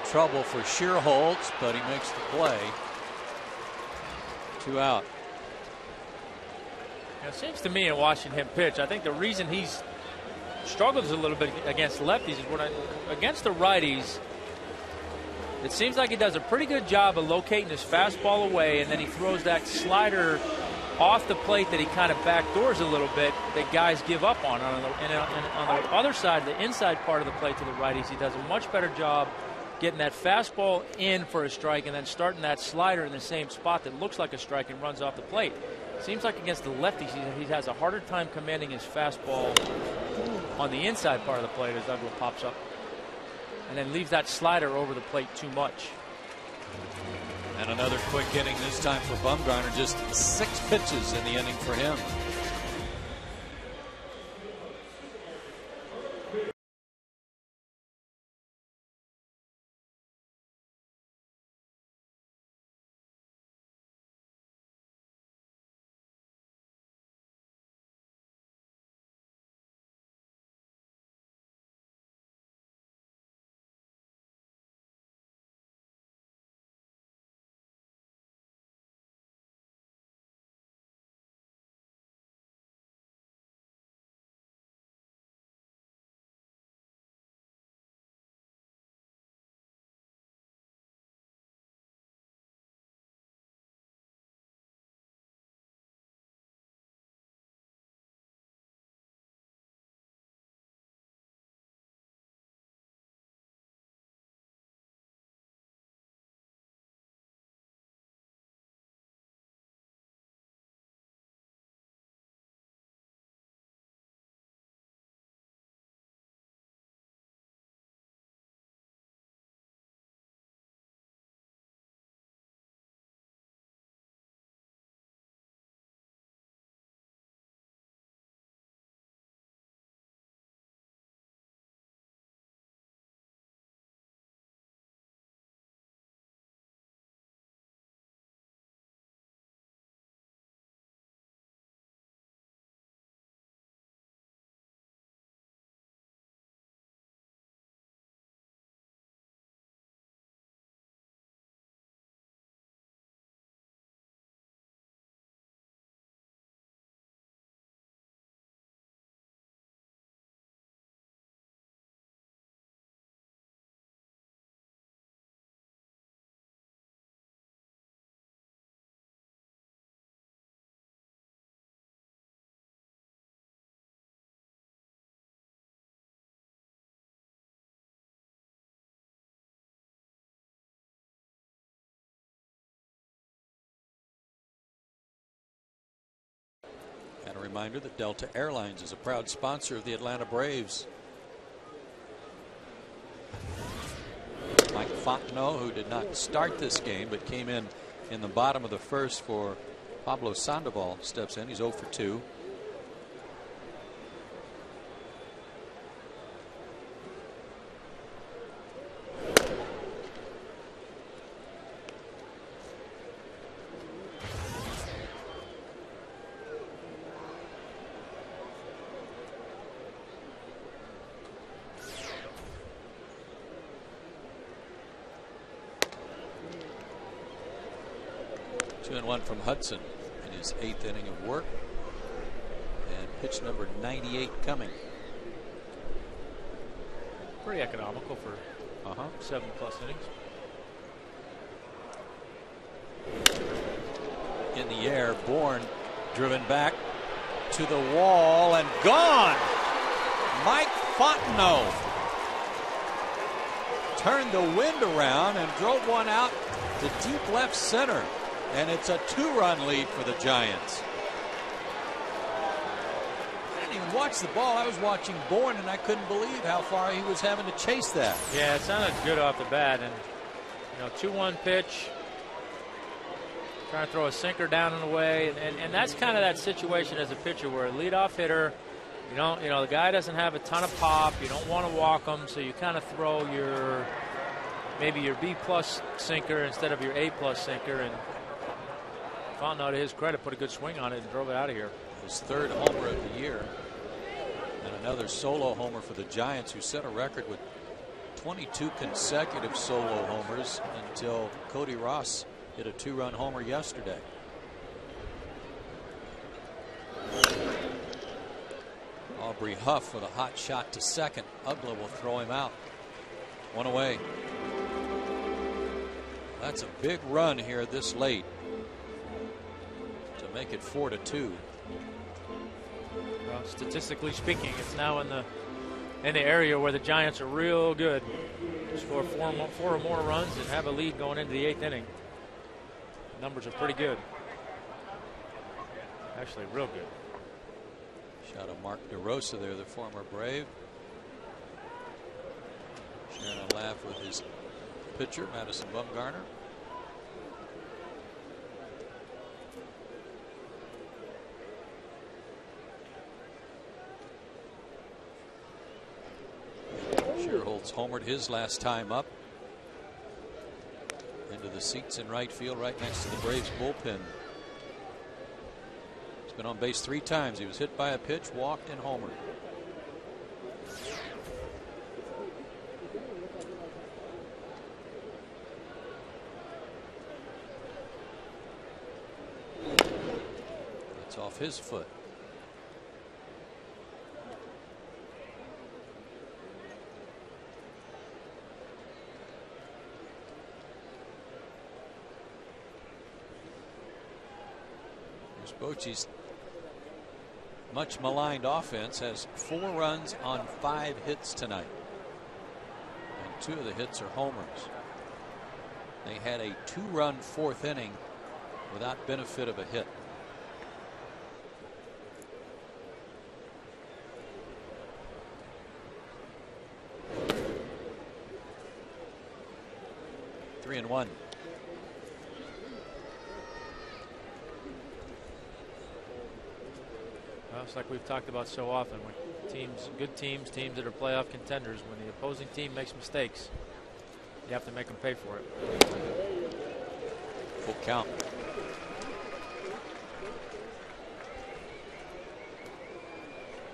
Trouble for Scherholtz, but he makes the play. 2 out. It seems to me in watching him pitch, I think the reason he's struggles a little bit against lefties is against the righties, it seems like he does a pretty good job of locating his fastball away, and then he throws that slider off the plate that he kind of backdoors a little bit that guys give up on. And on the other side, the inside part of the plate to the righties, he does a much better job getting that fastball in for a strike and then starting that slider in the same spot that looks like a strike and runs off the plate. Seems like against the lefties, he has a harder time commanding his fastball on the inside part of the plate as Ugla pops up, and then leaves that slider over the plate too much. And another quick inning this time for Bumgarner. Just 6 pitches in the inning for him. reminder that Delta Airlines is a proud sponsor of the Atlanta Braves. Mike Fontenot, who did not start this game but came in the bottom of the first for Pablo Sandoval, steps in. He's 0 for 2. Two and one from Hudson in his 8th inning of work, and pitch number 98 coming. Pretty economical for 7+ innings. In the air, Bourne driven back to the wall and gone. Mike Fontenot turned the wind around and drove one out to deep left center. And it's a 2-run lead for the Giants. I didn't even watch the ball. I was watching Bourne, and I couldn't believe how far he was having to chase that. Yeah, it sounded good off the bat. And, 2-1 pitch. Trying to throw a sinker down and away. And that's kind of that situation as a pitcher where a leadoff hitter, the guy doesn't have a ton of pop. You don't want to walk him, so you kind of throw maybe your B+ sinker instead of your A+ sinker. And Fontenot, to his credit, put a good swing on it and drove it out of here. His 3rd homer of the year, and another solo homer for the Giants, who set a record with 22 consecutive solo homers until Cody Ross hit a 2-run homer yesterday. Aubrey Huff with a hot shot to second. Ugla will throw him out. 1 away. That's a big run here this late to make it 4-2. Well, statistically speaking, it's now in the area where the Giants are real good. Score 4 or more runs and have a lead going into the 8th inning. Numbers are pretty good. Actually, real good. Shot of Mark DeRosa there, the former Brave. Sharing a laugh with his pitcher, Madison Bumgarner. Sherholtz homered his last time up. Into the seats in right field, right next to the Braves bullpen. He's been on base 3 times. He was hit by a pitch, walked, and homered. It's off his foot. Bochy's much maligned offense has 4 runs on 5 hits tonight, and 2 of the hits are homers. They had a 2-run 4th inning without benefit of a hit. Three and one. It's like we've talked about so often, when good teams that are playoff contenders, when the opposing team makes mistakes, you have to make them pay for it. Full count.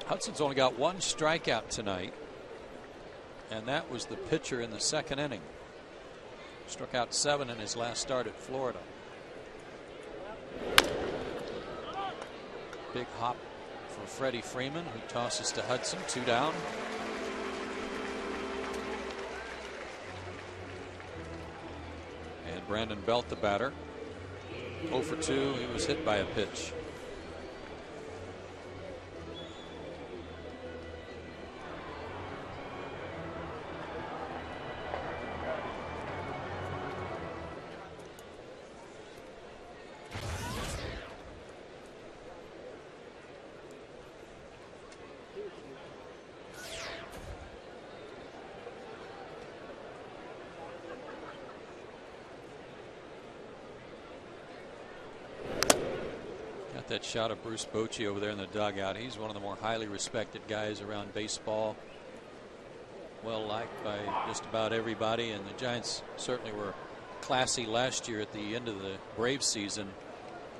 Hudson's only got 1 strikeout tonight, and that was the pitcher in the 2nd inning. Struck out 7 in his last start at Florida. Big hop for Freddie Freeman, who tosses to Hudson. 2 down. And Brandon Belt, the batter. 0 for 2. He was hit by a pitch. Got that shot of Bruce Bochy over there in the dugout. He's one of the more highly respected guys around baseball. Well liked by just about everybody, and the Giants certainly were classy last year at the end of the Braves season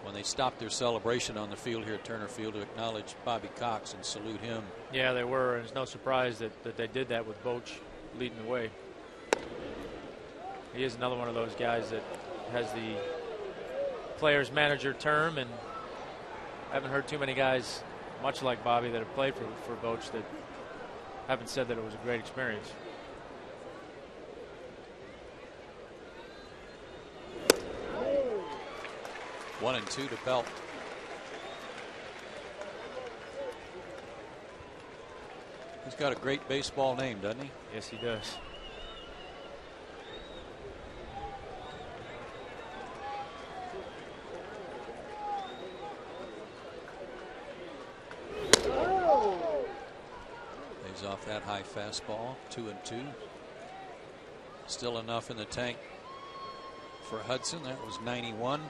when they stopped their celebration on the field here at Turner Field to acknowledge Bobby Cox and salute him. Yeah, they were, and it's no surprise that they did that with Boch leading the way. He is another one of those guys that has the player's manager term, and I haven't heard too many guys much like Bobby that have played for Boch that haven't said that it was a great experience. 1-2 to Belt. He's got a great baseball name, doesn't he? Yes, he does. Lays off that high fastball. 2-2. Still enough in the tank for Hudson. That was 91.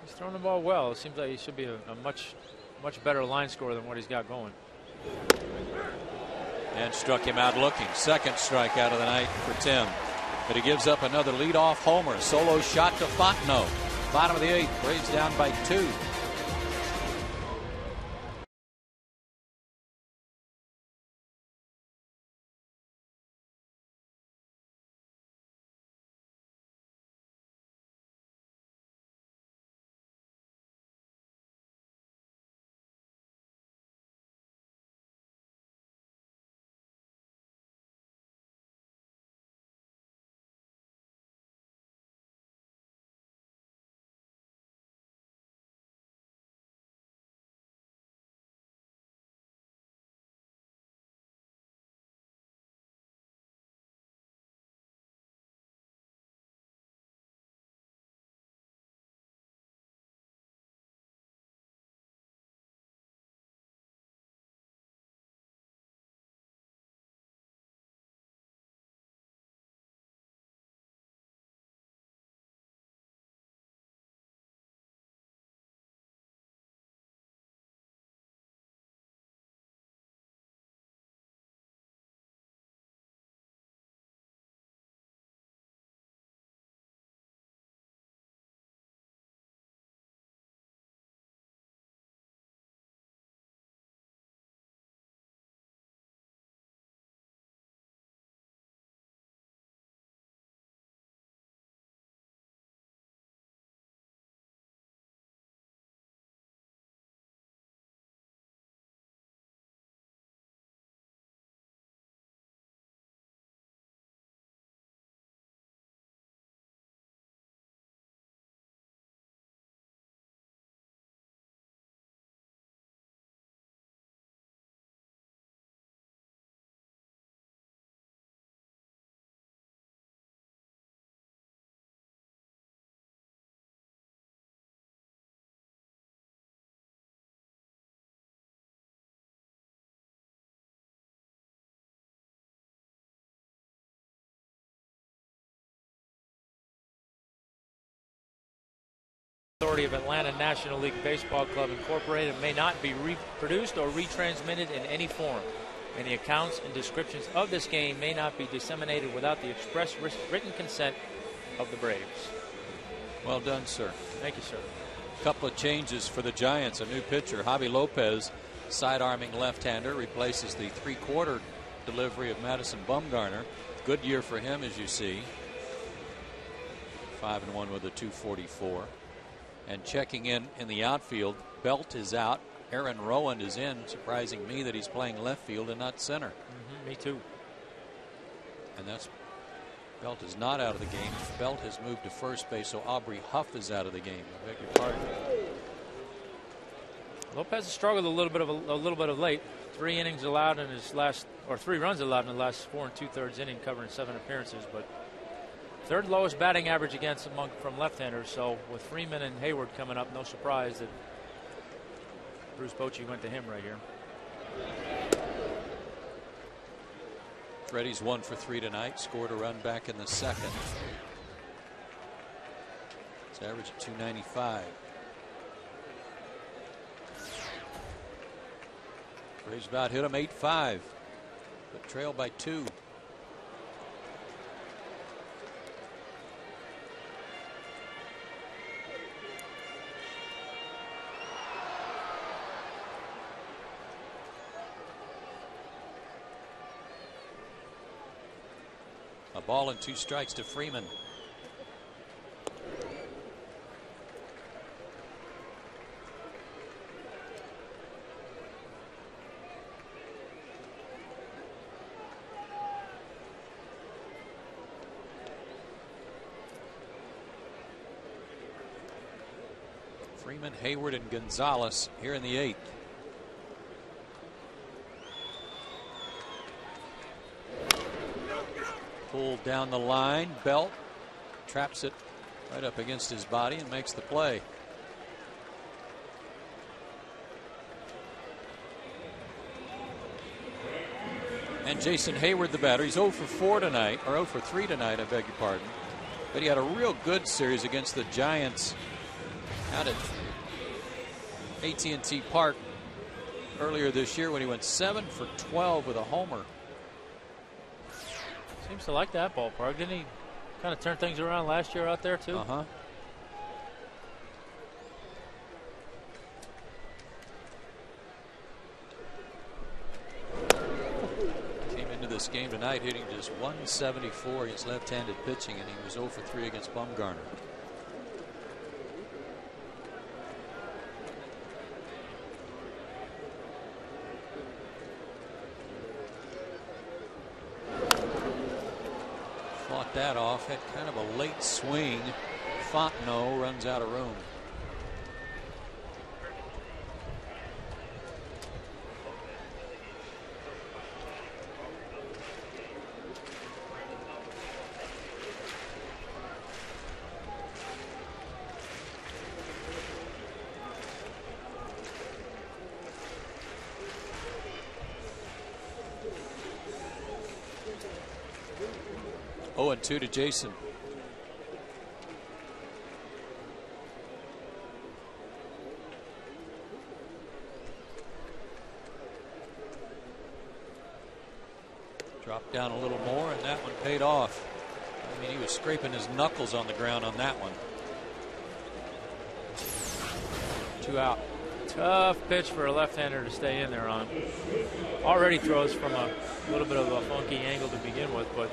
He's throwing the ball well. It seems like he should be a much better line scorer than what he's got going. And struck him out looking. Second strikeout of the night for Tim. But he gives up another leadoff homer. Solo shot to Fontenot. Bottom of the 8th. Braves down by 2. Authority of Atlanta National League Baseball Club Incorporated may not be reproduced or retransmitted in any form, and the accounts and descriptions of this game may not be disseminated without the express written consent of the Braves. Well done, sir. Thank you, sir. A couple of changes for the Giants. A new pitcher, Javi Lopez, side-arming left-hander, replaces the three-quarter delivery of Madison Bumgarner. Good year for him, as you see. 5-1 with a 244. And checking in the outfield, Belt is out. Aaron Rowand is in. Surprising me that he's playing left field and not center. Me too. And that's Belt is not out of the game. Belt has moved to first base, so Aubrey Huff is out of the game. I beg your pardon. Lopez has struggled a little bit of late. 3 innings allowed in his last, or 3 runs allowed in the last 4 2/3 inning, covering 7 appearances, but third lowest batting average against from left-handers. So with Freeman and Hayward coming up, no surprise that Bruce Bochy went to him right here. Freddie's 1 for 3 tonight. Scored a run back in the second. It's average of 295. Braves about hit him 8-5, but trailed by 2. A ball and 2 strikes to Freeman. Freeman, Hayward, and Gonzalez here in the 8th. Pulled down the line. Belt traps it right up against his body and makes the play. And Jason Hayward, the batter, he's 0 for 4 tonight, or 0 for 3 tonight, I beg your pardon. But he had a real good series against the Giants out at AT&T Park earlier this year when he went 7 for 12 with a homer. Seems to like that ballpark. Didn't he kind of turn things around last year out there too? Uh-huh. Came into this game tonight hitting just 174 against left-handed pitching, and he was 0 for 3 against Bumgarner. That off, had kind of a late swing. Fontenot runs out of room. Oh, and 2 to Jason. Dropped down a little more, and that one paid off. I mean, he was scraping his knuckles on the ground on that one. 2 out. Tough pitch for a left-hander to stay in there on. Already throws from a little bit of a funky angle to begin with, but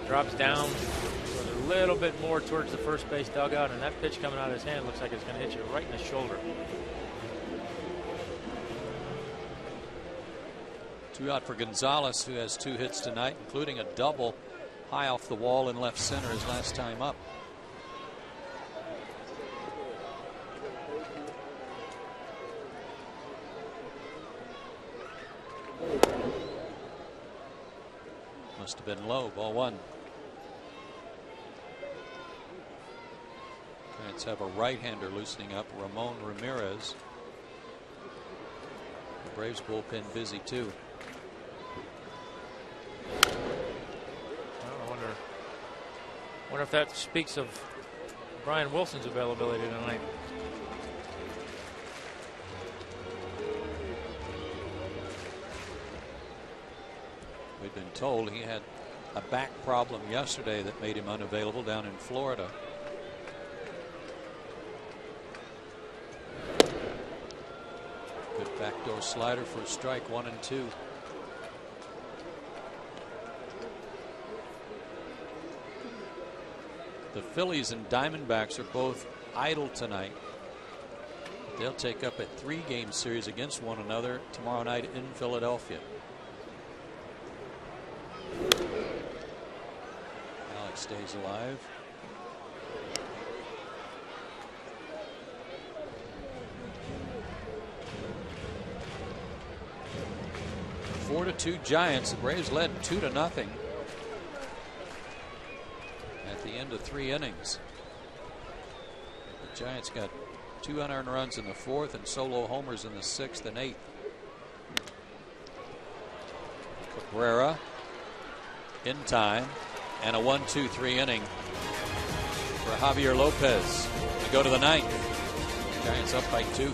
drops down a little bit more towards the first base dugout, and that pitch coming out of his hand looks like it's going to hit you right in the shoulder. 2 out for Gonzalez, who has 2 hits tonight, including a double high off the wall in left center his last time up. Must have been low. Ball 1. Giants have a right-hander loosening up, Ramon Ramirez. The Braves bullpen busy too. I wonder if that speaks of Brian Wilson's availability tonight. We've been told he had a back problem yesterday that made him unavailable down in Florida. Good backdoor slider for a strike, 1 and 2. The Phillies and Diamondbacks are both idle tonight. They'll take up a 3-game series against one another tomorrow night in Philadelphia. Alex stays alive. Four to 2 Giants. The Braves led 2-0 at the end of 3 innings. The Giants got 2 unearned runs in the 4th and solo homers in the 6th and 8th. Cabrera in time, and a 1-2-3 inning for Javier Lopez. We go to the ninth. Giants up by 2.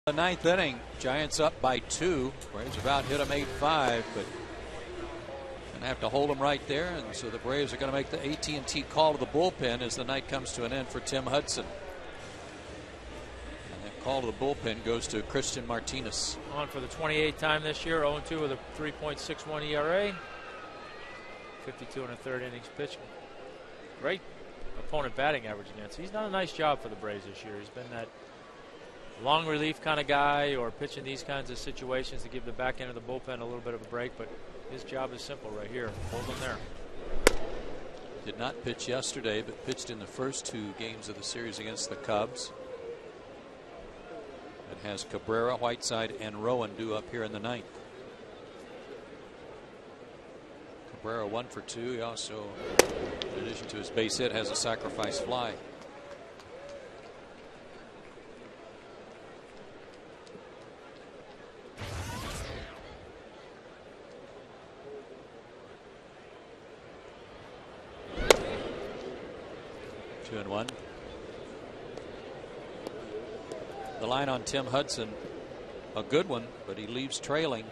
The ninth inning, Giants up by 2. Braves about hit them 8-5, but going to have to hold them right there, and so the Braves are going to make the AT&T call to the bullpen as the night comes to an end for Tim Hudson. And that call to the bullpen goes to Christian Martinez. On for the 28th time this year, 0-2 with a 3.61 ERA. 52 and a third innings pitched. Great opponent batting average against. He's done a nice job for the Braves this year. He's been that long relief kind of guy, or pitching these kinds of situations to give the back end of the bullpen a little bit of a break, but his job is simple right here. Hold him there. Did not pitch yesterday, but pitched in the first 2 games of the series against the Cubs. It has Cabrera, Whiteside, and Rowan due up here in the ninth. Cabrera 1 for 2. He also, in addition to his base hit, has a sacrifice fly. Two and 1. The line on Tim Hudson, a good one, but he leaves trailing.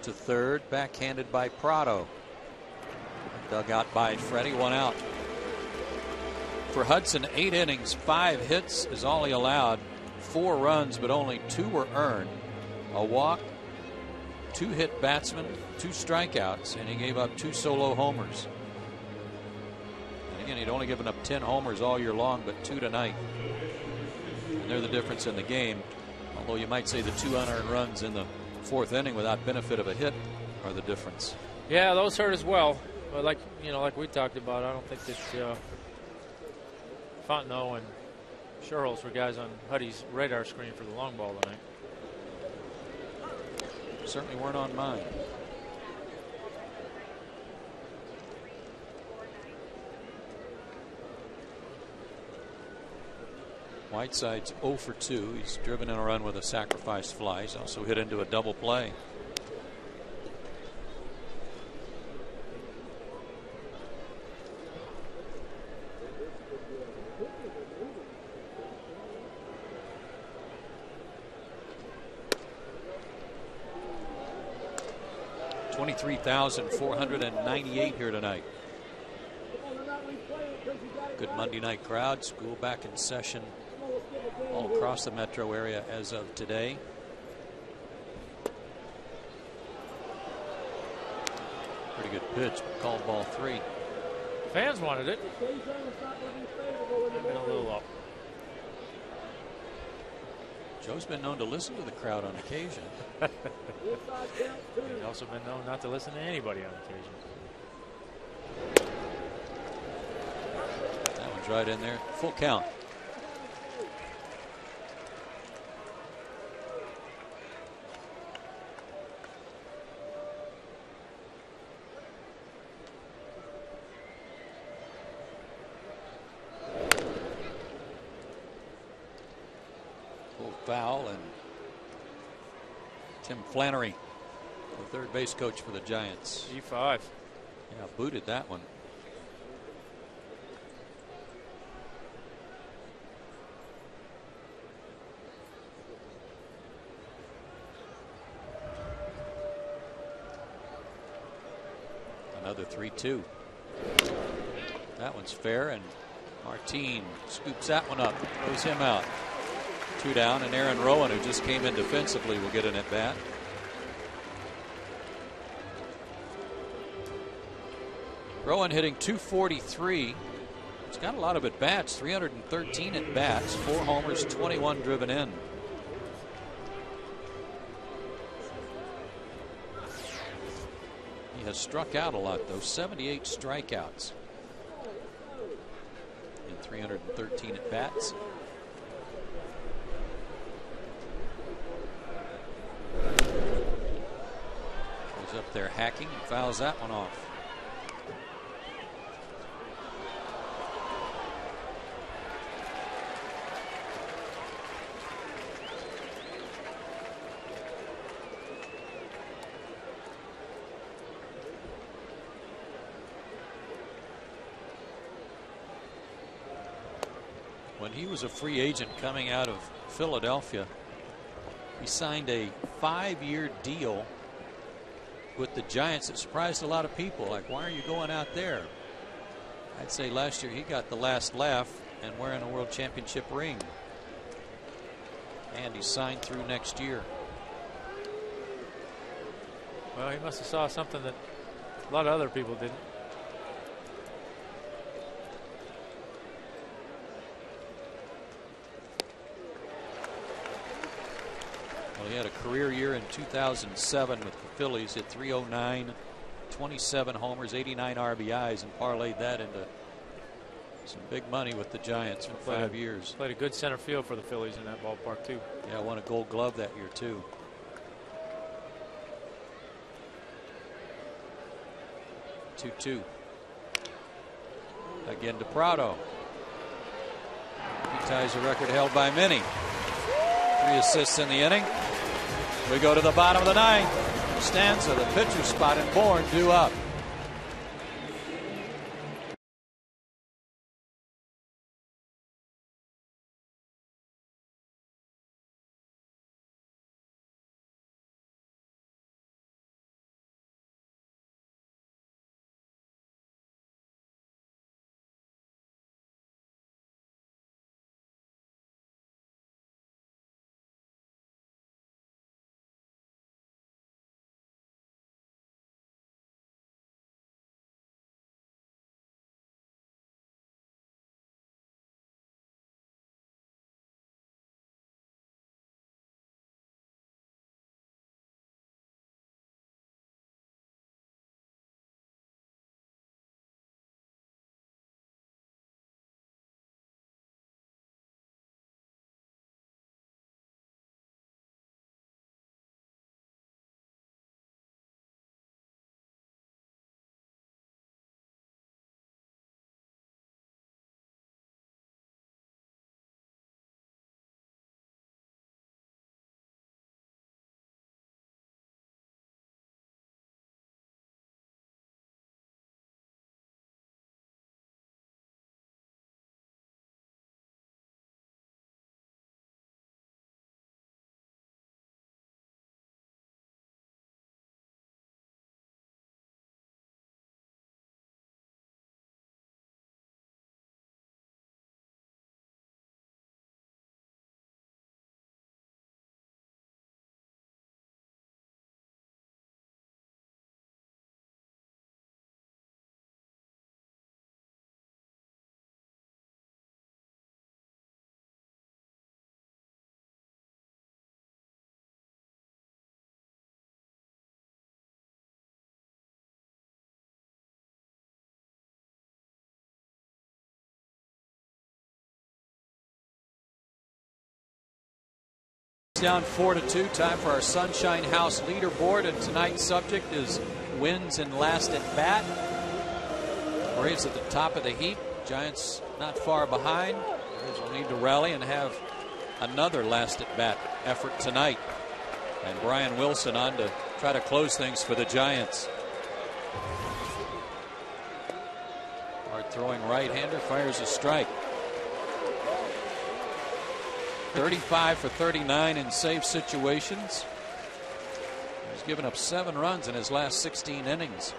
To third, backhanded by Prado. Dug out by Freddie, 1 out. For Hudson, 8 innings, 5 hits is all he allowed. 4 runs, but only 2 were earned. A walk, 2 hit batsmen, 2 strikeouts, and he gave up 2 solo homers. And again, he'd only given up 10 homers all year long, but 2 tonight. And they're the difference in the game. Although you might say the 2 unearned runs in the 4th inning without benefit of a hit are the difference. Yeah, those hurt as well. But like we talked about, I don't think that Fontenot and Sherholz were guys on Huddy's radar screen for the long ball tonight. Certainly weren't on mine. Whiteside's 0 for 2. He's driven in a run with a sacrifice fly. He's also hit into a double play. $23,498 here tonight. Good Monday night crowd. School back in session all across the metro area as of today. Pretty good pitch, but called ball 3. Fans wanted it. Been a little off. Joe's been known to listen to the crowd on occasion. He's also been known not to listen to anybody on occasion. That one's right in there. Full count. Foul, and Tim Flannery, the third base coach for the Giants. G5. Yeah, booted that one. Another 3-2. That one's fair, and Martin scoops that one up, throws him out. 2 down, and Aaron Rowan, who just came in defensively, will get an at bat. Rowan hitting .243. He's got a lot of at bats, 313 at bats, 4 homers, 21 driven in. He has struck out a lot, though, 78 strikeouts in 313 at bats. Up there hacking and fouls that one off. When he was a free agent coming out of Philadelphia, he signed a 5-year deal with the Giants that surprised a lot of people. Like, why are you going out there? I'd say last year he got the last laugh and wearing a world championship ring. And he's signed through next year. Well, he must have saw something that a lot of other people didn't. Well, he had a career year in 2007 with the Phillies, hit .309, 27 homers, 89 RBIs, and parlayed that into some big money with the Giants for 5 years. Played a good center field for the Phillies in that ballpark, too. Yeah, won a Gold Glove that year, too. Two. Again to Prado. He ties a record held by many. 3 assists in the inning. We go to the bottom of the 9th. Stanza, the pitcher spot, and Bourne due up. Down 4-2. Time for our Sunshine House leaderboard, and tonight's subject is wins and last at bat. Braves at the top of the heap. Giants not far behind. Braves will need to rally and have another last at bat effort tonight. And Brian Wilson on to try to close things for the Giants. Hard throwing right-hander fires a strike. 35 for 39 in safe situations. He's given up 7 runs in his last 16 innings.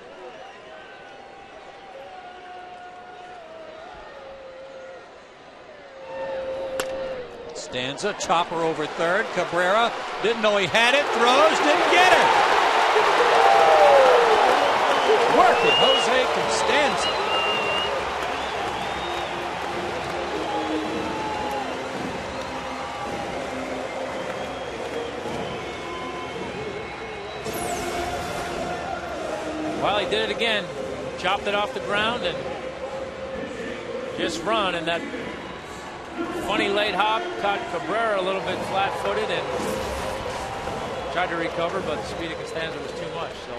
Costanza, chopper over third. Cabrera didn't know he had it. Throws, didn't get it. Work it, Jose Costanza. Well, he did it again. Chopped it off the ground and just run. And that funny late hop caught Cabrera a little bit flat-footed and tried to recover, but the speed of Costanza was too much. So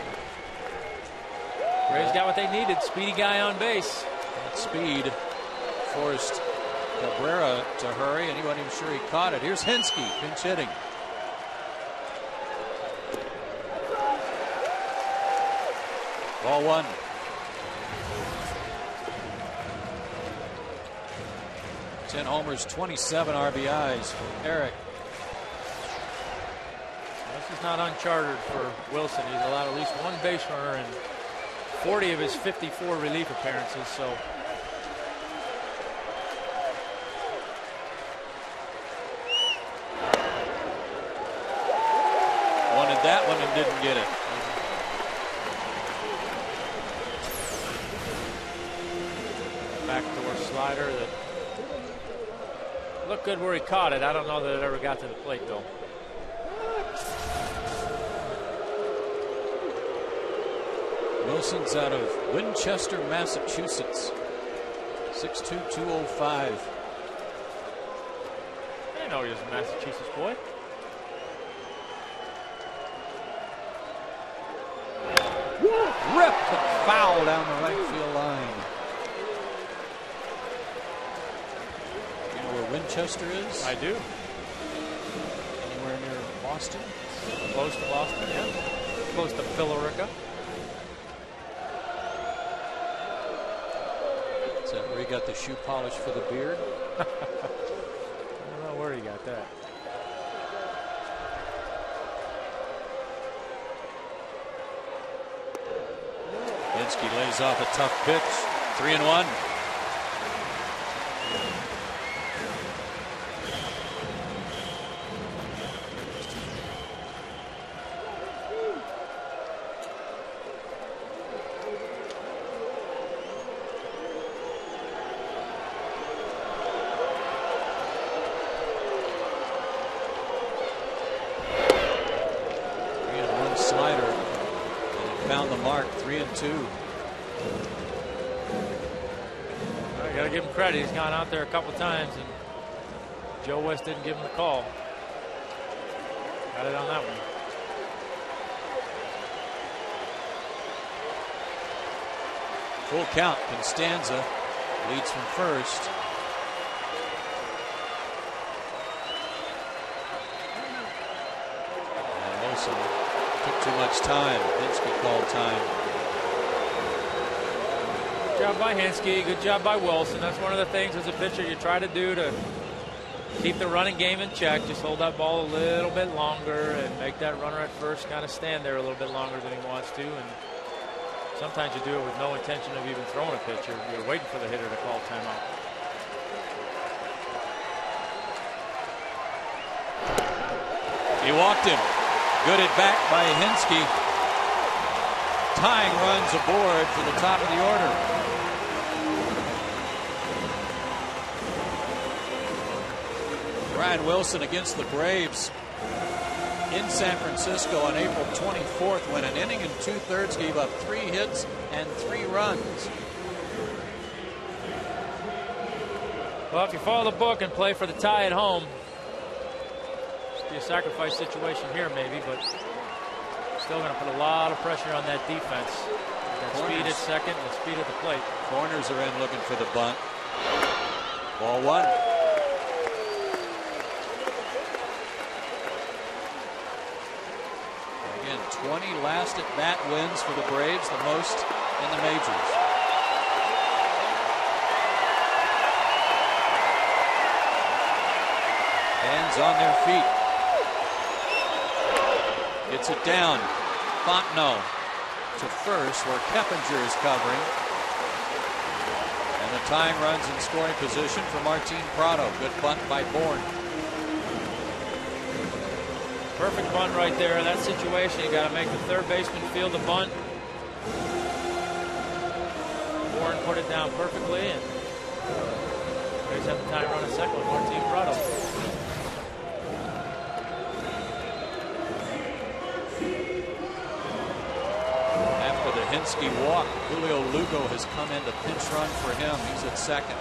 Braves got what they needed. Speedy guy on base. That speed forced Cabrera to hurry, and he wasn't even sure he caught it. Here's Hensky, pinch hitting. Ball 1. Ten homers, 27 RBIs for Eric. This is not uncharted for Wilson. He's allowed at least one base runner in 40 of his 54 relief appearances. So wanted that one and didn't get it. Backdoor slider that looked good where he caught it. I don't know that it ever got to the plate, though. Wilson's out of Winchester, Massachusetts. 6'2", 205. I know he was a Massachusetts boy. Ripped foul down the right field line. You know where Winchester is? I do. Anywhere near Boston? Close to Boston, yeah. Close to Billerica. Is that where he got the shoe polish for the beard? I don't know where he got that. Hensky lays off a tough pitch. 3-1. Found the mark. 3-2. I got to give him credit. He's gone out there a couple times, and Joe West didn't give him the call. Got it on that one. Full count. Costanza leads from first. And Wilson took too much time. Hensky called time. Good job by Hensky. Good job by Wilson. That's one of the things as a pitcher you try to do to keep the running game in check. Just hold that ball a little bit longer and make that runner at first kind of stand there a little bit longer than he wants to. And sometimes you do it with no intention of even throwing a pitch. You're waiting for the hitter to call timeout. He walked him. Good at bat by Hensky. Tying runs aboard for the top of the order. Brian Wilson against the Braves in San Francisco on April 24th, when an inning and 2/3 gave up 3 hits and 3 runs. Well, if you follow the book and play for the tie at home, be a sacrifice situation here maybe, but still going to put a lot of pressure on that defense. That speed at second, the speed at the plate. Corners are in looking for the bunt. Ball one. Again, 20 last at bat wins for the Braves, the most in the majors. Hands on their feet. Gets it down. Fontenot to first where Keppinger is covering. And the tying runs in scoring position for Martin Prado. Good bunt by Bourne. Perfect bunt right there. That situation, you got to make the third baseman feel the bunt. Bourne put it down perfectly, and Braves have the tying run at second with Martin Prado. Hinsky walk. Julio Lugo has come in to pinch run for him. He's at second.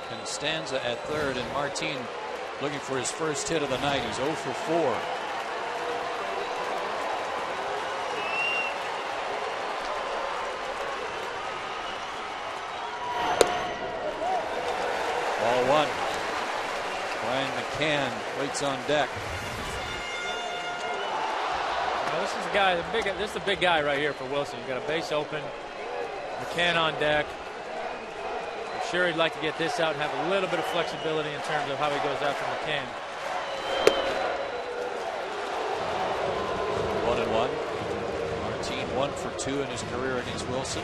Constanza at third, and Martin looking for his first hit of the night. He's 0 for 4. Ball one. Brian McCann waits on deck. This is a guy, this is the big guy right here for Wilson. You got a base open, McCann on deck. I'm sure he'd like to get this out and have a little bit of flexibility in terms of how he goes after McCann. 1-1. Martin 1 for 2 in his career against Wilson.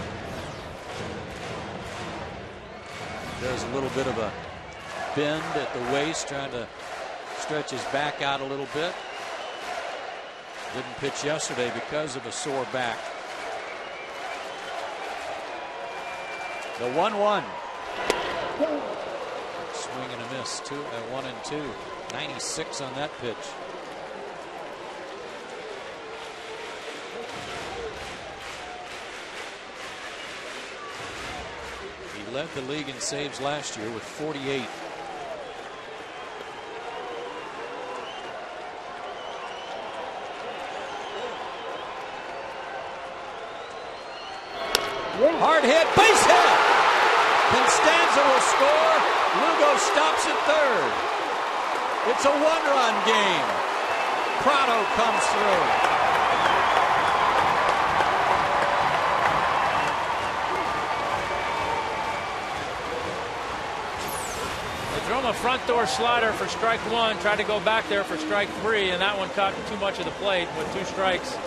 There's a little bit of a bend at the waist, trying to stretch his back out a little bit. Didn't pitch yesterday because of a sore back. The 1-1. Swing and a miss. 1 and 2. 96 on that pitch. He led the league in saves last year with 48. Hard hit, base hit. Constanza will score. Lugo stops at third. It's a one-run game. Prado comes through. They threw him a front door slider for strike one, tried to go back there for strike three, and that one caught too much of the plate with 2 strikes.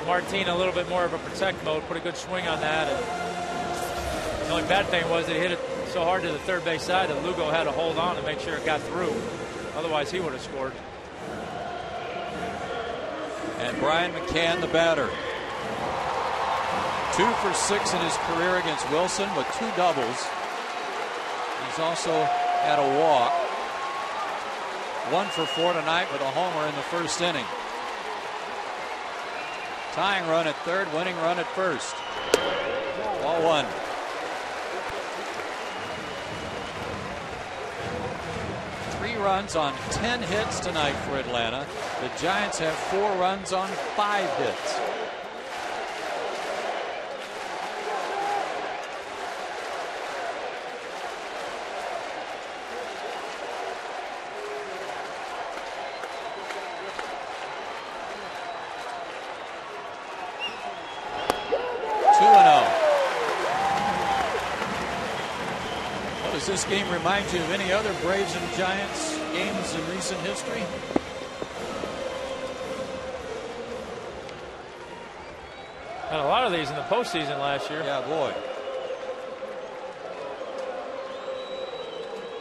Martin a little bit more of a protect mode, put a good swing on that. And the only bad thing was that he hit it so hard to the third base side that Lugo had to hold on to make sure it got through. Otherwise, he would have scored. And Brian McCann, the batter. 2 for 6 in his career against Wilson with 2 doubles. He's also had a walk. 1 for 4 tonight with a homer in the first inning. Tying run at third, winning run at first. Ball one. Three runs on 10 hits tonight for Atlanta. The Giants have 4 runs on 5 hits. Does this game remind you of any other Braves and Giants games in recent history? Had a lot of these in the postseason last year. Yeah, boy.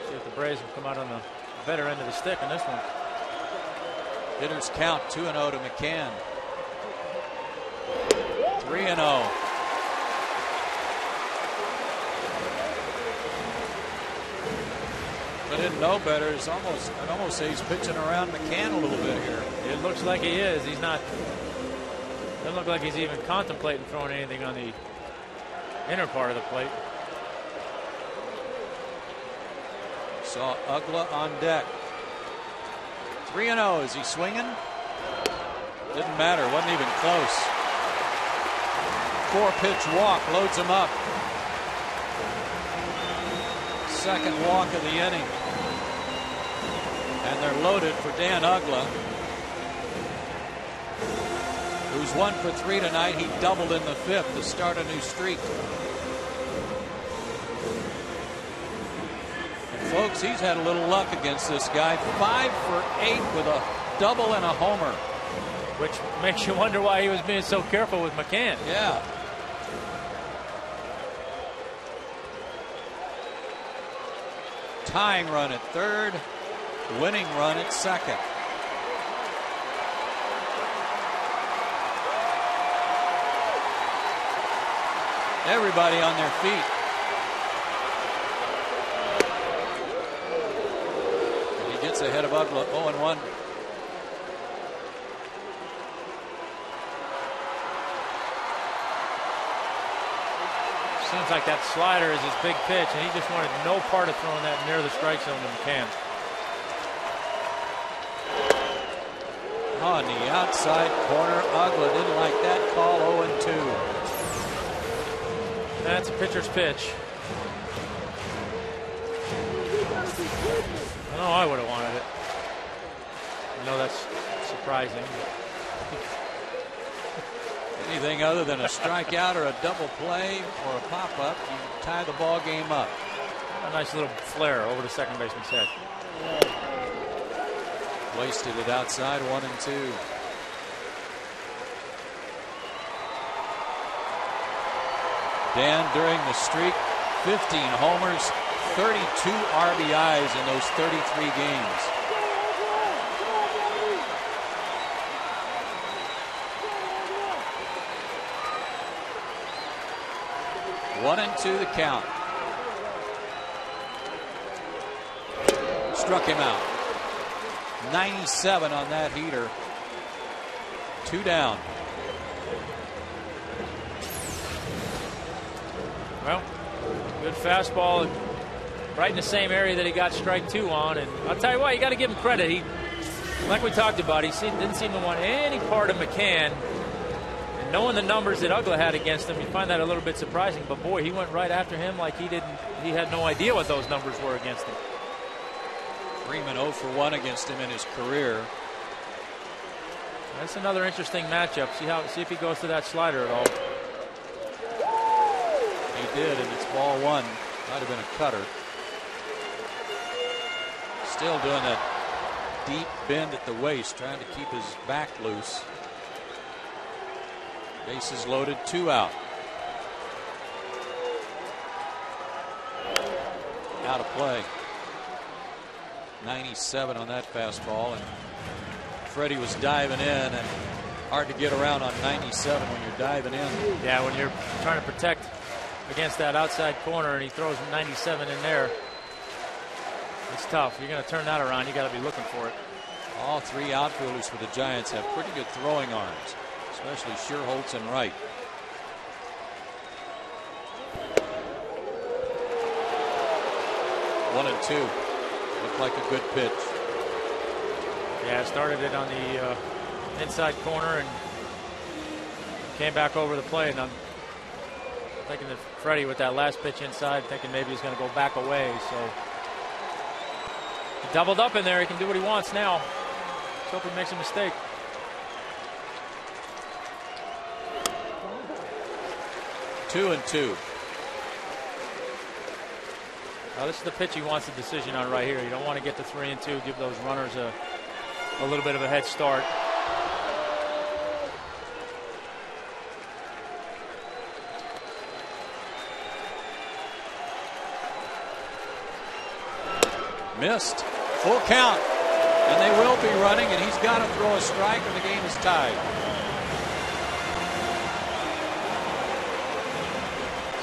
See if the Braves will come out on the better end of the stick in this one. Hitters count 2-0 to McCann. 3-0. I didn't know better. I'd almost say he's pitching around McCann a little bit here. It looks like he is. He's not. Doesn't look like he's even contemplating throwing anything on the inner part of the plate. Saw Ugla on deck. 3-0. Is he swinging? Didn't matter. Wasn't even close. 4-pitch walk loads him up. Second walk of the inning. And they're loaded for Dan Ugla, who's 1 for 3 tonight. He doubled in the 5th to start a new streak. And folks, he's had a little luck against this guy. 5 for 8 with a double and a homer. Which makes you wonder why he was being so careful with McCann. Yeah. Tying run at third, winning run at second. Everybody on their feet. And he gets ahead of Ugla, 0-1. Seems like that slider is his big pitch, and he just wanted no part of throwing that near the strike zone to McCann. On the outside corner, Ugla didn't like that call. 0-2. That's a pitcher's pitch. I know I would have wanted it. I know that's surprising. Anything other than a strikeout or a double play or a pop-up, you tie the ball game up. A nice little flare over the second baseman's head. Wasted it outside, 1-2. Dan, during the streak, 15 homers, 32 RBIs in those 33 games. One and two the count. Struck him out. 97 on that heater. 2 down. Well, good fastball right in the same area that he got strike 2 on. And I'll tell you what, you got to give him credit. He, like we talked about, didn't seem to want any part of McCann. And knowing the numbers that Ugla had against him, you find that a little bit surprising. But boy, he went right after him like he had no idea what those numbers were against him. Freeman 0 for 1 against him in his career. That's another interesting matchup. See if he goes to that slider at all. He did, and it's ball 1. Might have been a cutter. Still doing that deep bend at the waist, trying to keep his back loose. Bases loaded, 2 out. Out of play. 97 on that fastball, and Freddie was diving in, and hard to get around on 97 when you're diving in. Yeah, when you're trying to protect against that outside corner and he throws 97 in there, it's tough. You're going to turn that around, you got to be looking for it. All 3 outfielders for the Giants have pretty good throwing arms, especially Scherholtz and Wright. One and 2. Looked like a good pitch. Yeah, started it on the inside corner and came back over the plate. And I'm thinking that Freddie with that last pitch inside, thinking maybe he's going to go back away. So he doubled up in there. He can do what he wants now. Let's hope he makes a mistake. Two and 2. Now this is the pitch he wants a decision on right here. You don't want to get to 3 and 2, give those runners a little bit of a head start. Missed. Full count. And they will be running, and he's got to throw a strike or the game is tied.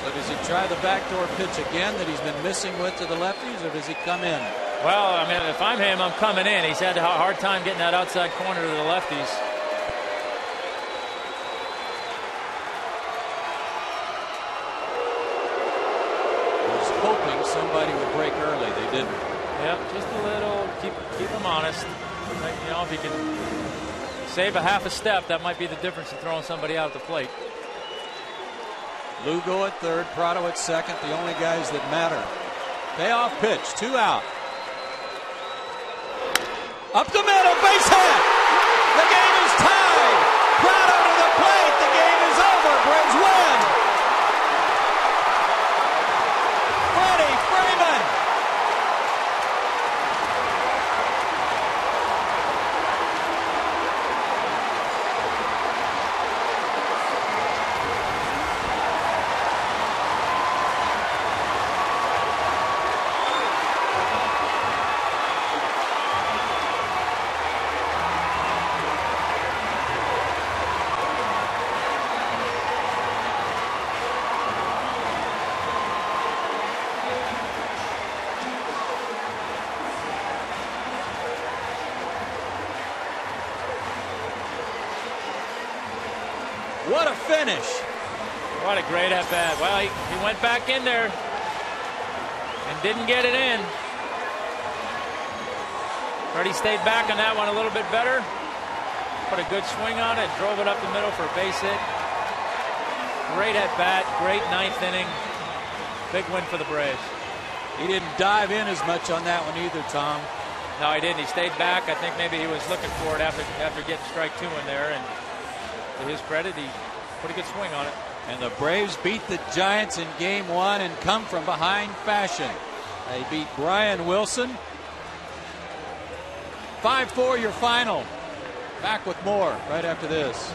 So does he try the backdoor pitch again that he's been missing with to the lefties, or does he come in? Well, I mean, if I'm him, I'm coming in. He's had a hard time getting that outside corner to the lefties. I was hoping somebody would break early. They didn't. Yep, just a little. Keep him honest. You know, if he can save a half a step, that might be the difference in throwing somebody out at the plate. Lugo at third, Prado at second, the only guys that matter. Payoff pitch, 2 out. Up the middle, base hit. The game is tied. Prado to the plate. The game is over. Braves win. Freddie Freeman. What a finish. What a great at-bat. Well, he went back in there and didn't get it in. Freddie stayed back on that one a little bit better. Put a good swing on it, drove it up the middle for a base hit. Great at-bat, great ninth inning. Big win for the Braves. He didn't dive in as much on that one either, Tom. No, he didn't. He stayed back. I think maybe he was looking for it after getting strike 2 in there. And to his credit, he put a good swing on it. And the Braves beat the Giants in game 1 and come from behind fashion. They beat Brian Wilson. 5-4 your final. Back with more right after this.